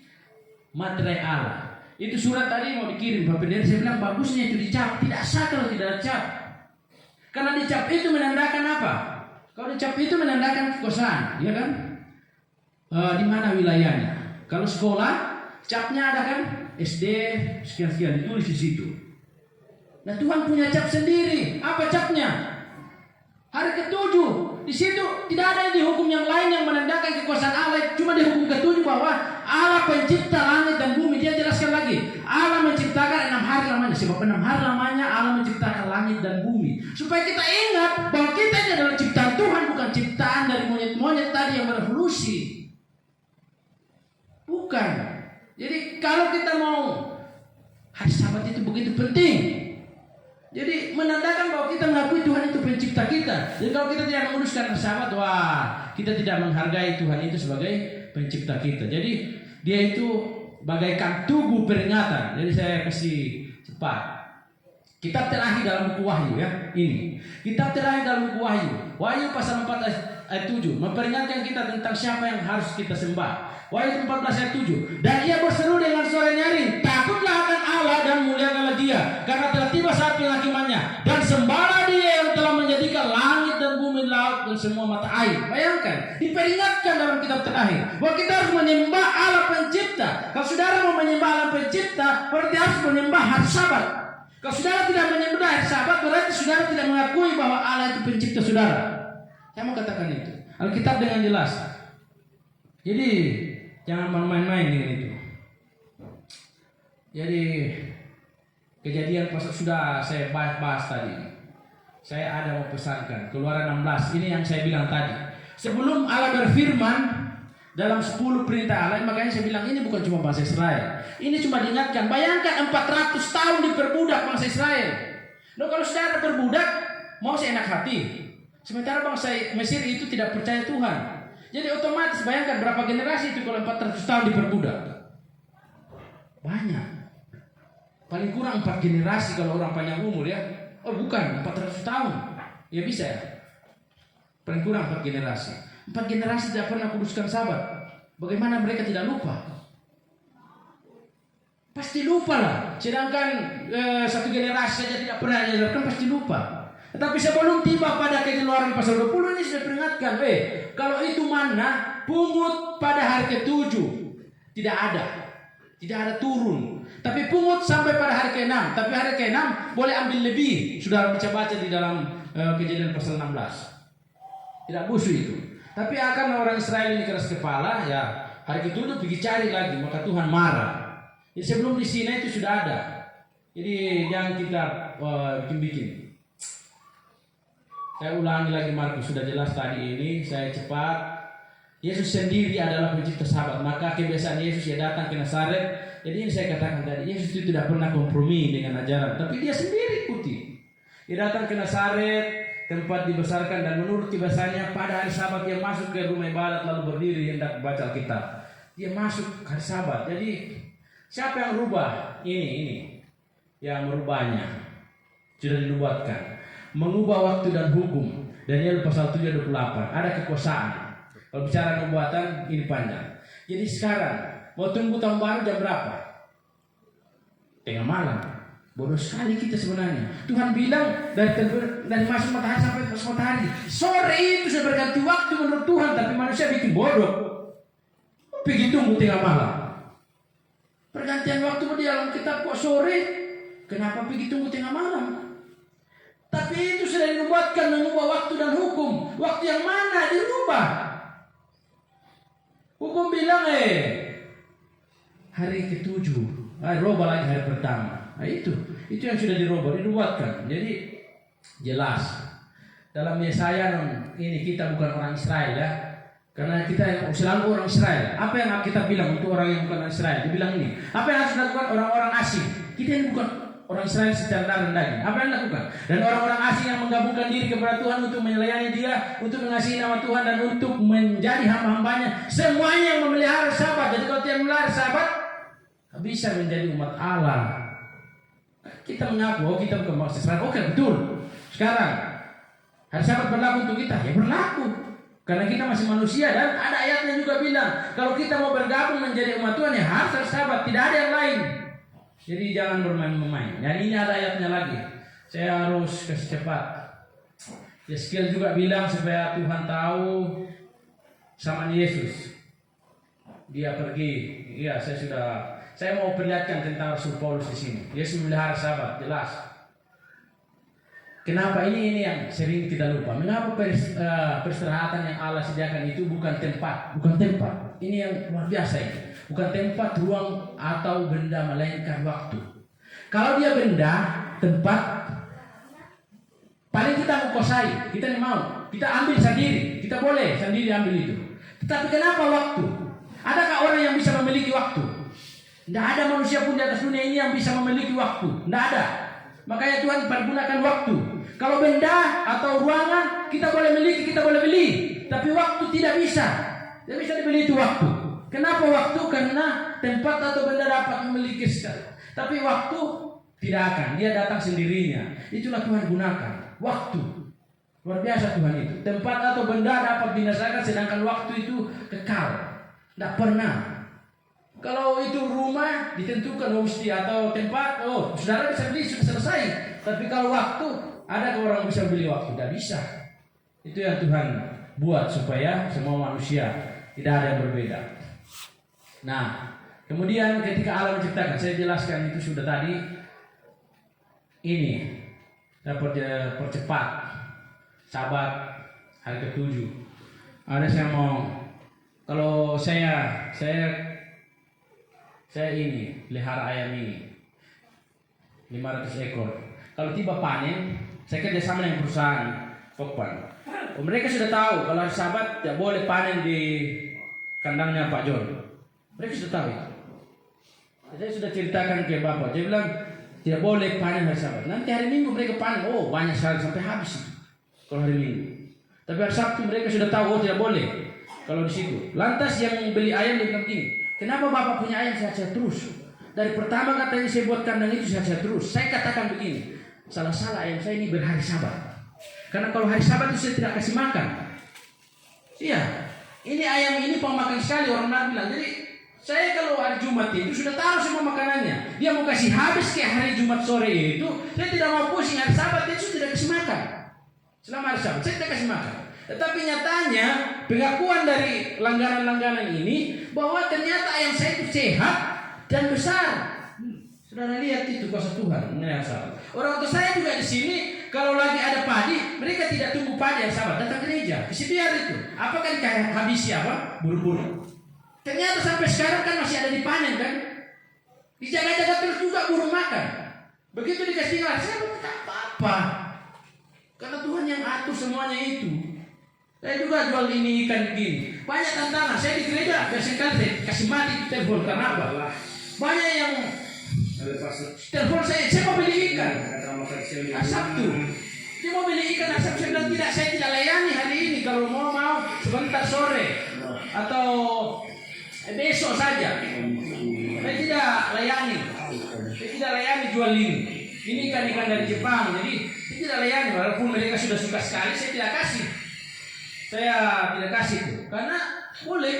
materai Allah. Itu surat tadi mau dikirim Bapak Pendeta, saya bilang bagusnya itu dicap. Tidak sah kalau tidak dicap. Karena dicap itu menandakan apa? Kalau dicap itu menandakan kekuasaan, ya kan? Di mana wilayahnya? Kalau sekolah, capnya ada kan? SD sekian-sekian ditulis di situ. Nah Tuhan punya cap sendiri. Apa capnya? Hari ke-7. Di situ tidak ada di hukum yang lain yang menandakan kekuasaan Allah. Cuma di hukum ke-7 bahwa Allah pencipta langit dan bumi. Dia jelaskan lagi. Allah menciptakan 6 hari lamanya. Sebab 6 hari lamanya Allah menciptakan langit dan bumi. Supaya kita ingat bahwa kita ini adalah ciptaan Tuhan. Bukan ciptaan dari monyet-monyet tadi yang berevolusi. Bukan. Jadi kalau kita mau, hari Sabat itu begitu penting. Jadi menandakan bahwa kita mengakui Tuhan itu pencipta kita. Jadi kalau kita tidak menguruskan hari Sabat, wah, kita tidak menghargai Tuhan itu sebagai pencipta kita. Jadi dia itu bagaikan tubuh peringatan. Jadi saya kasih cepat. Kitab terakhir dalam buku Wahyu ya, ini. Kitab terakhir dalam buku Wahyu. Wahyu pasal 4 ayat 7 memperingatkan kita tentang siapa yang harus kita sembah. Wahyu 14 ayat 7. Dan ia berseru dengan suara nyaring, takutlah akan Allah dan muliakanlah Dia, karena telah tiba saat penghakimannya. Dan sembahlah Dia yang telah menjadikan langit dan bumi, laut dan semua mata air. Bayangkan, diperingatkan dalam kitab terakhir bahwa kita harus menyembah Allah pencipta. Kalau saudara mau menyembah Allah pencipta, berarti harus menyembah hari Sabat. Kalau saudara tidak menyembah hari Sabat, berarti saudara tidak mengakui bahwa Allah itu pencipta saudara. Saya mau katakan itu. Alkitab dengan jelas. Jadi jangan main-main dengan itu. Jadi kejadian pasal sudah saya bahas tadi. Saya ada mau pesankan Keluaran 16. Ini yang saya bilang tadi. Sebelum Allah berfirman dalam 10 perintah Allah, makanya saya bilang ini bukan cuma bangsa Israel. Ini cuma diingatkan. Bayangkan 400 tahun diperbudak bangsa Israel. Nah, kalau sudah berbudak, mau seenak hati. Sementara bangsa Mesir itu tidak percaya Tuhan. Jadi otomatis bayangkan berapa generasi itu kalau 400 tahun diperbudak. Banyak. Paling kurang 4 generasi kalau orang panjang umur ya. Oh bukan, 400 tahun. Ya bisa ya. Paling kurang 4 generasi. 4 generasi tidak pernah kuduskan Sabat. Bagaimana mereka tidak lupa? Pasti lupa lah. Sedangkan 1 generasi saja tidak pernah diajarkan, pasti lupa. Tetapi sebelum tiba pada Keluaran pasal 20 ini sudah peringatkan, kalau itu mana pungut pada hari ke-7 tidak ada. Tidak ada turun. Tapi pungut sampai pada hari ke-6. Tapi hari ke-6 boleh ambil lebih. Sudah baca-baca di dalam Kejadian pasal 16. Tidak busuk itu. Tapi akan orang Israel ini keras kepala, ya hari ke-7 pergi cari lagi, maka Tuhan marah. Jadi sebelum di Sinai itu sudah ada. Jadi jangan kita bikin-bikin. Saya ulangi lagi Markus, sudah jelas tadi ini, saya cepat. Yesus sendiri adalah pencipta Sabat, maka kebiasaan Yesus ya datang ke Nazaret. Jadi ini saya katakan tadi, Yesus itu tidak pernah kompromi dengan ajaran, tapi dia sendiri ikuti. Dia datang ke Nazaret, tempat dibesarkan, dan menurut kebiasaannya pada hari Sabat dia masuk ke rumah ibadat lalu berdiri hendak baca Alkitab. Dia masuk hari Sabat. Jadi siapa yang rubah? Ini yang merubahnya sudah dinubuatkan, mengubah waktu dan hukum. Daniel pasal 7 ayat 28. Ada kekuasaan. Kalau bicara nubuatan ini panjang. Jadi sekarang mau tunggu tahun baru jam berapa? Tengah malam. Bodoh sekali kita sebenarnya. Tuhan bilang dari masuk matahari sampai masuk matahari. Sore itu sudah berganti waktu menurut Tuhan, tapi manusia bikin bodoh. Pergi tunggu tengah malam. Pergantian waktu di dalam kitab kok sore? Kenapa pergi tunggu tengah malam? Tapi itu sudah dinubuatkan mengubah waktu dan hukum. Waktu yang mana dirubah? Hukum bilang hari ke-7. Rubah lagi hari pertama. Nah, itu yang sudah dinubuatkan. Jadi jelas dalam Yesaya ini kita bukan orang Israel ya. Karena kita selalu orang Israel. Apa yang kita bilang untuk orang yang bukan orang Israel? Dibilang ini. Apa yang harus dilakukan orang-orang asing? Kita ini bukan orang Israel secara darah dan daging. Apa yang dilakukan? Dan orang-orang asing yang menggabungkan diri kepada Tuhan untuk melayani Dia, untuk mengasihi nama Tuhan dan untuk menjadi hamba-hambanya. Semuanya yang memelihara Sabat. Jadi kalau tidak memelihara Sabat, bisa menjadi umat Allah. Kita mengaku kita bukan bangsa Israel. Oke, betul. Sekarang hari Sabat berlaku untuk kita, ya berlaku. Karena kita masih manusia, dan ada ayatnya juga bilang kalau kita mau bergabung menjadi umat Tuhan ya harus hari Sabat, tidak ada yang lain. Jadi jangan bermain-main. Dan ini ada ayatnya lagi. Saya harus kasih cepat. Yeskiel juga bilang supaya Tuhan tahu sama Yesus. Dia pergi. Iya, saya mau perlihatkan tentang Rasul Paulus di sini. Yesus memelihara Sabat, jelas. Kenapa ini yang sering kita lupa? Mengapa peristirahatan yang Allah sediakan itu bukan tempat? Ini yang luar biasa ini. Bukan tempat, ruang atau benda, melainkan waktu. Kalau dia benda, tempat, paling kita mau kuasai, kita tidak mau. Kita ambil sendiri, kita boleh sendiri ambil itu. Tetapi kenapa waktu? Adakah orang yang bisa memiliki waktu? Tidak ada manusia pun di atas dunia ini yang bisa memiliki waktu. Tidak ada. Makanya Tuhan pergunakan waktu. Kalau benda atau ruangan kita boleh miliki, kita boleh beli. Tapi waktu tidak bisa. Tidak bisa dibeli itu waktu. Kenapa waktu? Karena tempat atau benda dapat memiliki sekali. Tapi waktu tidak akan. Dia datang sendirinya. Itulah Tuhan gunakan. Waktu. Luar biasa Tuhan itu. Tempat atau benda dapat binasakan, sedangkan waktu itu kekal. Tidak pernah. Kalau itu rumah ditentukan mesti atau tempat, saudara bisa beli, sudah selesai. Tapi kalau waktu, ada orang bisa beli waktu? Tidak bisa. Itu yang Tuhan buat supaya semua manusia tidak ada yang berbeda. Nah, kemudian ketika Allah menciptakan, saya jelaskan itu sudah tadi. Ini dapat percepat Sabat hari ke-7. Ada saya mau, kalau saya ini pelihara ayam ini 500 ekor. Kalau tiba panen, saya kerjasama dengan perusahaan Pokpan. Mereka sudah tahu kalau hari Sabat tidak boleh panen di kandangnya Pak John. Mereka sudah tahu itu. Saya sudah ceritakan ke Bapak. Dia bilang tidak boleh panen hari Sabat. Nanti hari Minggu mereka panen. Banyak sekali sampai habis itu. Kalau hari Minggu. Tapi hari Sabtu mereka sudah tahu tidak boleh. Kalau di situ. Lantas yang beli ayam dia bilang begini. Kenapa Bapak punya ayam sehat-sehat terus? Dari pertama katanya saya buat kandang itu sehat-sehat terus. Saya katakan begini. Salah-salah ayam saya ini berhari Sabat. Karena kalau hari Sabat itu saya tidak kasih makan. Iya. Ini ayam ini pemakan sekali orang Nabi bilang. Jadi saya kalau hari Jumat itu sudah taruh semua makanannya. Dia mau kasih habis kayak hari Jumat sore itu. Saya tidak mau pusing hari Sabat itu tidak kasih makan. Selama hari Sabat saya tidak kasih makan. Tetapi nyatanya pengakuan dari langganan-langganan ini bahwa ternyata ayam saya itu sehat dan besar. Saudara lihat itu kuasa Tuhan. Orang tua saya juga di sini kalau lagi ada padi, mereka tidak tunggu padi yang Sabat, datang gereja. Isi biar itu. Apakah habisi apa? Buru-buru. Ternyata sampai sekarang kan masih ada dipanen kan? Dijaga-jaga terus juga burung makan. Begitu dikasih tinggal, saya tidak apa-apa. Karena Tuhan yang atur semuanya itu. Saya juga jual ini ikan begini. Banyak tantangan. Saya di gereja biasanya saya kasih mati telepon karena apa? Banyak yang telepon saya mau beli ikan. Sabtu. Dia mau beli ikan asap, saya bilang tidak, saya tidak layani hari ini. Kalau mau sebentar sore atau besok saja. Saya tidak layani. Saya tidak layani jual ini. Ini ikan-ikan dari Jepang, jadi saya tidak layani. Walaupun mereka sudah suka sekali, saya tidak kasih. Saya tidak kasih itu, karena boleh.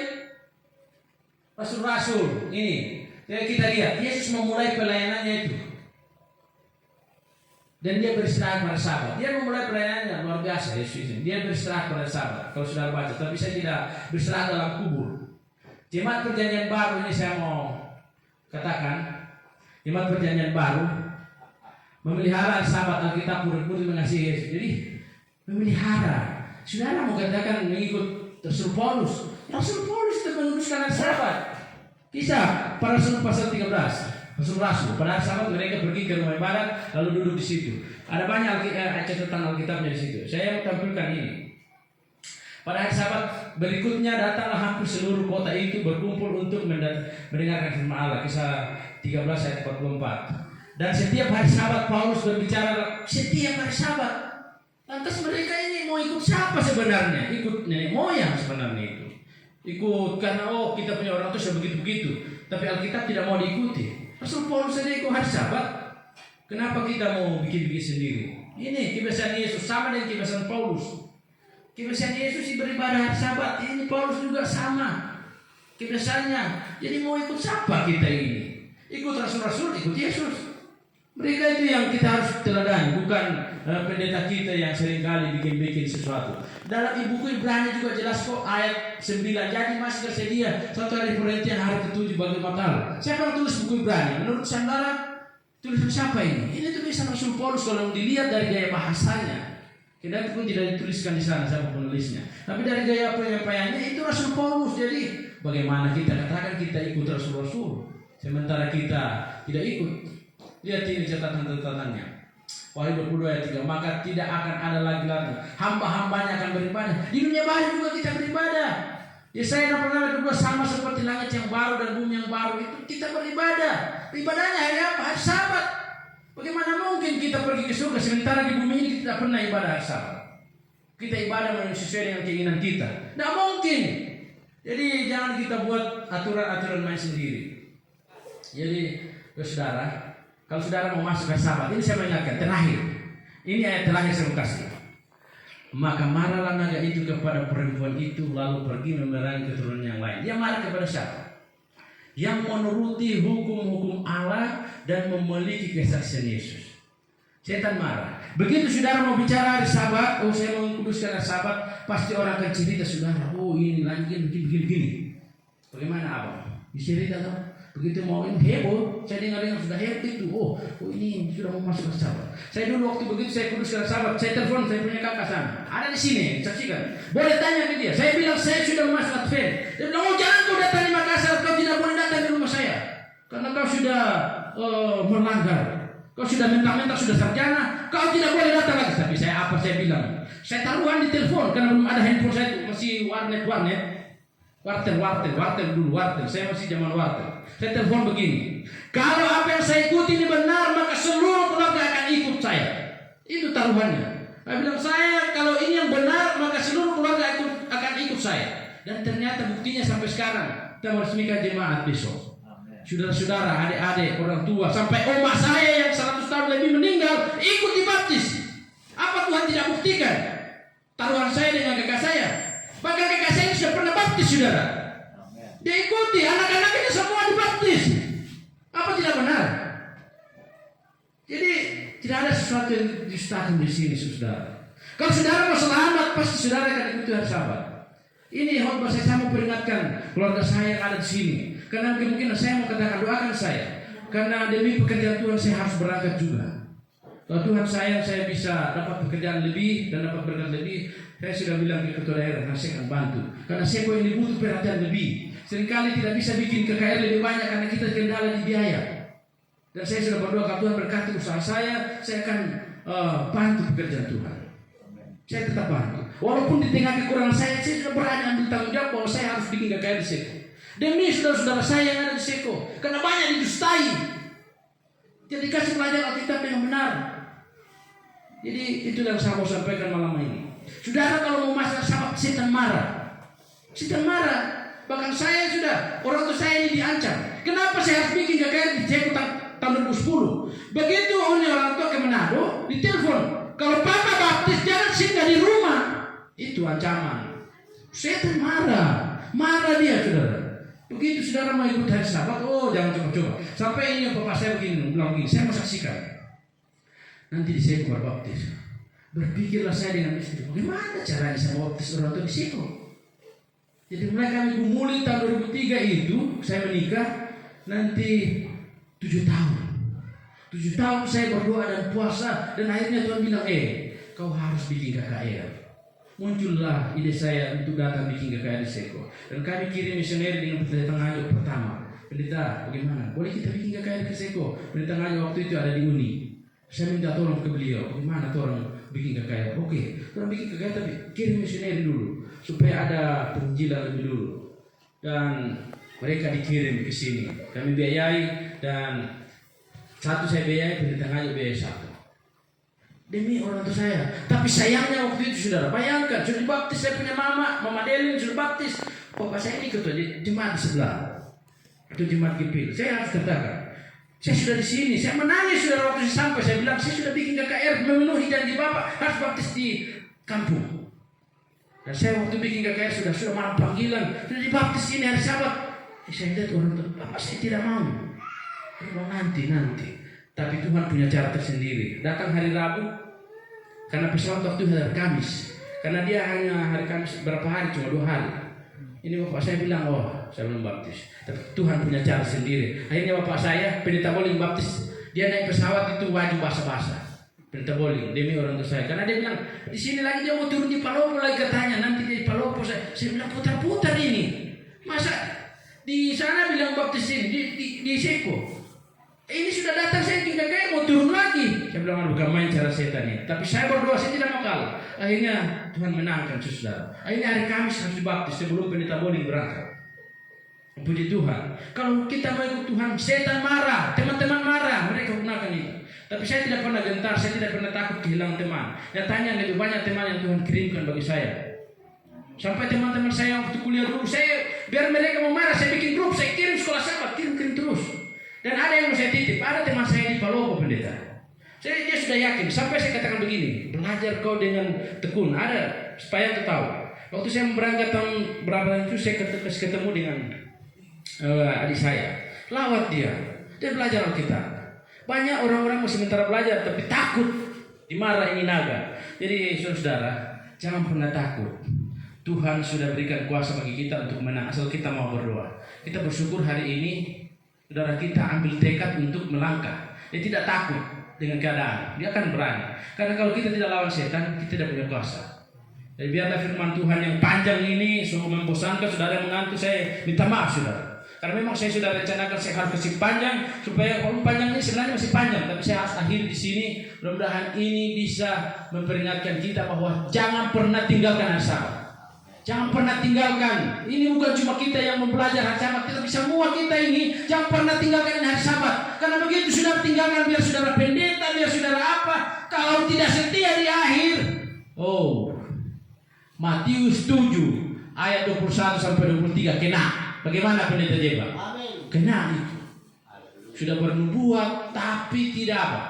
Rasul-rasul ini, kita lihat Yesus memulai pelayanannya itu. Dan dia beristirahat pada Sabat. Dia memulai pelayanannya luar biasa Yesus ini. Dia beristirahat pada Sabat. Kalau sudah baca, tapi saya tidak beristirahat dalam kubur. Jemaat Perjanjian Baru ini saya mau katakan, jemaat Perjanjian Baru memelihara Sabat Alkitab murid-murid mengasihi Yesus. Jadi memelihara. Saudara mau katakan mengikut Rasul Paulus. Rasul Paulus itu meneruskan hari Sabat. Kisah para Rasul pasal 13. Rasul-rasul pada hari Sabat mereka pergi ke rumah ibadat lalu duduk di situ. Ada banyak catatan Alkitabnya di situ. Saya mau tampilkan ini. Pada hari Sabat berikutnya datanglah hampir seluruh kota itu berkumpul untuk mendengarkan firman Allah. Kisah 13 ayat 44. Dan setiap hari Sabat Paulus berbicara setiap hari Sabat. Lantas mereka ini mau ikut siapa sebenarnya? Ikut nenek moyang sebenarnya itu. Ikut karena kita punya orang tua sudah begitu-begitu. Tapi Alkitab tidak mau diikuti. Rasul Paulus saja ikut hari Sabat. Kenapa kita mau bikin-bikin sendiri? Ini kebiasaan Yesus sama dengan kebiasaan Paulus. Kebiasaan Yesus beribadah hari Sabat. Ini Paulus juga sama kebiasaannya. Jadi mau ikut siapa kita ini? Ikut rasul-rasul, ikut Yesus. Mereka itu yang kita harus teladani, bukan pendeta kita yang seringkali bikin-bikin sesuatu. Dalam buku Ibrani juga jelas kok ayat 9. Jadi masih tersedia suatu hari perhentian hari ke-7 bagi umat Allah. Siapa yang tulis buku Ibrani? Menurut saudara tulisan siapa ini? Ini tulisan Rasul Paulus kalau dilihat dari gaya bahasanya. Kita pun tidak dituliskan di sana siapa penulisnya. Tapi dari gaya penyampaiannya itu Rasul Paulus. Jadi bagaimana kita katakan kita ikut Rasul-Rasul sementara kita tidak ikut? Lihat ini catatan-catatannya. Wahyu 22 ayat 3. Maka tidak akan ada lagi hamba-hambanya akan beribadah. Di dunia baru juga kita beribadah. Yesaya 66 sama seperti langit yang baru dan bumi yang baru itu kita beribadah. Ibadahnya hari apa? Hari Sabat. Bagaimana mungkin kita pergi ke surga sementara di bumi ini kita tidak pernah ibadah hari Sabat? Kita ibadah sesuai dengan keinginan kita. Tidak mungkin. Jadi jangan kita buat aturan-aturan main sendiri. Jadi saudara, kalau saudara mau masuk ke Sabat, ini saya mengingatkan terakhir. Ini ayat terakhir saya mau kasih. Maka marahlah naga itu kepada perempuan itu lalu pergi memerangi keturunan yang lain. Dia marah kepada siapa? Yang menuruti hukum-hukum Allah dan memiliki kesaksian Yesus. Setan marah. Begitu saudara mau bicara hari Sabat, saya mau mengkuduskan hari Sabat, pasti orang akan cerita saudara, ini lanjut begini. Bagaimana abang? Dicerita dong. Begitu mau ini heboh, saya dengar sudah heboh itu. Ini sudah mau masuk ke Sabat. Saya dulu waktu begitu saya kuduskan Sabat, saya telepon saya punya kakak sana. Ada di sini, saksikan. Boleh tanya ke dia. Saya bilang saya sudah masuk Advent. Dia bilang, jangan kau datang di Makassar, kau tidak boleh datang di rumah saya. Karena kau sudah melanggar. Kau sudah mentang-mentang sudah sarjana, kau tidak boleh datang lagi. Tapi saya bilang? Saya taruhan di telepon karena belum ada handphone saya masih warnet. Wartel dulu. Saya masih zaman wartel. Saya telepon begini. Kalau apa yang saya ikuti ini benar, maka seluruh keluarga akan ikut saya. Itu taruhannya. Saya bilang kalau ini yang benar, maka seluruh keluarga akan ikut saya. Dan ternyata buktinya sampai sekarang kita meresmikan jemaat besok. Saudara-saudara, adik-adik, orang tua, sampai oma saya yang 100 tahun lebih meninggal ikut dibaptis. Apa Tuhan tidak buktikan? Taruhan saya dengan kakak saya. Bahkan kakak saya sudah pernah baptis, saudara. Dia ikuti, anak-anaknya semua dibaptis. Apa tidak benar? Jadi tidak ada sesuatu yang didustakan di sini, saudara. Kalau saudara mau selamat, pasti saudara akan ikuti hari Sabat. Ini khotbah saya mau peringatkan keluarga saya yang ada di sini. Karena mungkin saya mau katakan doakan saya. Karena demi pekerjaan Tuhan saya harus berangkat juga. Kalau Tuhan sayang saya bisa dapat pekerjaan lebih dan dapat berkat lebih, saya sudah bilang ke ketua daerah, saya akan bantu. Karena saya ini butuh perhatian lebih. Seringkali tidak bisa bikin KKR lebih banyak karena kita kendala di biaya. Dan saya sudah berdoa kalau Tuhan berkati usaha saya akan bantu pekerjaan Tuhan. Saya tetap bantu. Walaupun di tengah kekurangan saya sudah berani ambil tanggung jawab bahwa saya harus bikin KKR di Seko. Demi saudara-saudara saya yang ada di Seko. Karena banyak didustai. Jadi kasih pelajaran Alkitab yang benar. Jadi itu yang saya mau sampaikan malam ini. Saudara, kalau mau masalah sahabat, setan marah. Setan marah. Bahkan saya sudah, orang tua saya ini diancam. Kenapa saya harus bikin KKR di Ceko tahun 2010? Begitu orang tua ke Manado, ditelepon, kalau papa baptis jangan singgah di rumah. Itu ancaman. Setan marah. Marah dia, saudara. Begitu saudara mau ikut hari Sabat, oh jangan coba-coba. Sampai ini papa saya begini, bilang begini, saya mau saksikan. Nanti di Ceko baptis. Berpikirlah saya dengan istri, bagaimana caranya saya baptis orang tua di Ceko? Jadi mulai kami gumuli tahun 2003 itu, saya menikah, nanti 7 tahun. 7 tahun saya berdoa dan puasa, dan akhirnya Tuhan bilang, kau harus bikin KKR. Muncullah ide saya untuk datang bikin KKR di Ceko. Dan kami kirim misioner dengan pendeta Ngayo pertama. Pendeta, bagaimana? Boleh kita bikin KKR ke Ceko? Pendeta Ngayo waktu itu ada di Uni. Saya minta tolong ke beliau, bagaimana tolong bikin KKR? Oke, tolong bikin KKR tapi kirim misioner dulu supaya ada penginjilan lebih dulu. Dan mereka dikirim ke sini. Kami biayai, dan satu saya biayai, pendeta Ngayo biayai satu. Demi orang tua saya. Tapi sayangnya waktu itu saudara, bayangkan sudah dibaptis saya punya mama Delin sudah baptis. Bapak saya ini ketua jemaat di sebelah. Itu jemaat Gipil. Saya harus katakan, saya sudah di sini, saya menangis saudara waktu saya sampai. Saya bilang, saya sudah bikin KKR memenuhi janji Bapak, harus baptis di kampung. Dan saya waktu bikin KKR sudah malam panggilan, sudah dibaptis ini hari Sabat. Saya lihat orang tua, Bapak saya tidak mau. Dia bilang nanti. Tapi Tuhan punya cara tersendiri. Datang hari Rabu, karena pesawat waktu hari Kamis. Karena dia hanya hari Kamis berapa hari, cuma 2 hari. Ini bapak saya bilang, saya belum baptis. Tapi Tuhan punya cara sendiri. Akhirnya bapak saya, pendeta Boling baptis. Dia naik pesawat itu wajib basah-basah. Pendeta Boling, demi orang tua saya. Karena dia bilang, di sini lagi dia mau turun di Palopo lagi katanya. Nanti di Palopo saya bilang putar-putar ini. Masa di sana bilang baptis ini, di Ceko. Ini sudah datang saya tinggal kayak mau turun lagi. Saya bilang, bukan main cara setan ini. Tapi saya berdoa, saya tidak mau kalah. Akhirnya Tuhan menangkan saudara. Akhirnya hari Kamis harus dibaptis sebelum pendeta Boling berangkat. Puji Tuhan. Kalau kita mau ikut Tuhan, setan marah, teman-teman marah, mereka gunakan itu. Tapi saya tidak pernah gentar, saya tidak pernah takut kehilangan teman. Nyatanya lebih banyak teman yang Tuhan kirimkan bagi saya. Sampai teman-teman saya waktu kuliah dulu, saya biar mereka mau marah, saya bikin grup, saya kirim sekolah Sabat, kirim terus. Dan ada yang mau saya titip, ada teman saya di Palopo pendeta. Dia sudah yakin, sampai saya katakan begini, belajar kau dengan tekun, ada supaya kau tahu. Waktu saya berangkat tahun berapa itu, saya ketemu dengan adik saya, lawat dia belajar Alkitab. Banyak orang-orang masih sementara belajar, tapi takut dimarahin naga. Jadi saudara, jangan pernah takut. Tuhan sudah berikan kuasa bagi kita untuk menang, asal kita mau berdoa. Kita bersyukur hari ini. Saudara kita ambil tekad untuk melangkah. Dia tidak takut dengan keadaan. Dia akan berani. Karena kalau kita tidak lawan setan, kita tidak punya kuasa. Jadi biarlah firman Tuhan yang panjang ini sungguh membosankan saudara yang mengantuk. Saya minta maaf saudara. Karena memang saya sudah rencanakan saya harus kasih panjang supaya panjang ini sebenarnya masih panjang. Tapi saya harus akhiri di sini. Mudah-mudahan ini bisa memperingatkan kita bahwa jangan pernah tinggalkan hari Sabat. Jangan pernah tinggalkan. Ini bukan cuma kita yang mempelajari hari Sabat, tapi semua kita ini jangan pernah tinggalkan hari Sabat. Karena begitu sudah tinggalkan, biar saudara pendeta, biar saudara apa, kalau tidak setia di akhir. Matius 7 ayat 21 sampai 23 kena. Bagaimana pendeta Jeba? Kena itu. Sudah bernubuat tapi tidak apa.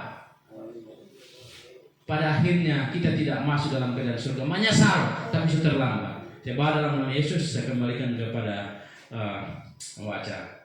Pada akhirnya kita tidak masuk dalam kerajaan surga. Menyesal tapi sudah terlambat. Coba dalam nama Yesus saya kembalikan kepada wajah.